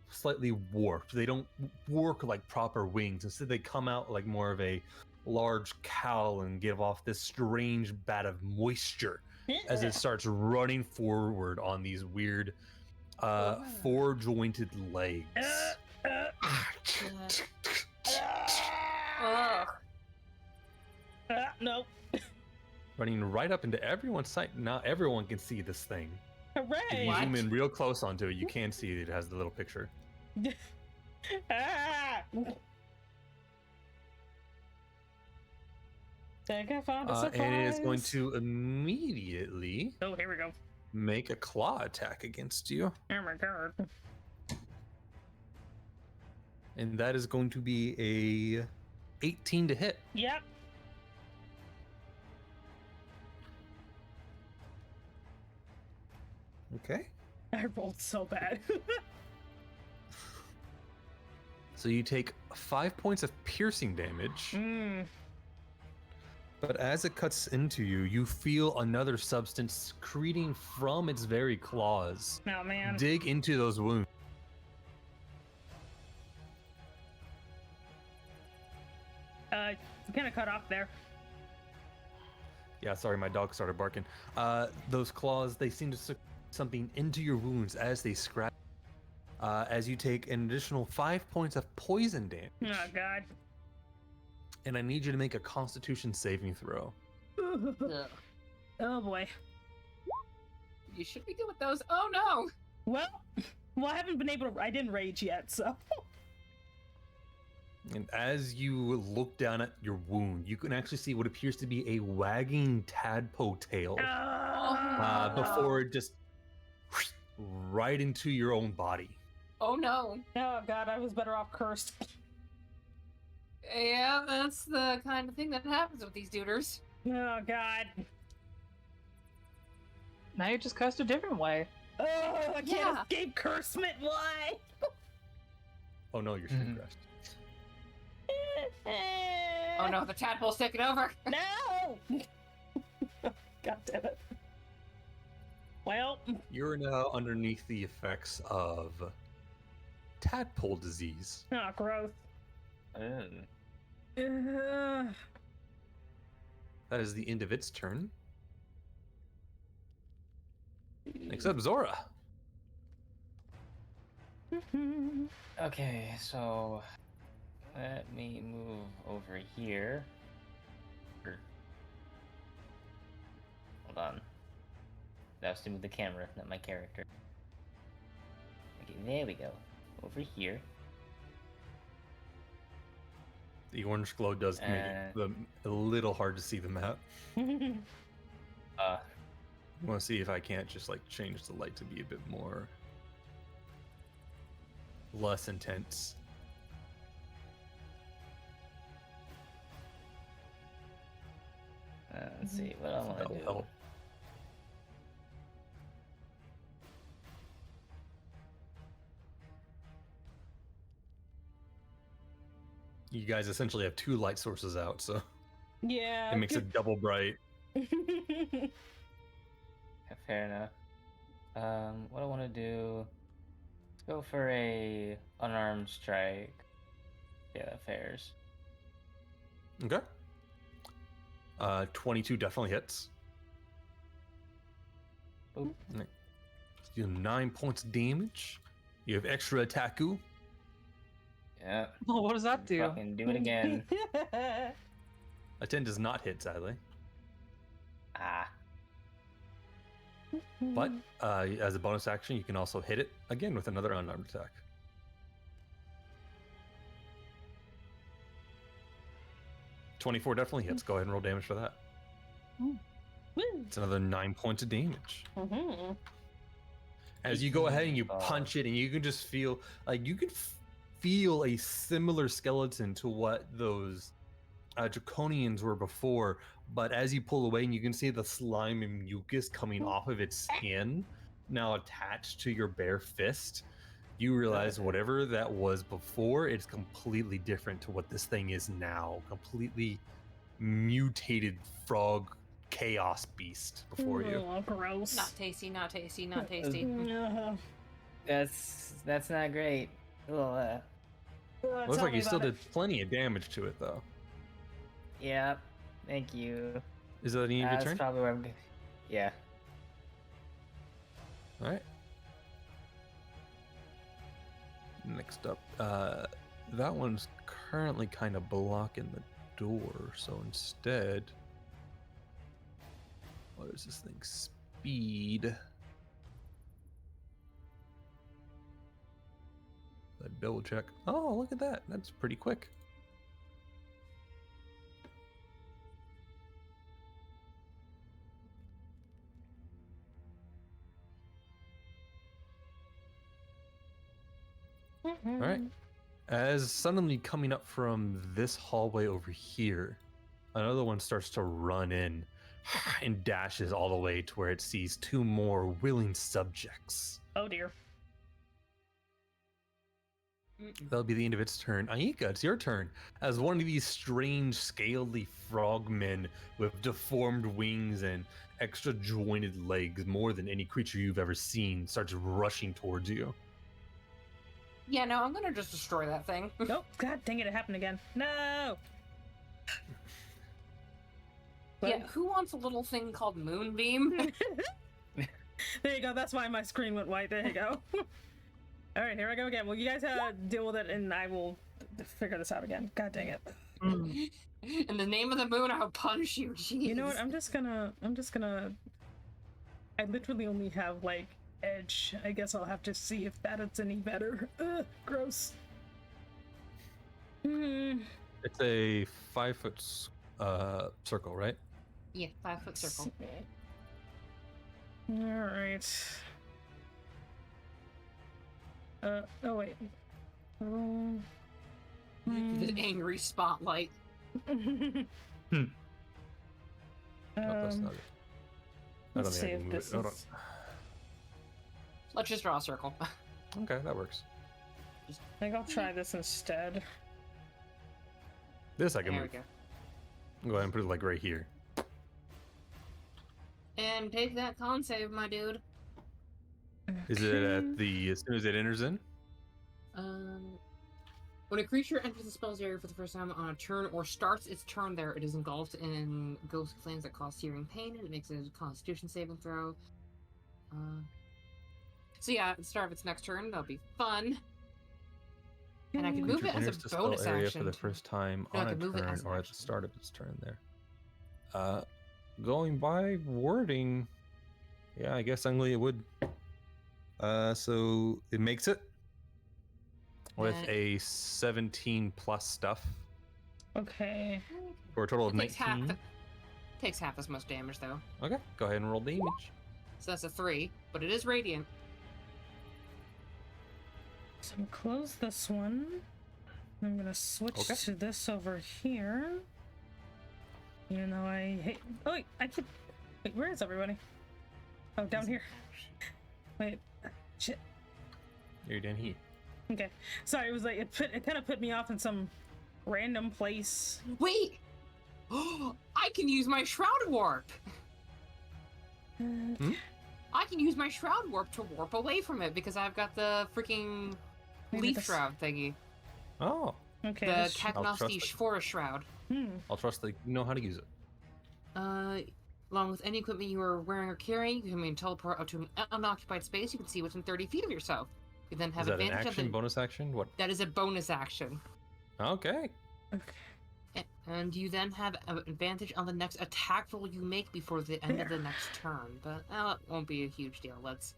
slightly warped. They don't work like proper wings. Instead, they come out like more of a large cowl and give off this strange bat of moisture as it starts running forward on these weird four-jointed legs. Nope. Running right up into everyone's sight. Now everyone can see this thing. If Hooray! you zoom in real close onto it, you can see it has the little picture. Think I found a surprise. And it is going to immediately Oh, here we go. make a claw attack against you. Oh my god. And that is going to be a 18 to hit. Yep. Okay. I rolled so bad. So you take 5 points of piercing damage. But as it cuts into you, you feel another substance secreting from its very claws. Oh man. Dig into those wounds. Kind of cut off there. Yeah, sorry, my dog started barking. Those claws, they seem to suck something into your wounds as they scratch. as you take an additional 5 points of poison damage. Oh god. And I need you to make a Constitution saving throw. Ugh. Oh boy. You should be good with those. Oh no! Well, I haven't been able to. I didn't rage yet, so. And as you look down at your wound, you can actually see what appears to be a wagging tadpole tail before it just right into your own body. Oh no! Oh god, I was better off cursed. Yeah, that's the kind of thing that happens with these duders. Oh god. Now you just cursed a different way. Oh, I can't escape cursement. Why? Oh no, you're stream crashed. Oh no, the tadpole's taking over. No! God damn it. Well, You're now underneath the effects of tadpole disease. oh, gross. Oh. That is the end of its turn. Except Zora. Okay, so let me move over here. Hold on. That was to move the camera, not my character. Okay, there we go. Over here. The orange glow does make it a little hard to see the map. I want to see if I can't just like change the light to be a bit more less intense. Let's see what I want to That'll do. help. You guys essentially have 2 light sources out, so Yeah. it makes it double bright. Yeah, fair enough. What I want to do, let's go for a unarmed strike. Yeah, that fares. Okay. 22 definitely hits. Oop. You have 9 points of damage. You have extra attacku. Yeah. Oh, what does that do? Fucking do it again. A 10 does not hit, sadly. Ah. But as a bonus action, you can also hit it again with another unarmed attack. $24 definitely hits. Go ahead and roll damage for that. Woo. It's another 9 points of damage. Mm-hmm. As you go ahead and you punch it, and you can just feel like you can feel a similar skeleton to what those draconians were before. But as you pull away, and you can see the slime and mucus coming off of its skin, now attached to your bare fist, you realize whatever that was before, it's completely different to what this thing is now. Completely mutated frog chaos beast before you. Oh, gross. Not tasty, not tasty, not tasty. That's not great. Ugh. Looks like you still did plenty of damage to it, though. Yeah. Thank you. Is that the end of your That's turn? probably where I'm. Yeah. All right. Next up, that one's currently kind of blocking the door, so instead, what is this thing? Speed. Let double check. Oh, look at that. That's pretty quick. All right. As suddenly coming up from this hallway over here, another one starts to run in and dashes all the way to where it sees 2 more willing subjects. Oh dear. That'll be the end of its turn. Aika, it's your turn. As one of these strange, scaly frogmen with deformed wings and extra jointed legs, more than any creature you've ever seen, starts rushing towards you. Yeah, no, I'm gonna just destroy that thing. Nope. God dang it, it happened again. No! Yeah, who wants a little thing called Moonbeam? There you go. That's why my screen went white. There you go. All right, here I go again. Well, you guys deal with it, and I will figure this out again. God dang it! In the name of the moon, I'll punish you. Jeez. You know what? I'm just gonna. I literally only have like edge. I guess I'll have to see if that is any better. Ugh, gross. It's a 5-foot circle, right? Yeah, 5-foot circle. All right. Oh wait. The angry spotlight. No, that's not it. I don't Let's see think I if can move this it. Hold on. is. Let's just draw a circle. Okay, that works. I think I'll try this instead. This I can There we move. go. Go ahead and put it like right here. And take that con save, my dude. Is it at the as soon as it enters in? When a creature enters the spell's area for the first time on a turn or starts its turn there, it is engulfed in ghost flames that cause searing pain, and it makes a Constitution saving throw. So yeah, at the start of its next turn, that'll be fun. And I can move Creature it as enters the a spell bonus area action. for the first time No, I on a can move it turn as an or at the action. start of its turn there. Going by wording, yeah, I guess Ungly it would. So it makes it with That- a 17 plus stuff Okay. for a total of It takes 19. takes half as much damage though. Okay, go ahead and roll the damage. So that's a 3, but it is radiant. So I'm gonna close this one. I'm gonna switch Okay. to this over here. You know, I hate. Oh, wait, I could. Wait, where is everybody? Oh, down here. Wait. Shit. You're down here. Okay. Sorry, it was like it kind of put me off in some random place. Wait! I can use my Shroud Warp! I can use my Shroud Warp to warp away from it because I've got the freaking Maybe Leaf this- Shroud thingy. Oh, Okay. The this- trust Cacnosty it. Forest Shroud. I'll trust that you know how to use it. Along with any equipment you are wearing or carrying, you can teleport up to an unoccupied space you can see within 30 feet of yourself. You then have Is that an advantage action, of the... bonus action? What? That is a bonus action. Okay. And you then have an advantage on the next attack roll you make before the end of the next turn. But it won't be a huge deal. Let's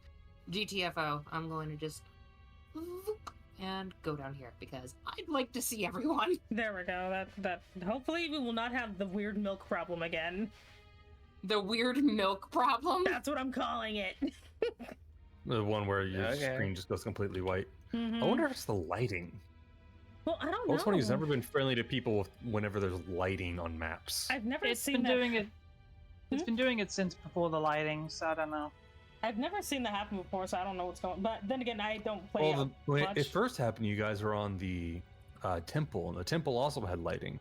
GTFO. I'm going to just and go down here because I'd like to see everyone. There we go. That. Hopefully, we will not have the weird milk problem again. The weird milk problem. That's what I'm calling it. The one where your Okay. screen just goes completely white. Mhm. I wonder if it's the lighting. Well, I don't know. Most never been friendly to people whenever there's lighting on maps. I've never It's seen been that. doing it. It's been doing it since before the lighting, so I don't know. I've never seen that happen before, so I don't know what's going. But then again, I don't play. Well, when much. it first happened, you guys were on the temple, and the temple also had lighting.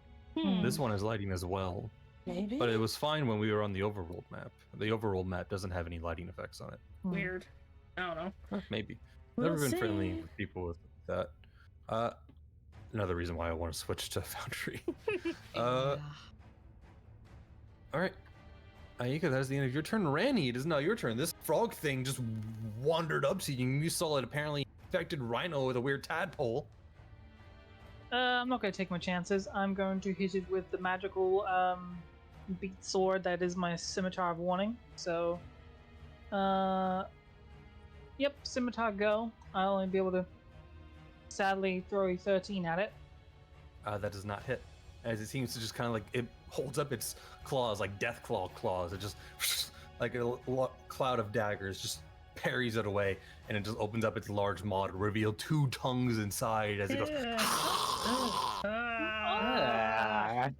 This one has lighting as well, Maybe. but it was fine when we were on the overworld map. The overworld map doesn't have any lighting effects on it. Weird. I don't know. Maybe. We'll Never been friendly see. with people with that. Another reason why I want to switch to Foundry. All right. Aika, that is the end of your turn. Ranny, it is now your turn. This frog thing just wandered up to you, and you saw it apparently infected rhino with a weird tadpole. I'm not going to take my chances. I'm going to hit it with the magical beat sword that is my Scimitar of Warning. So, yep, Scimitar go. I'll only be able to sadly throw a 13 at it. That does not hit, as it seems to just kind of like it holds up its claws like death claw claws. It just like a cloud of daggers just parries it away, and it just opens up its large maw to reveal 2 tongues inside as it goes. Ah.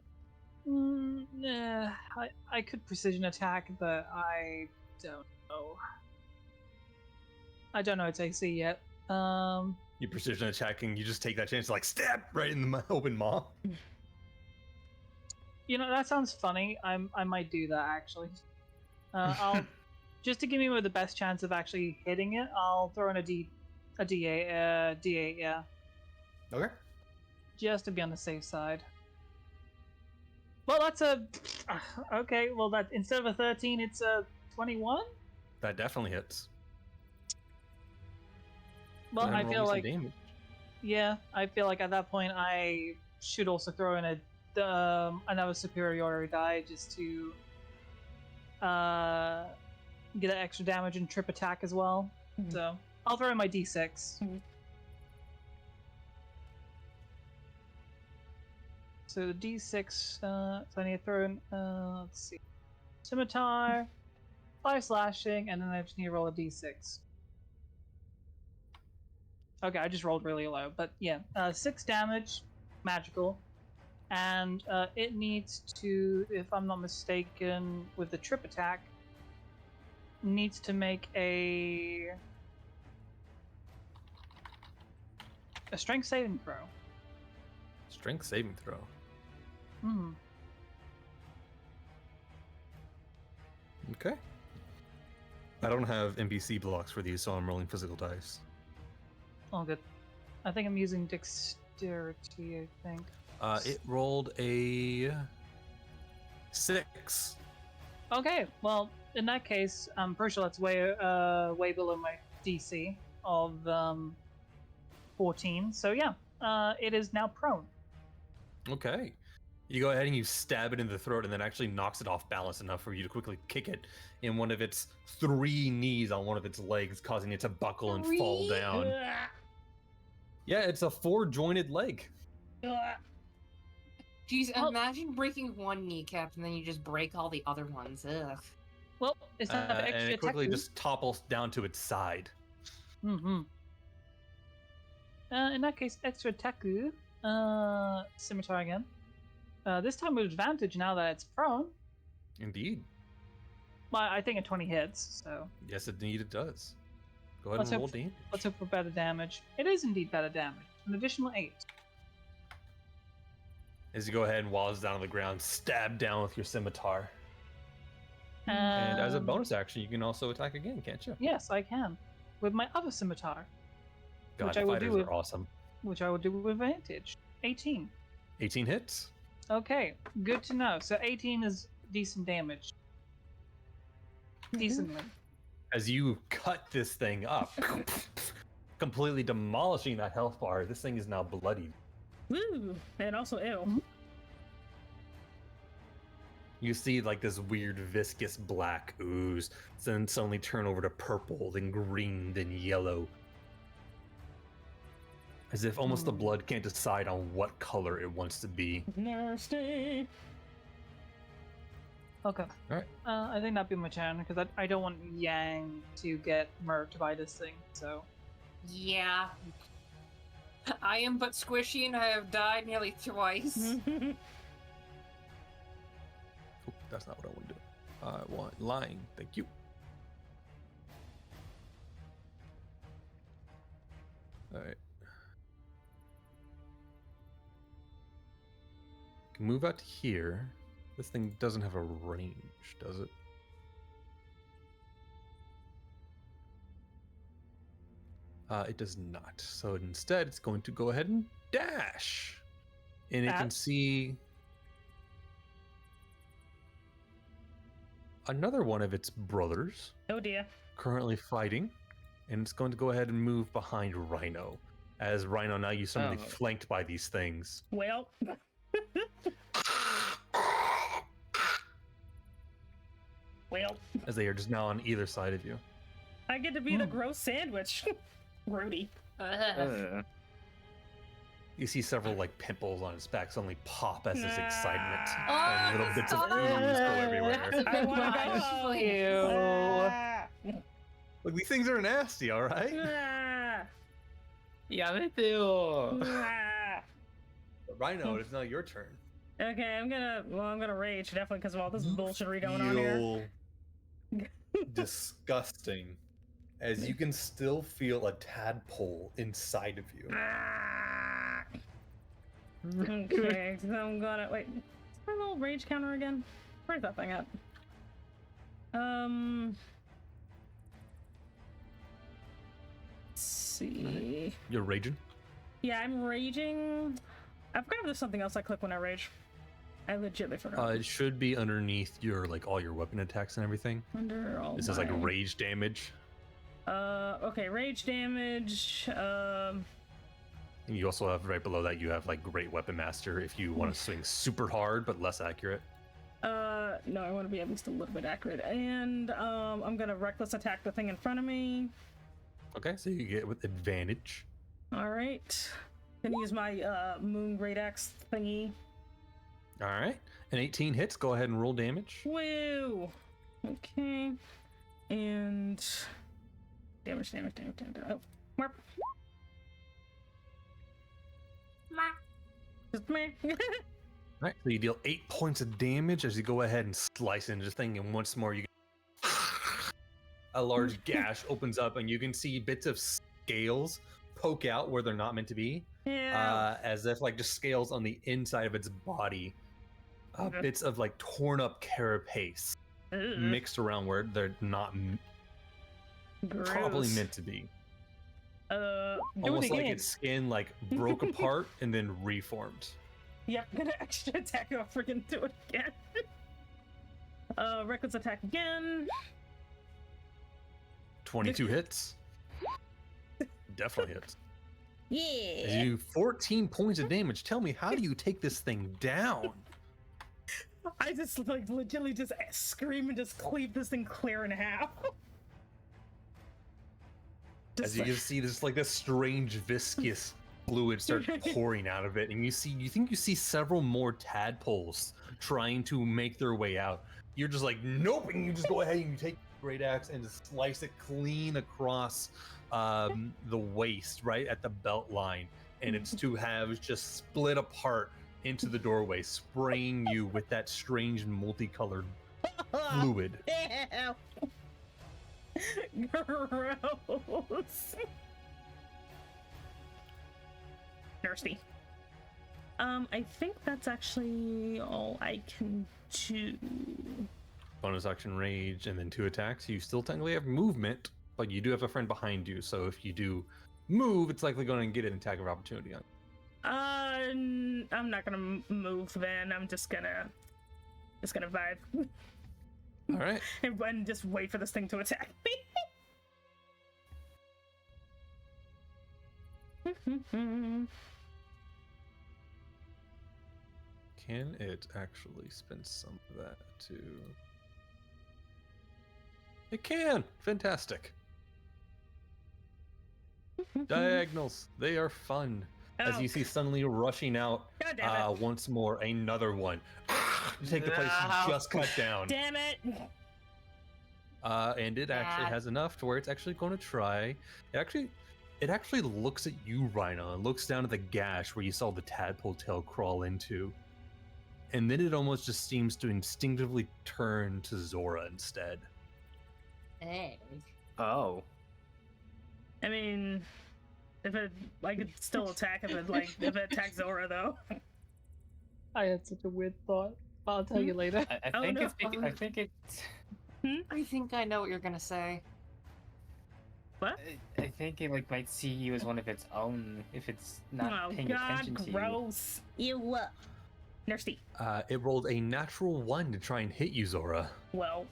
I could precision attack, but I don't know. I don't know its AC yet. You precision attacking, you just take that chance to like stab right in the open maw. You know, that sounds funny. I might do that actually. I'll just to give me the best chance of actually hitting it. I'll throw in a D8, yeah, Okay. just to be on the safe side. Well, that's a okay. Well, that instead of a 13, it's a 21. That definitely hits. Well, Go ahead I and roll feel me some like damage. yeah, I feel like at that point I should also throw in another superiority die just to get an extra damage and trip attack as well. Mhm. So I'll throw in my d6. Mhm. So the d6, so I need to throw in, let's see, scimitar, 5 slashing, and then I just need to roll a d6. Okay, I just rolled really low, but yeah, 6 damage, magical, and it needs to, if I'm not mistaken, with the trip attack, needs to make a strength saving throw. Strength saving throw. Hmm. Okay. I don't have NPC blocks for these, so I'm rolling physical dice. All good. I think I'm using dexterity, I think. It rolled a 6. Okay, well, in that case, I'm pretty sure that's way below my DC of 14. So yeah, it is now prone. Okay. You go ahead and you stab it in the throat, and then actually knocks it off balance enough for you to quickly kick it in one of its 3 knees on one of its legs, causing it to buckle and fall down. Yeah, it's a 4-jointed leg. Jeez, Well- imagine breaking one kneecap and then you just break all the other ones. Ugh. Well, it's not And extra it quickly attack. just topples down to its side. Mm-hmm. In that case, extra attack. Scimitar again. This time with advantage now that it's prone. Indeed. Well, I think a 20 hits, so Yes, indeed it does. Go ahead Let's and roll hope- damage. let's hope for better damage. It is indeed better damage. An additional 8. As you go ahead and while it's down on the ground, stab down with your scimitar. And as a bonus action, you can also attack again, can't you? Yes, I can. With my other scimitar, God, which I will fighters do with- are awesome. which I will do with advantage. 18. 18 hits. Okay, good to know. So 18 is decent damage. Decently. As you cut this thing up, completely demolishing that health bar, this thing is now bloodied. Woo! And also ill. Mhm. You see like this weird viscous black ooze, then suddenly turn over to purple, then green, then yellow. As if almost the blood can't decide on what color it wants to be. Nasty. Okay. Alright. I think that'd be my turn, because I don't want Yang to get murked by this thing, so... Yeah. I am but squishy and I have died nearly twice. Oh, that's not what I want to do. I want lying. Thank you. Alright. Can move out to here. This thing doesn't have a range, does it? It does not. So instead, it's going to go ahead and dash. And it can At? see another one of its brothers Oh dear. currently fighting. And it's going to go ahead and move behind Rhino. As Rhino, now you're suddenly Oh. flanked by these things. Well. Well, As they are just now on either side of you. I get to be the gross sandwich. Grody. You see several like pimples on its back suddenly pop as this Nah. excitement. Oh, And little bits of stop. ooze go everywhere. That's a I bit wanna much. go. Ew. Look, these things are nasty, alright? Ah. Yeah, they do. Ah. Rhino, it's now your turn. Okay, I'm gonna rage definitely because of all this bullshittery going on here. Feel disgusting, as you can still feel a tadpole inside of you. Ah. Okay, so I'm gonna wait. Is my little rage counter again? Where's that thing at? Let's see. You're raging? Yeah, I'm raging. I forgot if there's something else I click when I rage. I legitly forgot. It should be underneath your like all your weapon attacks and everything. Under all This is like my- rage damage. Okay, rage damage. And you also have right below that, you have like Great Weapon Master if you want to swing super hard but less accurate. No, I want to be at least a little bit accurate. And I'm gonna reckless attack the thing in front of me. Okay, so you get with advantage. All right. Gonna use my moon great axe thingy. All right, an 18 hits. Go ahead and roll damage. Woo! Okay. And damage. Oh, marp. Just me. All right, so you deal 8 points of damage as you go ahead and slice into this thing, and once more you get a large gash opens up, and you can see bits of scales poke out where they're not meant to be, as if like just scales on the inside of its body, bits of like torn up carapace mixed around where they're not probably meant to be. Almost like its skin like broke apart and then reformed. Yep, gonna extra attack if I freaking do it again. Reckless attack again. 22 hits. Definitely hits. Yeah. You do 14 points of damage. Tell me, how do you take this thing down? I just like legitimately just scream and just cleave this thing clear in half. As you can see, this like this strange viscous fluid start pouring out of it, and you think you see several more tadpoles trying to make their way out. You're just like, nope, and you just go ahead and you take the great axe and just slice it clean across the waist, right at the belt line, and its two halves just split apart into the doorway, spraying you with that strange multicolored fluid. Gross. Thirsty. I think that's actually all I can do. Bonus action rage and then 2 attacks. You still technically have movement, but you do have a friend behind you, so if you do move, it's likely going to get an attack of opportunity on. I'm not gonna move then. I'm just gonna vibe. All right. And just wait for this thing to attack me. Can it actually spend some of that to... It can! Fantastic. Diagonals. They are fun. As you see suddenly rushing out once more, another one. You take the place you just cut down. Damn it! And it actually has enough to where it's actually going to try. It actually looks at you, Rhino, and looks down at the gash where you saw the tadpole tail crawl into. And then it almost just seems to instinctively turn to Zora instead. Hey. Oh. I mean, I could still attack if it attacks Zora though. I had such a weird thought. I'll tell you later. I think it's. I think it's. I think I know what you're gonna say. What? I think it might see you as one of its own if it's not paying attention to you. Gross. Ew. Nasty. It rolled a natural 1 to try and hit you, Zora. Well.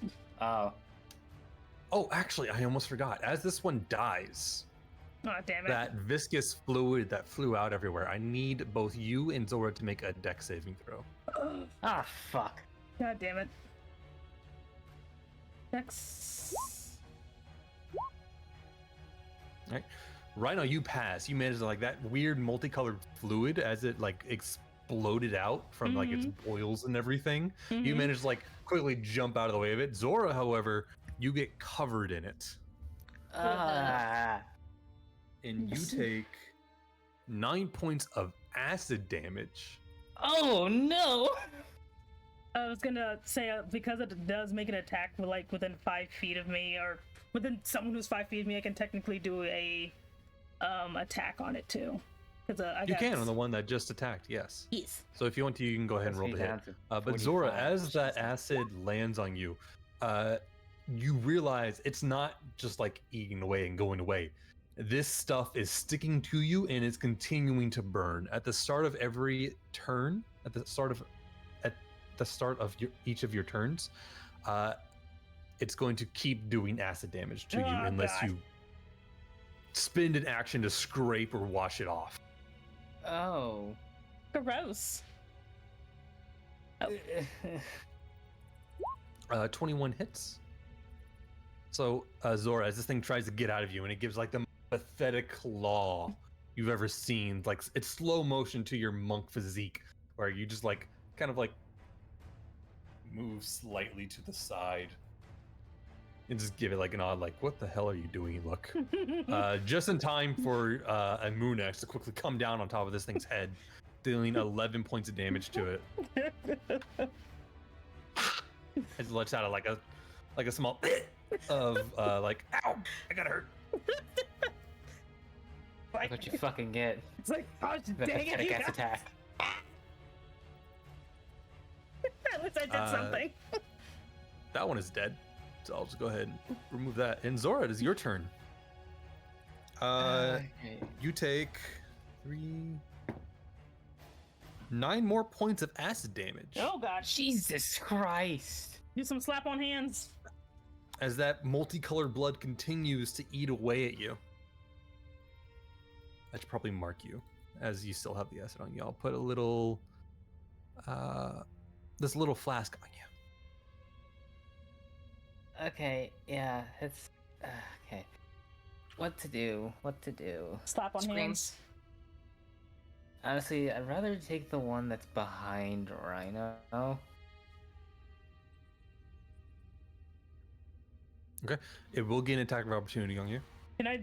Oh, actually, I almost forgot. As this one dies, damn it. that viscous fluid that flew out everywhere, I need both you and Zora to make a dex saving throw. Fuck. God damn it. Dex. All right. Rhino, you pass. You managed to, like, that weird multicolored fluid as it like exploded out from like its boils and everything. You managed to like quickly jump out of the way of it. Zora, however, you get covered in it. And you take 9 points of acid damage. Oh no! I was gonna say because it does make an attack like within 5 feet of me, or within someone who's 5 feet of me, I can technically do a attack on it too. You can on the one that just attacked, yes. Yes. So if you want to, you can go ahead and roll the hit. But Zora, as that acid lands on you, you realize it's not just like eating away and going away. This stuff is sticking to you and it's continuing to burn. At the start of every turn, at the start of each of your turns, it's going to keep doing acid damage to you unless you spend an action to scrape or wash it off. Oh. Gross. Oh. 21 hits. So, Zora, as this thing tries to get out of you, and it gives like the pathetic claw you've ever seen, like it's slow motion to your monk physique, where you just like kind of like Move slightly to the side. and just give it like an odd, like, what the hell are you doing? Look, just in time for a moon axe to quickly come down on top of this thing's head, dealing 11 points of damage to it. It lets out like a small of like, ow, I got hurt. That's what you fucking get. It's like, oh, The dang it, pathetic you ass guys. attack. At least I did something. That one is dead. So I'll just go ahead and remove that. And Zora, it is your turn. Okay. You take 9 more points of acid damage. Oh god. Jesus Christ. Do some slap on hands. As that multicolored blood continues to eat away at you. I should probably mark you, as you still have the acid on you. I'll put a little, this little flask on you. Okay, yeah, it's okay. What to do? Slap on Scream. hands. Honestly, I'd rather take the one that's behind Rhino. Okay, it will gain attack of opportunity on you.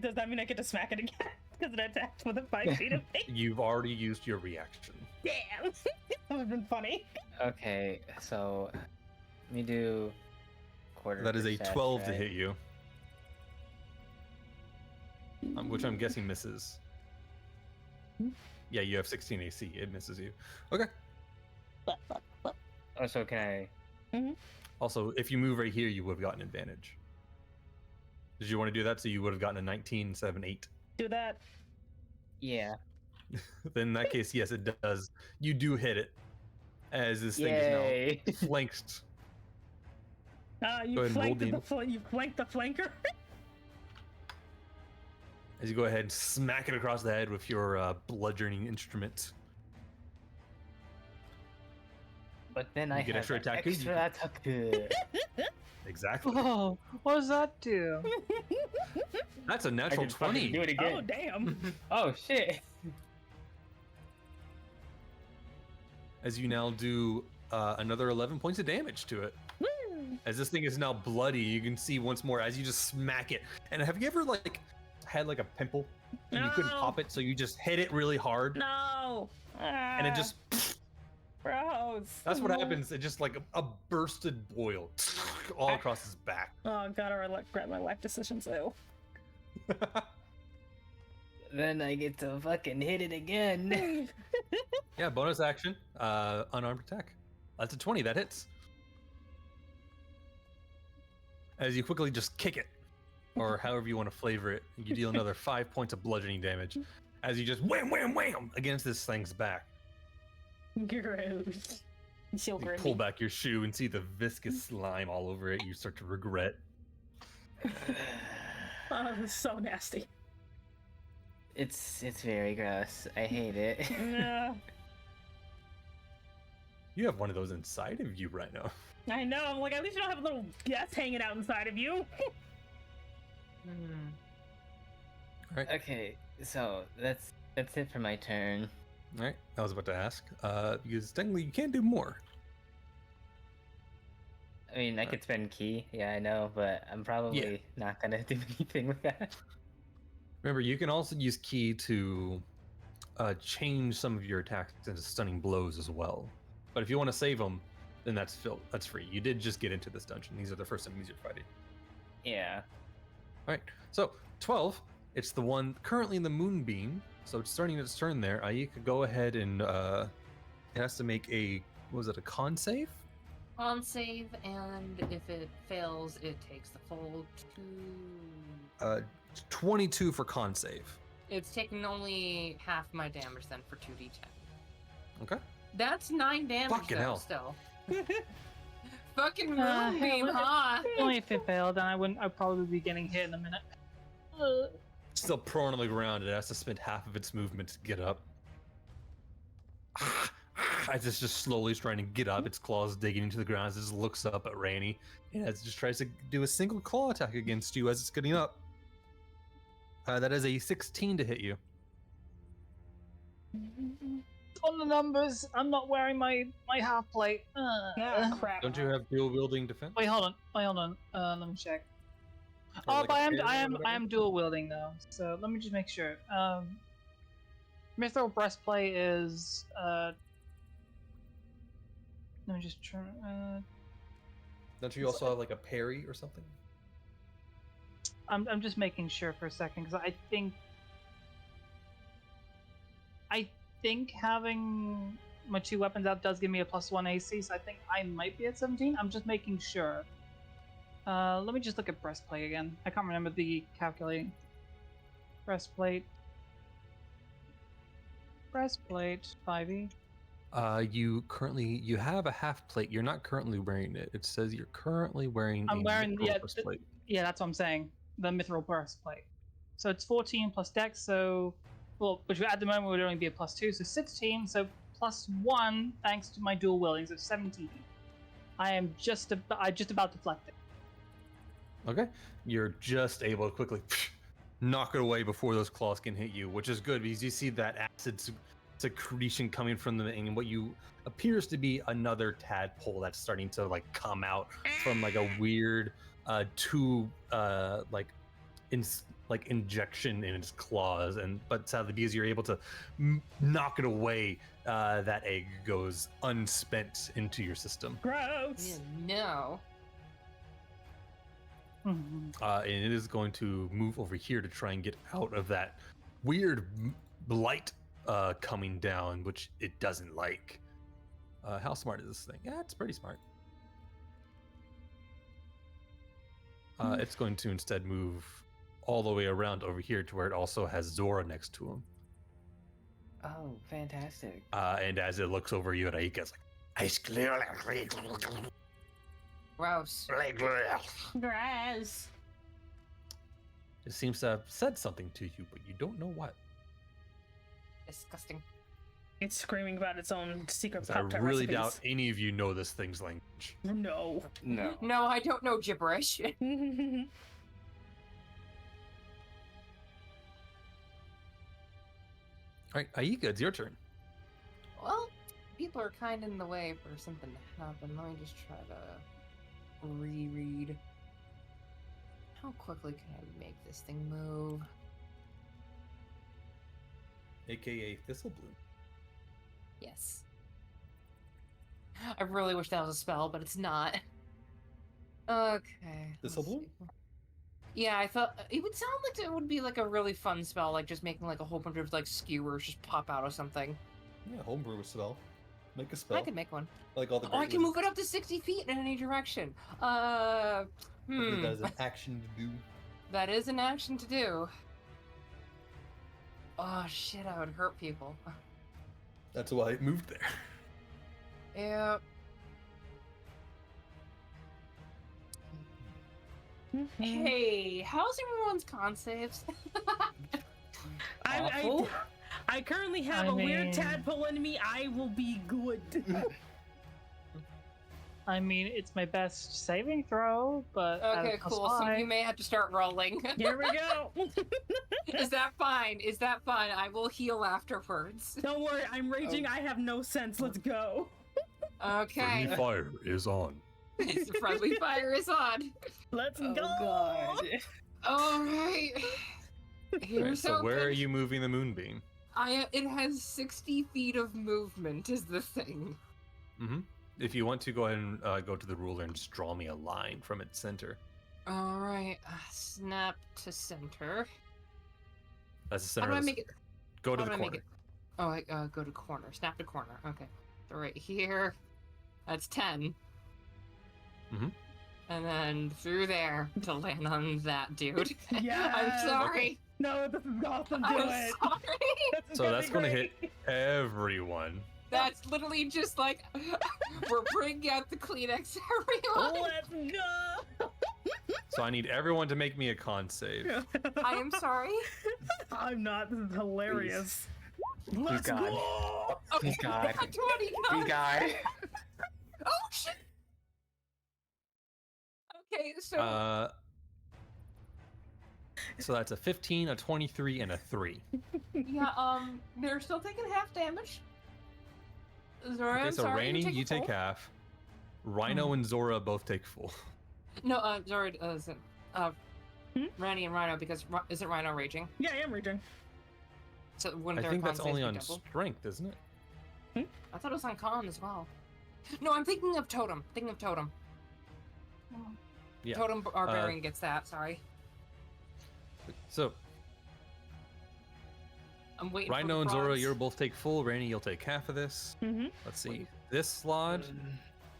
Does that mean I get to smack it again? Because it attacked with a 5 feet of me? You've already used your reaction. Damn! That would have been funny. Okay, so let me do quarter. That is a percent, 12 to right? hit you. Which I'm guessing misses. Yeah, you have 16 AC. It misses you. Okay. Oh, so can I? Also, if you move right here, you would have gotten advantage. Did you want to do that? So you would have gotten a 19, 7, 8. Do that. Yeah. Then in that case, yes, it does. You do hit it. As this thing Yay. is now flanked. Go You ahead and roll flanked you flanked the flanker. As you go ahead and smack it across the head with your bludgeoning instrument. But then I get have extra an attack, too. You extra attack. Exactly. Oh, what does that do? That's a I natural can fucking 20. do it again. Oh damn. Oh shit. As you now do another 11 points of damage to it. Woo. As this thing is now bloody, you can see once more as you just smack it. And have you ever like had like a pimple and you couldn't No. pop it, so you just hit it really hard No. and it just Gross. that's what happens. It just like a bursted boil all across his back. Oh god, I regret my life decisions though. Then I get to fucking hit it again. Yeah, bonus action, unarmed attack. That's a 20, that hits. As you quickly just kick it, or however you want to flavor it, you deal another 5 points of bludgeoning damage. As you just wham, wham, wham against this thing's back. Gross. So You grimy. pull back your shoe and see the viscous slime all over it. You start to regret. Oh, this is so nasty. It's very gross. I hate it. Yeah. You have one of those inside of you right now. I know. I'm like, at least you don't have a little guest hanging out inside of you. Okay, so that's it for my turn. All right, I was about to ask, because technically you can't do more. I mean, I could spend key, yeah, I know, but I'm probably not gonna do anything with that. Remember, you can also use key to change some of your attacks into stunning blows as well. But if you want to save them, then that's free. You did just get into this dungeon. These are the first enemies you're fighting. Yeah. All right, so 12. It's the one currently in the moonbeam, so it's starting its turn there. You could go ahead and it has to make a a con save? On save, and if it fails, it takes the full 2. 22 for con save. It's taking only half my damage then for 2d10. Okay. That's 9 damage Fucking though, hell. still. Fucking Hey, moonbeam, huh? Only if it failed, then I'd probably be getting hit in a minute. still prone on the ground. It has to spend half of its movement to get up. As it's just slowly trying to get up, its claws digging into the ground as it just looks up at Rainy. And as it just tries to do a single claw attack against you as it's getting up. That is a 16 to hit you. On the numbers, I'm not wearing my half plate. Ah, crap. Don't you have dual wielding defense? Wait, hold on. Let me check. Or Oh, like but a I parry or am whatever? dual wielding though. So let me just make sure. Mithril breastplate is let me just try. Don't you also have like a parry or something? I'm just making sure for a second because I think having my two weapons out does give me a +1 AC, so I think I might be at 17. I'm just making sure. Let me just look at breastplate again. I can't remember the calculating. Breastplate, 5e. You have a half plate. You're not currently wearing it. It says you're currently wearing I'm a wearing mithril yeah, breastplate. yeah, that's what I'm saying. The mithril breastplate. So it's 14 plus dex, so which at the moment would only be a +2, so 16. So +1 thanks to my dual wielding, so 17. I just about deflected. Okay. You're just able to quickly knock it away before those claws can hit you, which is good because you see that acid secretion coming from them and what you appears to be another tadpole that's starting to like come out from like a weird tube injection in its claws, but sadly because you're able to knock it away, that egg goes unspent into your system. Gross. No. Mhm. And it is going to move over here to try and get out of that weird light coming down, which it doesn't like. How smart is this thing? Yeah, it's pretty smart. It's going to instead move all the way around over here to where it also has Zora next to him. Oh, fantastic. And as it looks over you at Aika, it's like, ice clear. Gross. Grass. It seems to have said something to you, but you don't know what. Disgusting. It's screaming about its own secret 'Cause I Pop-Tart really recipes. doubt any of you know this thing's language. No. No. No, I don't know gibberish. All right, Aika, it's your turn. Well, people are kind of in the way for something to happen. Let me just try to reread. How quickly can I make this thing move? AKA Thistlebloom. Yes. I really wish that was a spell, but it's not. Okay. let's Thistlebloom? see. Yeah, I thought it would sound like it would be like a really fun spell, like just making like a whole bunch of like skewers just pop out of something. Yeah, homebrew spell. Make a spell. I could make one. Like all the Oh, I great can move it wizards. up to 60 feet in any direction. I think that is an action to do. That is an action to do. Oh shit, I would hurt people. That's why it moved there. Yeah. Hey, how's everyone's con saves? Awful. I currently have I a weird mean- tadpole in me. I will be good. I mean, it's my best saving throw, but at a Okay, cool. So +5. you may have to start rolling. Here we go. Is that fine? Is that fine? I will heal afterwards. Don't worry, I'm raging. I have no sense. Let's go. Okay. Friendly fire is on. The friendly fire is on. Let's Oh go. god. All right. Right, Here's so where are hoping. you moving the moonbeam? It has 60 feet of movement. Is the thing. Mm-hmm. If you want to, go ahead and go to the ruler and just draw me a line from its center. All right. Snap to center. That's the How center. do I of make it? Go to How the do I make corner. it? Oh, I go to corner. Snap to corner. Okay. So right here. That's 10. Mhm. And then through there to land on that dude. Yes. I'm sorry. No, this is awesome. Do I'm it. sorry. This is So that's be going to hit great. everyone. That's literally just like we're bringing out the Kleenex, everyone. Let's go. So I need everyone to make me a con save. I am sorry. I'm not. This is hilarious. Please Let's God. go. Please God. 20 Please God. Oh shit. Okay, So that's a 15, a 23, and a 3. yeah, they're still taking half damage. Zora, Okay, I'm so sorry, Randy, you take full. half. Rhino and Zora both take full. No, Zora isn't. Randy and Rhino, because isn't Rhino raging? Yeah, I am raging. So wouldn't I their think con that's saves only be on double? strength, isn't it? I thought it was on con as well. No, I'm thinking of Totem. Yeah. Totem Barbarian gets that, sorry. So I'm waiting Rhino for and the Zora, frogs. you'll both take full. Randy, you'll take half of this. Mm-hmm. Let's see. This slot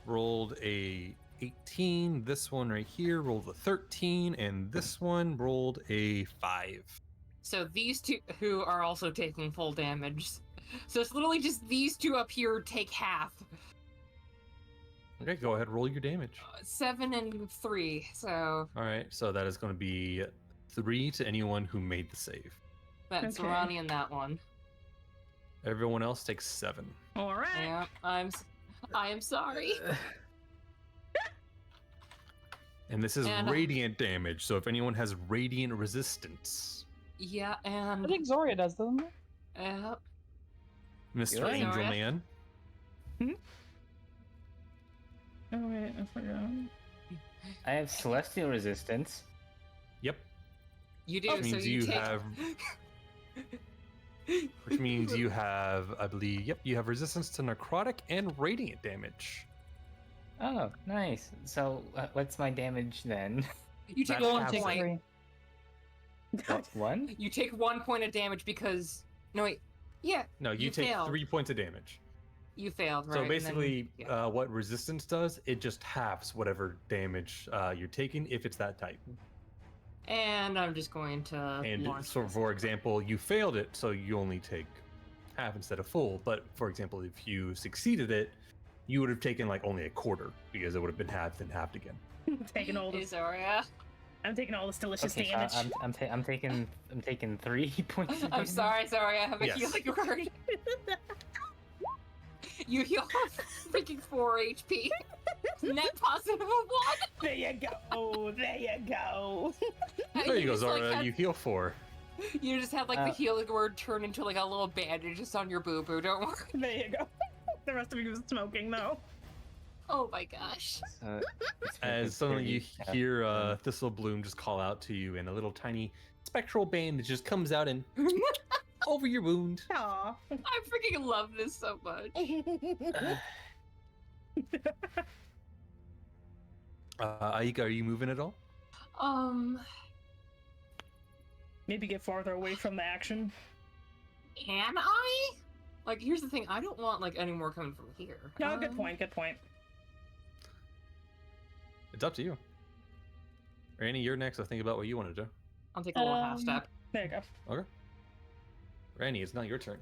rolled a 18. This one right here rolled a 13, and this one rolled a 5. So these two who are also taking full damage. So it's literally just these two up here take half. Okay, go ahead, roll your damage. 7 and 3, so All right, so that is going to be 3 to anyone who made the save. that's Okay. Ronnie in that one. Everyone else takes 7. All right. Yeah, I am sorry. And this is And, radiant damage, so if anyone has radiant resistance, Yeah, I and think Zoria does, doesn't it? Mr. Yeah. Angel Sorry. Man. Oh wait, I forgot. I have celestial resistance. Yep. you do. Which so means you you take. have, which means you have, I believe, yep, you have resistance to necrotic and radiant damage. Oh, nice. So what's my damage then? You take That's Go one and take half. point. 3. What, 1? You take 1 point of damage because no wait. Yeah, No, you take failed. 3 points of damage. You failed, right? So and then- basically, yeah. what resistance does, it just halves whatever damage you're taking if it's that type. And I'm just going to And launch so, this. for example, you failed it, so you only take half instead of full. But for example, if you succeeded it, you would have taken like only a quarter because it would have been halved and halved again. Taking all this. Zoria. I'm taking all this delicious Okay, damage. so I'm taking 3 points. Of I'm damage. sorry, I have a Yes. healing word. You heal freaking 4 HP. Net positive of 1. There you go. There you go. And There you go, just, like, Zara. have- You heal 4. You just have like the healing word turn into like a little bandage just on your boo boo. Don't worry. There you go. The rest of you was smoking though. Oh my gosh. As suddenly you hear Thistle Bloom just call out to you, and a little tiny spectral bandage just comes out and over your wound. Aw. I freaking love this so much. Aika, are you moving at all? Maybe get farther away from the action. Can I? Like, here's the thing. I don't want like any more coming from here. No, good point. Good point. It's up to you. Randy, you're next. I think about what you want to do. I'll take a little half step. There you go. Okay. Randy, it's not your turn.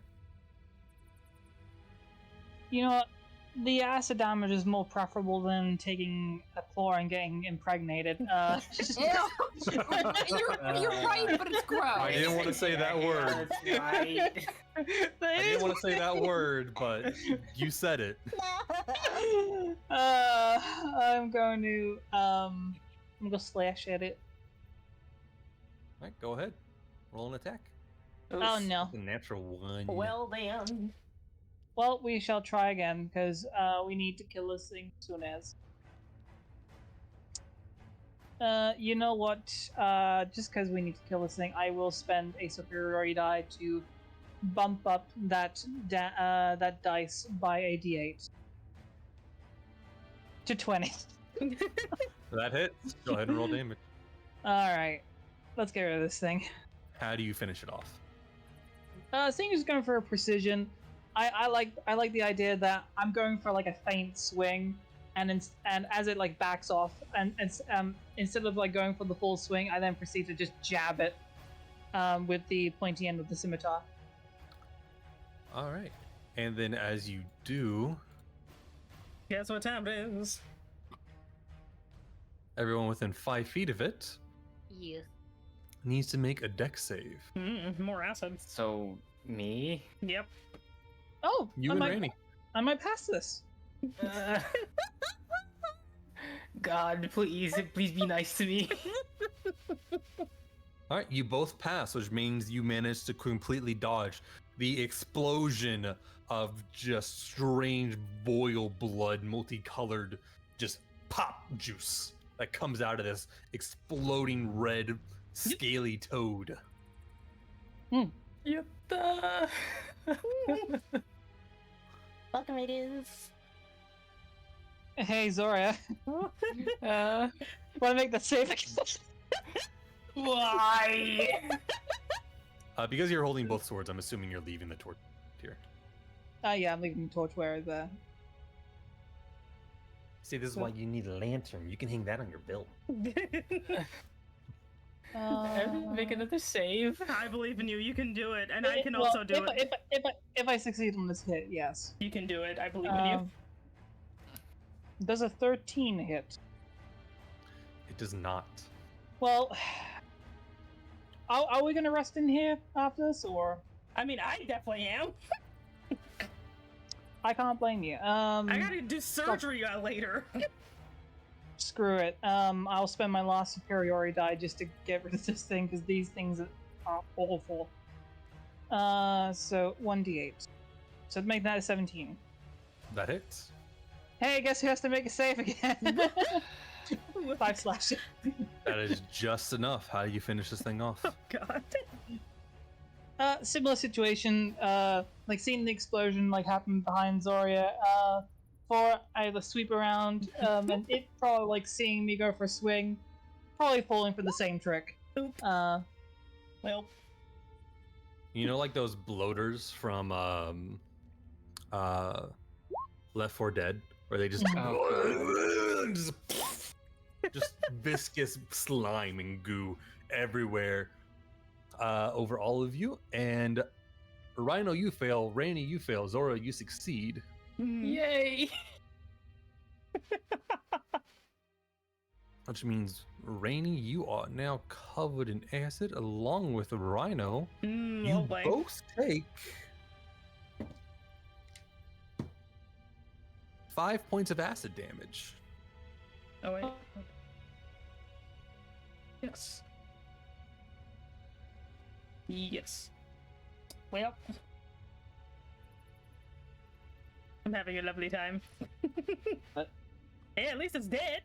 You know what? The acid damage is more preferable than taking a claw and getting impregnated. Ew. you're right, but it's gross. I didn't want to say that word. That's right. I didn't want to say that word, but you said it. I'm going to slash at it. All right, go ahead. Roll an attack. Oh no. A natural 1. Well then. Well, we shall try again because we need to kill this thing soon as. You know what? Just because we need to kill this thing, I will spend a superiority die to bump up that that dice by a d8 to 20. That hits. Go ahead and roll damage. All right, let's get rid of this thing. How do you finish it off? Seeing as going for a precision, I like the idea that I'm going for like a feint swing, and as it like backs off, and instead of like going for the full swing, I then proceed to just jab it with the pointy end of the scimitar. All right. And then as you do, Guess what time it is? Everyone within 5 feet of it Yeah. needs to make a dex save. More acids. So me? Yep. Oh, You and Randy. I might pass this. Uh, God, please be nice to me. All right, you both pass, which means you managed to completely dodge the explosion of just strange boil blood, multicolored, just pop juice that comes out of this exploding red, scaly toad. Yatta. Welcome, it is. Hey, Zoria. Uh, Want to make the save again? why? Because you're holding both swords, I'm assuming you're leaving the torch here. Yeah, I'm leaving the torch where there. See, this is why you need a lantern. You can hang that on your belt. Make another save. I believe in you. You can do it, and I can also do it. If I succeed on this hit, yes. You can do it. I believe in you. Does a 13 hit? It does not. Well, are we gonna rest in here after this, or I mean, I definitely am. I can't blame you. I gotta do surgery later. Screw it. I'll spend my last superiority die just to get rid of this thing because these things are awful. So 1d8. So make that a 17. That hits. Hey, guess who has to make a save again? 5 slash. That is just enough. How do you finish this thing off? Oh God. Similar situation. Like seeing the explosion like happen behind Zoria. For I sweep around, and it probably like seeing me go for a swing, probably falling for the same trick. Oop. Well. You know, like those bloaters from Left 4 Dead, where they just just viscous slime and goo everywhere over all of you. And Rhino, you fail. Rainy, you fail. Zora, you succeed. Yay! Which means, Rainy, you are now covered in acid along with Rhino. You both take 5 points of acid damage. Oh wait. Yes. Yes. Well. I'm having a lovely time. Hey, at least it's dead.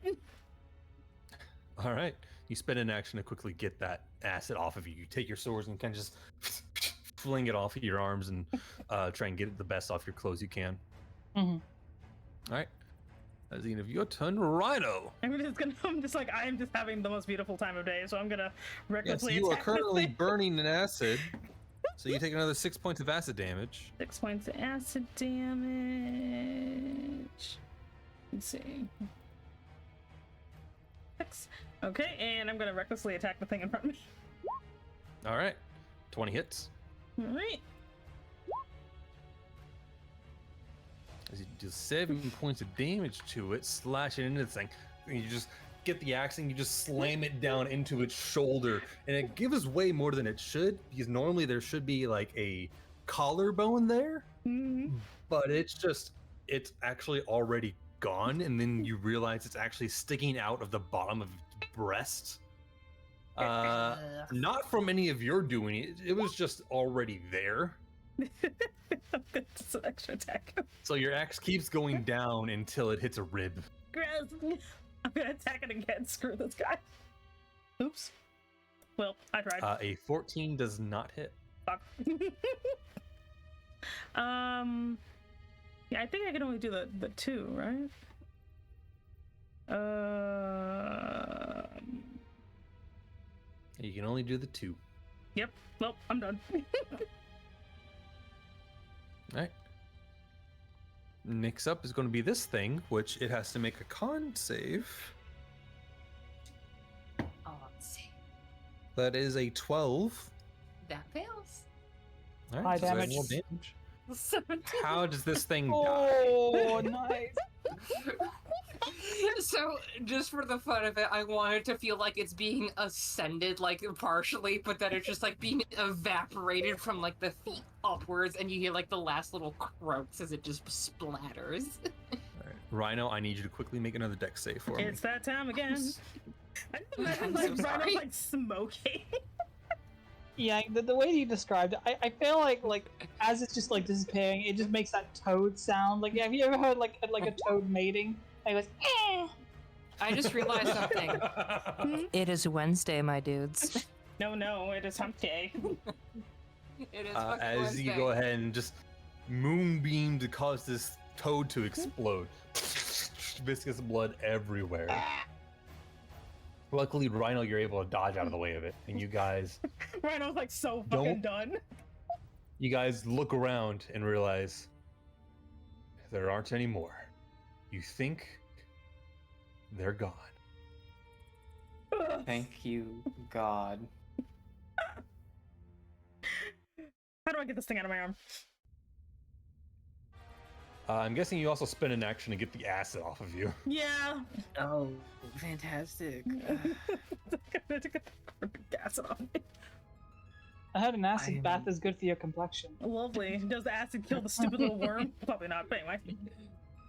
All right. You spend an action to quickly get that acid off of you. You take your swords and kind of just fling it off of your arms and try and get the best off your clothes you can. Mm-hmm. All right. That's the end of your turn, Rhino. I'm just having the most beautiful time of day, so I'm gonna recklessly Yes, you are attack this currently thing. burning in acid. So you take another 6 points of acid damage. 6 points of acid damage. Let's see. 6. Okay, and I'm gonna recklessly attack the thing in front of me. All right. 20 hits. Alright. As you do 7 points of damage to it, slash it into the thing. And you just get the axe and you just slam it down into its shoulder. And it gives way more than it should, because normally there should be like a collarbone there. Mm-hmm. But it's actually already gone. And then you realize it's actually sticking out of the bottom of its breast. Not from any of your doing it. It was just already there. It's an extra attack. So your axe keeps going down until it hits a rib. Gross. I'm gonna attack it again. Screw this guy. Oops. Well, I tried. A 14 does not hit. Fuck. Yeah, I think I can only do the 2, right? You can only do the 2. Yep. Well, I'm done. Alright. Next up is going to be this thing, which it has to make a con save. Oh, let's see. That is a 12. That fails. Alright, High so that's damage. more damage. How does this thing die? Oh, nice. So, just for the fun of it, I want it to feel like it's being ascended, like, partially, but then it's just, like, being evaporated from, like, the feet upwards, and you hear, like, the last little croaks as it just splatters. Alright. Rhino, I need you to quickly make another dex save for me. It's that time again. I just imagine, I'm like, so Rhino's, sorry. like, smoking. Yeah, the way you described it, I feel like as it's just like disappearing, it just makes that toad sound. Like, have you ever heard like a toad mating? Like, it goes, eh. I just realized something. It is Wednesday, my dudes. No, it is hump day. It is As Wednesday. you go ahead and just moonbeam to cause this toad to explode. Viscous blood everywhere. Luckily, Rhino, you're able to dodge out of the way of it, and you guys Rhino's, like, so fucking done. you guys look around and realize there aren't any more. You think they're gone. Thank you, God. How do I get this thing out of my arm? I'm guessing you also spend an action to get the acid off of you. Yeah. Oh, fantastic. To get the acid off me. I heard an acid bath is good for your complexion. Lovely. Does the acid kill the stupid little worm? Probably not, but anyway.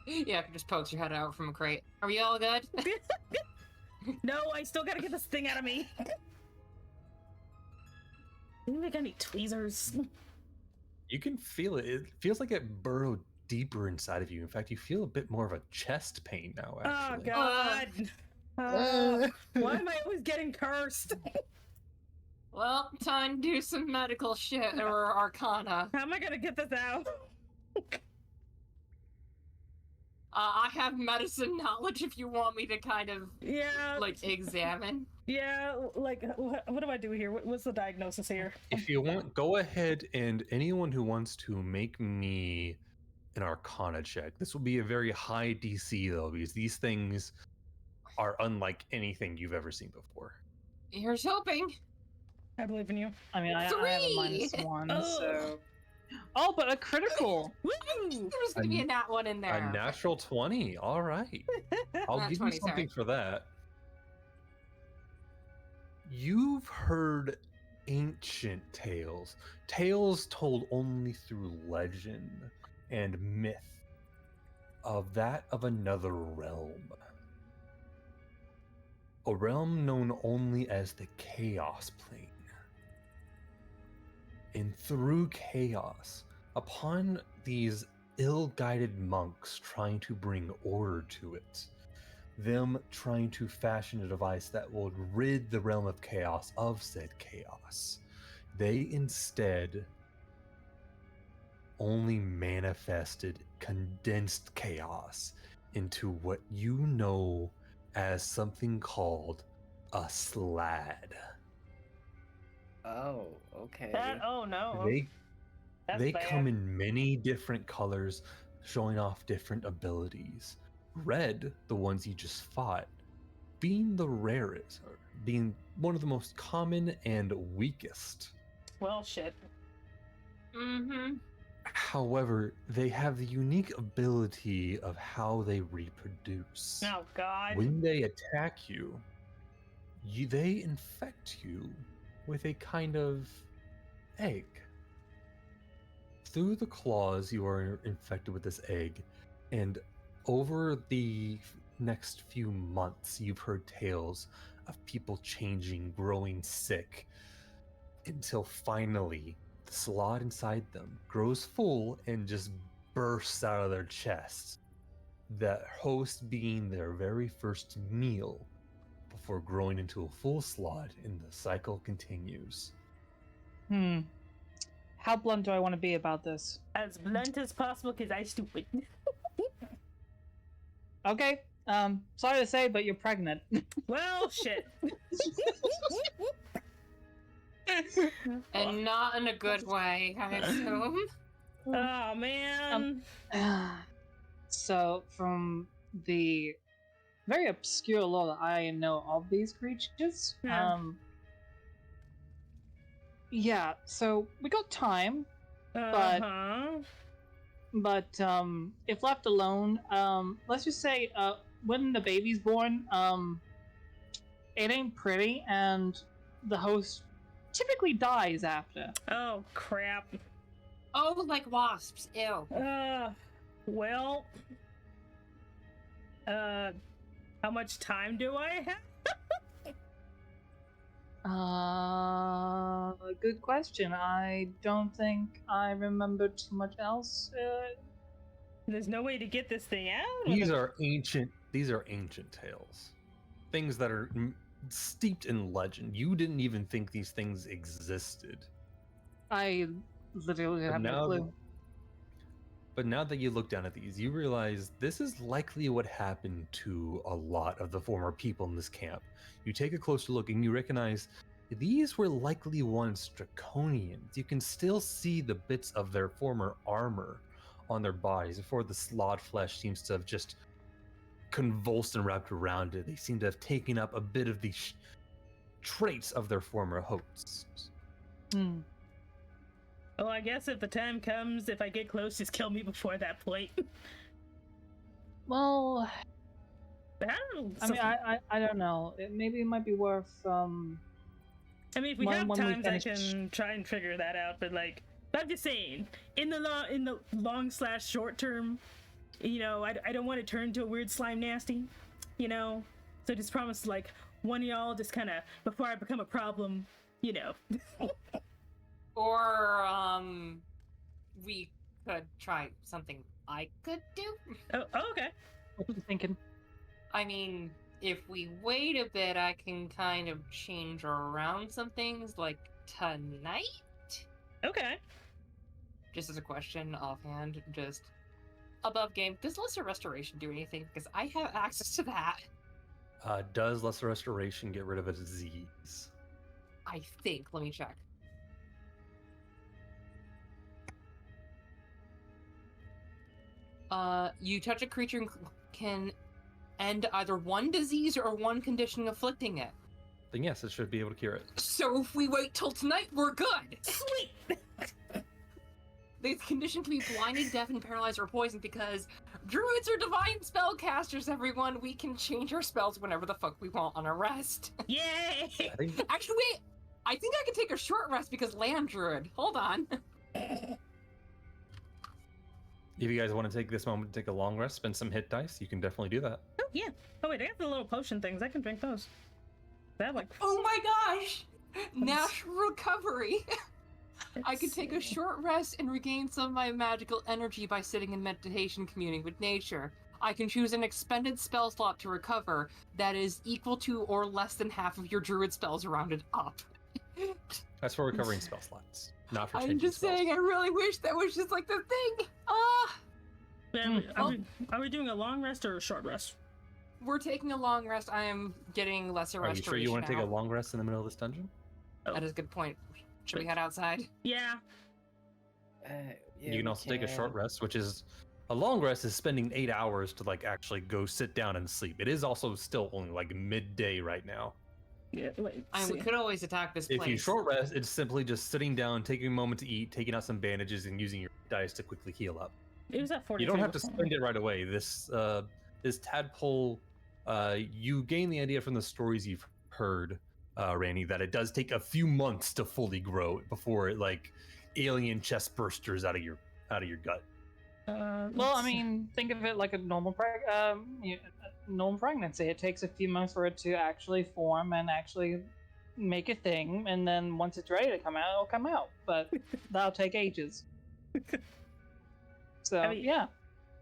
Yeah, it just pokes your head out from a crate. Are we all good? No, I still gotta get this thing out of me. Maybe I got any tweezers. You can feel it. It feels like it burrowed deeper inside of you. In fact, you feel a bit more of a chest pain now, Oh, actually. God. Why am I always getting cursed? Well, time to do some medical shit or arcana. How am I gonna get this out? I have medicine knowledge if you want me to kind of, Yeah. like, examine. Yeah, like, what do I do here? What's the diagnosis here? If you want, go ahead and anyone who wants to make me an Arcana check. This will be a very high DC though, because these things are unlike anything you've ever seen before. Here's hoping. I believe in you. I mean, I have a -1, Ugh. so. Oh, but a critical. Woo! There's gonna be a nat one in there. A natural 20. All right. I'll Nat give 20, you something sorry. for that. You've heard ancient tales, tales told only through legend and myth of that of another realm. A realm known only as the Chaos Plane. And through chaos, upon these ill-guided monks trying to bring order to it, them trying to fashion a device that will rid the realm of chaos of said chaos, they instead only manifested condensed chaos into what you know as something called a slad. Oh, okay. Oh no. That's They bad. come in many different colors, showing off different abilities. Red, the ones you just fought, being the rarest, or being one of the most common and weakest. Well, shit. Mm-hmm. However, they have the unique ability of how they reproduce. Oh, God. When they attack you, they infect you with a kind of egg. Through the claws, you are infected with this egg, and over the next few months, you've heard tales of people changing, growing sick, until finally the slot inside them grows full and just bursts out of their chests. That host being their very first meal before growing into a full slot, and the cycle continues. How blunt do I want to be about this? As blunt as possible, because I'm stupid. Okay. Sorry to say, but you're pregnant. Well, shit. And not in a good way, I assume. Oh, man. So, from the very obscure lore that I know of these creatures, Yeah. Yeah, so we got time. Uh-huh. but if left alone, let's just say when the baby's born, it ain't pretty, and the host typically dies after. Oh crap. Oh, like wasps. Ew. Well, how much time do I have? Good question. I don't think I remember too much else. There's no way to get this thing out? These are ancient tales. Things that are steeped in legend. You didn't even think these things existed. I literally have no clue. But now that you look down at these, you realize this is likely what happened to a lot of the former people in this camp. You take a closer look and you recognize these were likely once draconians. You can still see the bits of their former armor on their bodies before the slod flesh seems to have just convulsed and wrapped around it. They seem to have taken up a bit of the traits of their former hosts. Well, I guess if the time comes, if I get close, just kill me before that point. Well, I don't know. Maybe it might be worth. I mean, if we have times, I can try and figure that out. But like, I'm just saying, in the long/short term, you know, I don't want to turn into a weird slime nasty, you know. So just promise, like, one of y'all just kind of before I become a problem, you know. Or we could try something I could do. Oh, okay. What are you thinking? I mean, if we wait a bit, I can kind of change around some things, like tonight? Okay. Just as a question offhand, just above game, does Lesser Restoration do anything? Because I have access to that. Does Lesser Restoration get rid of a disease? I think. Let me check. You touch a creature and can end either one disease or one condition afflicting it. Then yes, it should be able to cure it. So if we wait till tonight, we're good! Sweet! The condition can be blinded, deafened, paralyzed, or poisoned because druids are divine spellcasters, everyone! We can change our spells whenever the fuck we want on a rest. Yay! Actually, wait! I think I can take a short rest because land druid. Hold on. If you guys want to take this moment to take a long rest, spend some hit dice, you can definitely do that. Oh, yeah. Oh, wait, I got the little potion things. I can drink those. That, like... Oh my gosh! Natural recovery! I can take a short rest and regain some of my magical energy by sitting in meditation communing with nature. I can choose an expended spell slot to recover that is equal to or less than half of your druid spells rounded up. That's for recovering spell slots, not for changing I'm just spells. saying, I really wish that was just like the thing! Are we doing a long rest or a short rest? We're taking a long rest. I am getting lesser Are you restoration sure you want to now. take a long rest in the middle of this dungeon? That is a good point. Should we head outside? Yeah. You can also take a short rest, which is a long rest is spending 8 hours to like actually go sit down and sleep. It is also still only like midday right now. Yeah, wait. We could always attack this place. If you short rest, it's simply just sitting down, taking a moment to eat, taking out some bandages, and using your dice to quickly heal up. It was at 43. You don't have to spend it right away. This tadpole, you gain the idea from the stories you've heard, Randy, that it does take a few months to fully grow before it like alien chest bursters out of your gut. Well, I mean, think of it like a normal normal pregnancy. It takes a few months for it to actually form and actually make a thing, and then once it's ready to come out, it'll come out. But that'll take ages. So, I mean, yeah.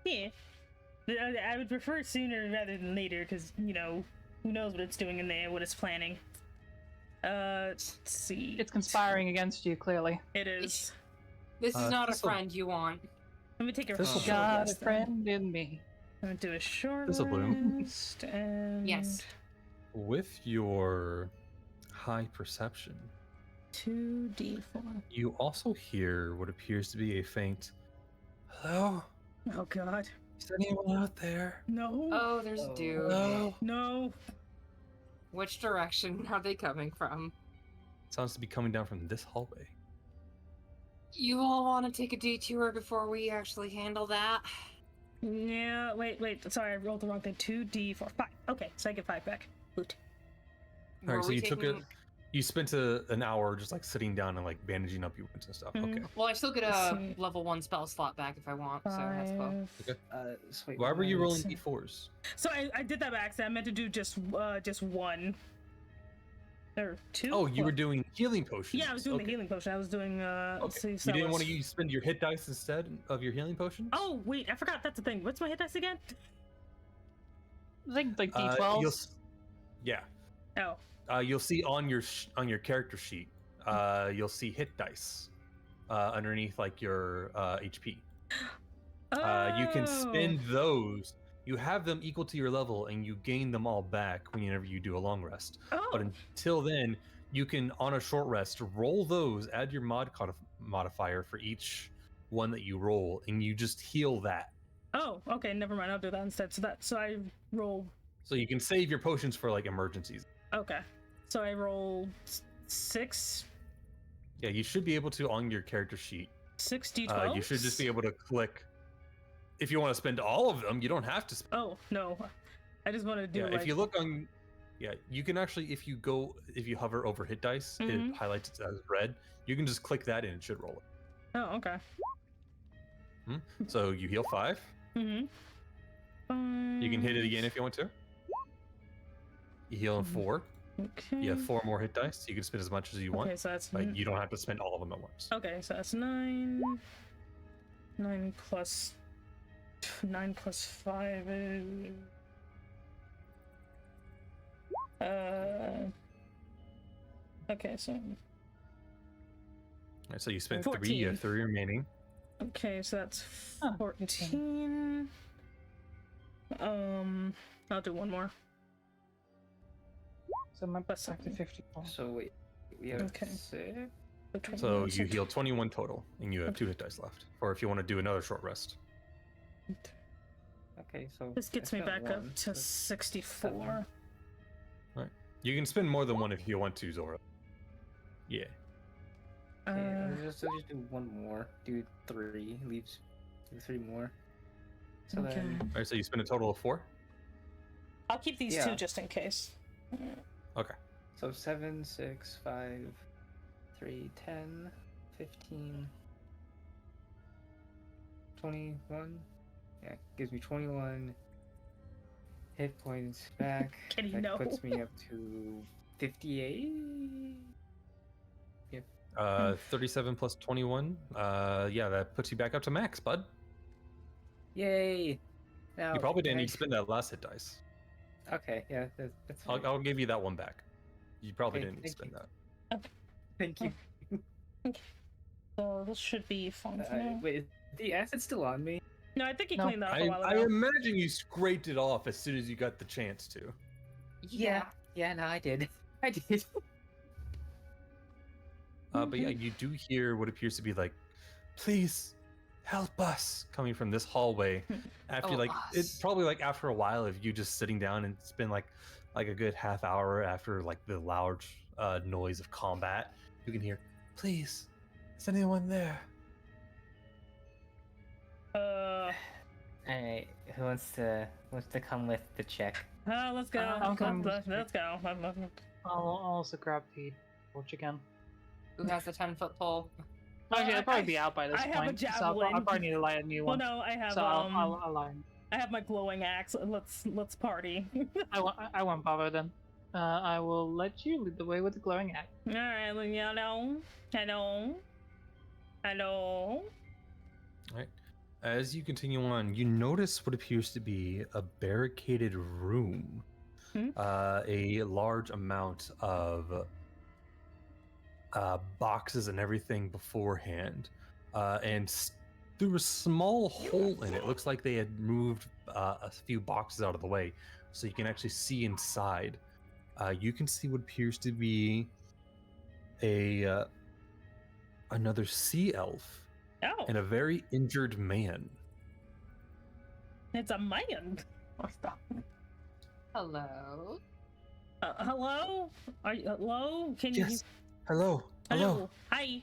Yeah. I would prefer sooner rather than later, because, you know, who knows what it's doing in there, what it's planning. Let's see. It's conspiring against you, clearly. It is. This is not a friend you want. Let me take a This'll short Got rest. a friend in me. I'm gonna do a short This'll bloom. rest, and... Yes. With your high perception, 2d4. you also hear what appears to be a faint "Hello? Oh god. Is anyone out there? No. Oh, there's a dude. Hello?" No. Which direction are they coming from? Sounds to be coming down from this hallway. You all want to take a detour before we actually handle that? Yeah, wait. Sorry, I rolled the wrong thing. 2d4. 5. Okay, so I get 5 back. Boot. All right, Were so we you took it. taking- You spent an hour just like sitting down and like bandaging up your wounds and stuff. Mhm. Okay. Well, I still get Let's a see. level 1 spell slot back if I want, so that's cool. 5. So wait, Why were you rolling see. d4s? So I did that by accident. I meant to do just one. Or 2? Oh, you were What? doing healing potions. Yeah, I was doing Okay. the healing potion. I was doing let's see, You so didn't it's- want to spend your hit dice instead of your healing potions? Oh wait, I forgot that's the thing. What's my hit dice again? I think like You'll D12s. yeah. Oh. You'll see on your character sheet. You'll see hit dice underneath like your HP. You can spend those. You have them equal to your level, and you gain them all back whenever you do a long rest. Oh. But until then, you can, on a short rest, roll those, add your modifier for each one that you roll, and you just heal that. Oh, okay, never mind. I'll do that instead. So I roll. So you can save your potions for like emergencies. Okay, so I roll 6. Yeah, you should be able to on your character sheet. 6 d12. You should just be able to click. If you want to spend all of them, you don't have to. Oh no, I just want to do. Yeah, like... if you look on, yeah, you can actually if you hover over hit dice, it highlights it as red. You can just click that and it should roll it. Oh, okay. So you heal 5. Mm-hmm. You can hit it again if you want to. You heal in 4. Okay. You have 4 more hit dice. You can spend as much as you want. Okay, so that's But you don't have to spend all of them at once. okay. So that's 9. 9 plus 5 is okay, so Alright, so you spent 3. You 14. have 3 remaining. okay, so that's Oh, 14. I'll do one more. So my Plus back to something. 54. So wait, we have Okay. 6. So you heal 21 total, and you have 2 hit dice left. Or if you want to do another short rest. Okay, so This gets I me spent back up 1, to so 64. You can spend more than 1 if you want to, Zora. Yeah. Okay, let's just do 1 more. Do 3. Leaves 3 more. So Okay. then Alright, so you spend a total of 4? I'll keep these Yeah. 2 just in case. Okay. so 7, 6, 5, 3, 10, 15, 21. Yeah, gives me 21 hit points back. Can you that know? puts me up to 58. 37 plus 21. Yeah, that puts you back up to max, bud. Yay! Now, You probably didn't can I- need to spend that last hit dice. Okay, yeah, that's fine. I'll give you that one back. You probably Okay, didn't need to thank spend you. that. Thank you. So this should be fine for now. Wait, is the acid still on me? No, I think he No. cleaned that up I, a while I ago. imagine you scraped it off as soon as you got the chance to. Yeah, no, I did. I did. But yeah, you do hear what appears to be like, "Please help us," coming from this hallway. After Oh, it's us. probably like after a while of you just sitting down, and it's been like a good half hour after like the loud noise of combat. You can hear, "Please, is anyone there?" Alright, who wants to come with the check? Let's go. I'll come. Let's go. I'll also grab the torch again. Who has the 10-foot pole? Actually, I- I'll probably I- be out by this I have a point, so I'll javelin. probably need to light a new Well, one. no, I have So I'll light. I have my glowing axe. Let's party. I won't bother then. I will let you lead the way with the glowing axe. All right, hello. All right. As you continue on, you notice what appears to be a barricaded room. A large amount of boxes and everything beforehand. And through a small hole in it, looks like they had moved a few boxes out of the way, so you can actually see inside. You can see what appears to be another sea elf Oh, and a very injured man. it's a man. Hello? Hello? Are you hello? Can Yes. you? Hello. Hello. Hi.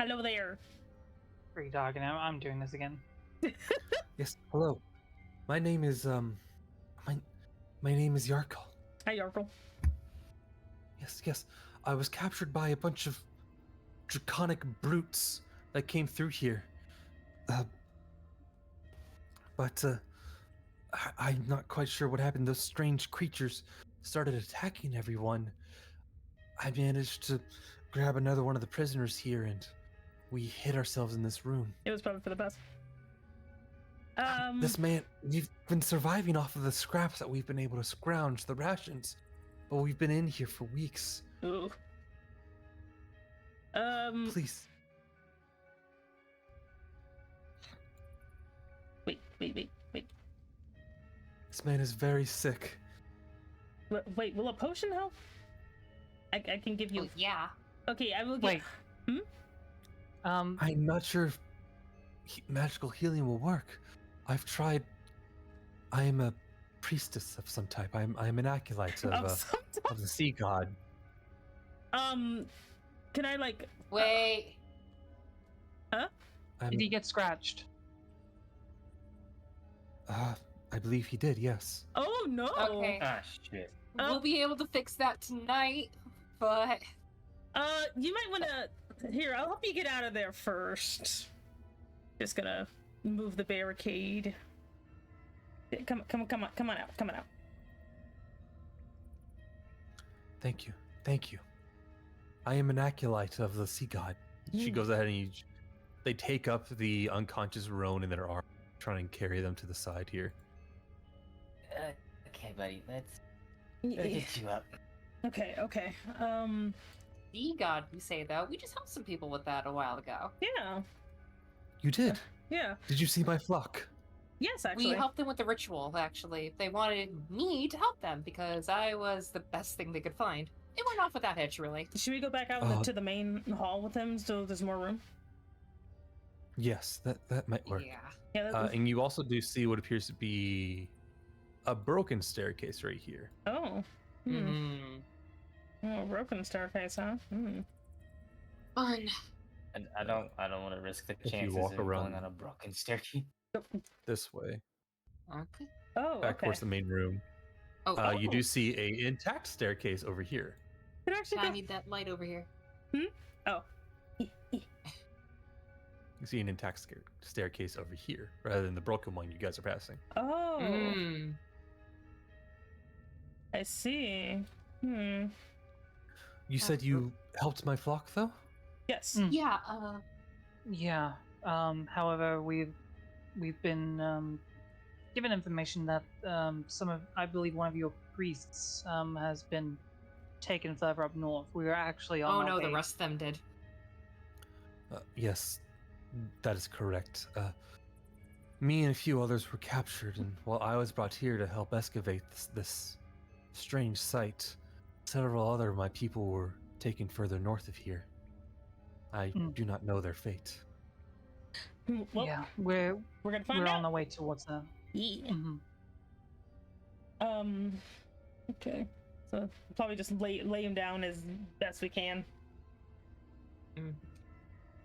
Hello there. Free dog, and I'm doing this again. Yes, hello. My name is my name is Yarkle. Hi, Yarkle. Yes. I was captured by a bunch of draconic brutes that came through here. But I'm not quite sure what happened. Those strange creatures started attacking everyone. I managed to grab another one of the prisoners here, and we hid ourselves in this room. It was probably for the best. This man, we've been surviving off of the scraps that we've been able to scrounge, the rations. But we've been in here for weeks. Ooh. Please. Wait. This man is very sick. Wait, will a potion help? I can give you. Oh, yeah. Okay, I will give. Wait. Hmm? I'm not sure if magical healing will work. I've tried. I am a priestess of some type. I'm an acolyte of the sea god. Can I like? Wait. Huh? Did he get scratched? I believe he did. Yes. Oh no. Okay. Ah, shit. We'll be able to fix that tonight, but You might want to. Here, I'll help you get out of there first. Just gonna move the barricade. Come on out. Thank you. I am an acolyte of the sea god. She goes ahead and they take up the unconscious Roan in their arms, trying and carry them to the side here. Okay, buddy, let's Yeah. get you up. Okay. sea god, you say though. We just helped some people with that a while ago. Yeah. You did? Yeah. Did you see my flock? Yes, actually. We helped them with the ritual, actually. They wanted me to help them because I was the best thing they could find. It went off without hitch, really. Should we go back out to the main hall with him so there's more room? Yes, that might work. Yeah. And you also do see what appears to be a broken staircase right here. Oh. Oh, broken staircase, huh? Fun. And I don't want to risk the you chances walk of around- going on a broken staircase. This way, Okay. Oh, back okay. towards the main room. Oh, You do see a intact staircase over here. It actually I go- need that light over here. Oh. You see an intact staircase over here, rather than the broken one you guys are passing. Oh. Mm. I see. You said you helped my flock, though? Yes. Mm. Yeah, Yeah. However, we've been given information that I believe one of your priests has been taken further up north. We were actually on. oh our no, the way. rest of them did. Yes, that is correct. Me and a few others were captured, and while I was brought here to help excavate this strange site, several other of my people were taken further north of here. I do not know their fate. Well, Yeah, we're gonna find on out. our way towards them. Yeah. Mhm. Okay. So probably just lay him down as best we can.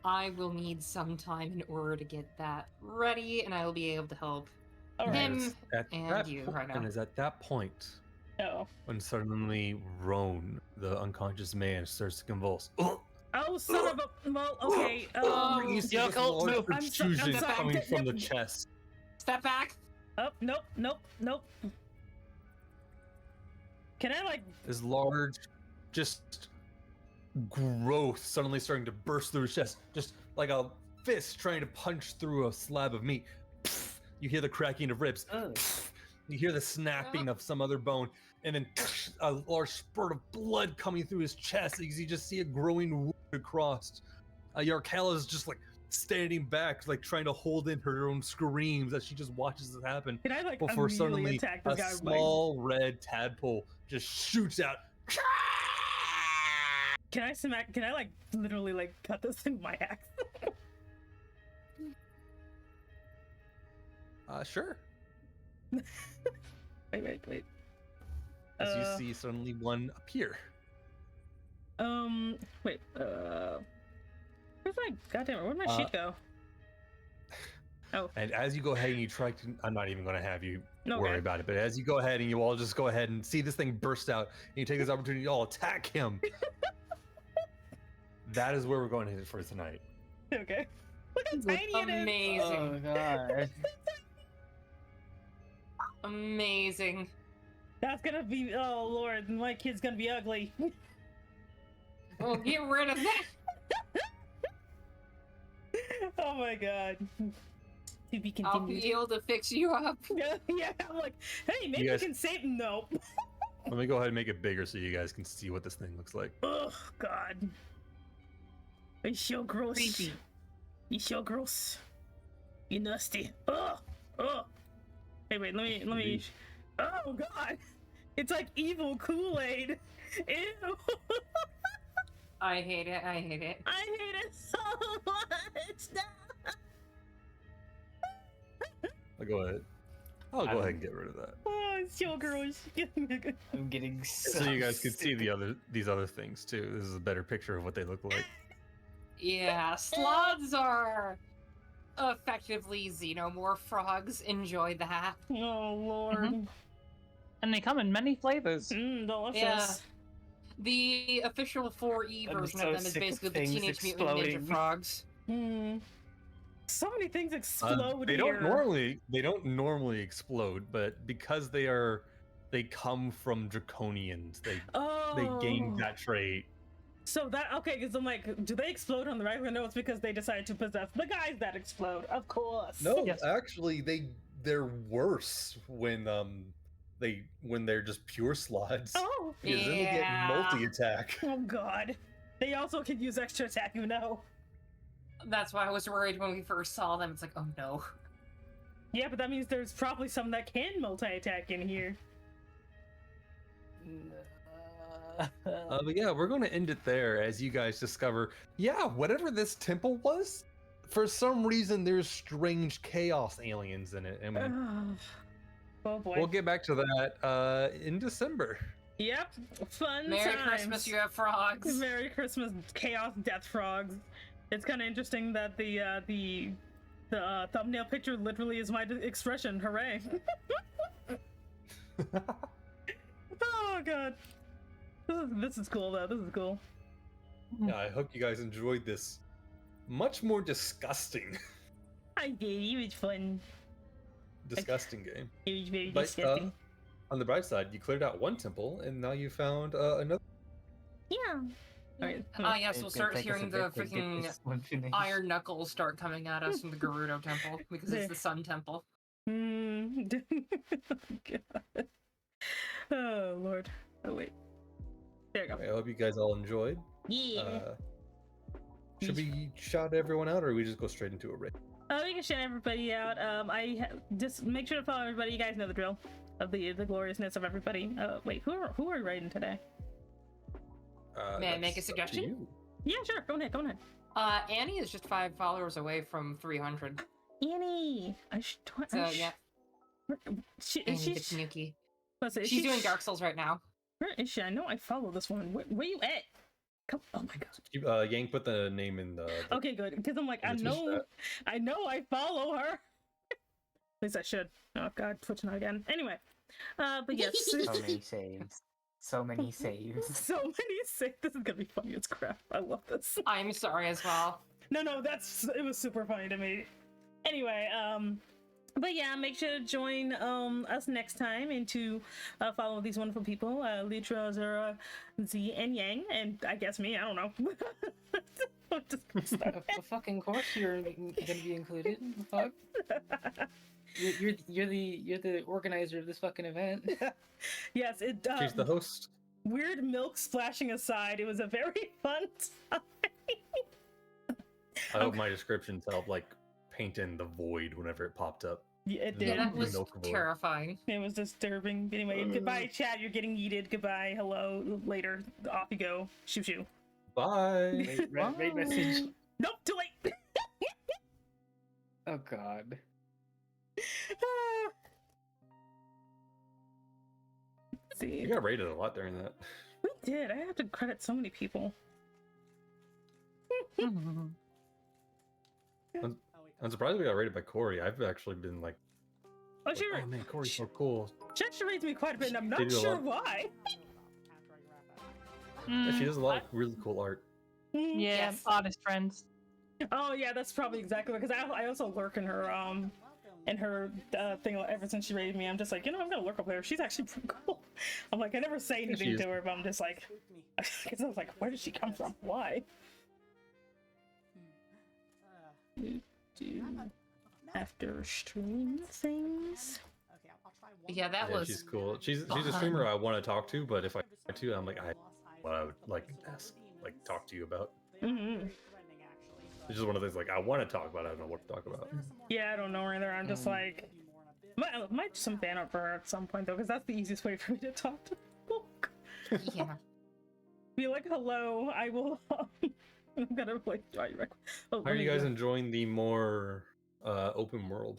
I will need some time in order to get that ready, and I will be able to help All right. him At and that you point, right now. and is at that point Oh. when suddenly Roan, the unconscious man, starts to convulse. Oh, son of a. Well, okay. You see Yo, this Colt, large move. protrusion I'm sorry. coming from the chest. Step back. Oh, nope. Can I like? This large, just growth suddenly starting to burst through his chest, just like a fist trying to punch through a slab of meat. You hear the cracking of ribs. You hear the snapping of some other bone, and then a large spurt of blood coming through his chest because you just see a growing wound across. Yarkala is just like standing back, like trying to hold in her own screams as she just watches this happen. Can I like Before immediately suddenly attack this a guy? small red tadpole just shoots out. Can I like literally like cut this thing with my axe? Sure. Wait. As you see suddenly one appear. Wait. Where's my goddamn? Where'd my sheet go? Oh. And as you go ahead and you try to, I'm not even going to have you Okay. worry about it, but as you go ahead and you all just go ahead and see this thing burst out, and you take this opportunity to all attack him. That is where we're going to hit it for tonight. Okay. Look how tiny it is. Amazing. Oh god. Amazing. That's gonna be. Oh lord, my kid's gonna be ugly. Well, get rid of that. Oh my god. To be I'll continued. be able to fix you up. Yeah, I'm like, hey, maybe You you guys- can save. Nope. Let me go ahead and make it bigger so you guys can see what this thing looks like. Oh god. It's so gross. Creepy. It's so gross. You nasty. Oh. Hey, wait. Let me. Oh god. It's like evil Kool-Aid. Ew. I hate it. I hate it. I hate it so much. I'll go ahead. I'll go ahead and get rid of that. Oh, it's so gross. I'm getting So you guys can see these other things too. This is a better picture of what they look like. Yeah, sloths are effectively xenomorph frogs. Enjoy that. Oh lord. And they come in many flavors. Delicious. Yeah. The official 4E I'm version so of them is sick of basically the things Teenage Mutant Ninja exploding. Frogs. So many things explode They here. don't normally explode, but because they come from draconians. They gain that trait. So that okay, because I'm like, do they explode on the regular? No, it's because they decide to possess the guys that explode. Of course. No, Yes. actually, they're worse when they're just pure slots. Oh. Because then they get Yeah. multi-attack. Oh god. They also can use extra attack, you know. That's why I was worried when we first saw them. It's like, oh no. Yeah, but that means there's probably some that can multi-attack in here. But yeah, we're going to end it there as you guys discover, whatever this temple was, for some reason there's strange chaos aliens in it, and Oh boy. we'll get back to that in December. Yep. Fun Merry times. Christmas, you have frogs. Merry Christmas, chaos death frogs. It's kind of interesting that the thumbnail picture literally is my expression. Hooray! Oh god, this is cool though. This is cool. Yeah, I hope you guys enjoyed this much more disgusting, I did. It was fun. disgusting game. It was very But disgusting. on the bright side, you cleared out one temple, and now you found another. Yeah. Alright. Yes, we'll It's start gonna take us a hearing the bit to get freaking this one finished. iron knuckles start coming at us from the Gerudo Temple because it's the Sun Temple. God. Oh lord. Oh wait. There you go. I hope you guys all enjoyed. Yeah. Should we shout everyone out, or we just go straight into a raid? We can shout everybody out. Just make sure to follow everybody. You guys know the drill of the gloriousness of everybody. Wait, who are we raiding today? May I make a That's up to suggestion? you. Yeah, sure. Go ahead. Annie is just 5 followers away from 300. Annie. So yeah, Annie She's Tanuki. She's doing Dark Souls right now. Where is she? I know I follow this one. Where you at? Come. Oh my god. Yang put the name in the. Okay, good. Because I'm like, in the Twitch chat. I know I follow her. At least I should. Oh god, Twitch not again. Anyway, but yes. So many saves. So many saves. So many say this is gonna be funny as crap. I love this. I'm sorry as well. No, it was super funny to me. Anyway, but yeah, make sure to join us next time and to follow these wonderful people, Litra, Zura, Z, and Yang, and I guess me. I don't know. Just gonna start. Of fucking course you're gonna be included. Fuck. You're the organizer of this fucking event. Yes, it. She's the host. Weird milk splashing aside, it was a very fun time. I hope my descriptions help like paint in the void whenever it popped up. Yeah, it Yeah, did. Yeah, that was Milk Boy. terrifying. It was disturbing. Anyway, goodbye, chat. You're getting yeeted. Goodbye. Hello. Later. Off you go. Shoo shoo. Bye. Raid message. Nope. Too late. Oh god. Let's see. You got raided a lot during that. We did. I have to credit so many people. I'm surprised we got rated by Corey. I've actually been like, Oh, she, oh man, Corey's so cool. she actually rates me quite a bit, and I'm They not do a sure lot. why. Yeah, she does a lot of really cool art. Yeah, Yes. artist friends. Oh yeah, that's probably exactly because I also lurk in her thing ever since she rated me. I'm just like, you know, I'm gonna lurk up there. She's actually pretty cool. I'm like, I never say anything to her, but I'm just like, because I was like, where did she come from? Why? After stream things. Yeah, that Yeah, was. she's cool. She's a streamer I want to talk to, but if I try to, I'm like, what I would like ask, like talk to you about. Mm-hmm. It's just one of those like I want to talk about. I don't know what to talk about. Yeah, I don't know either. I'm just like, might do some fan art for her at some point though, because that's the easiest way for me to talk to people. Yeah. Be like, hello, I will. I'm gonna wait. Oh, How are you guys enjoying the more open world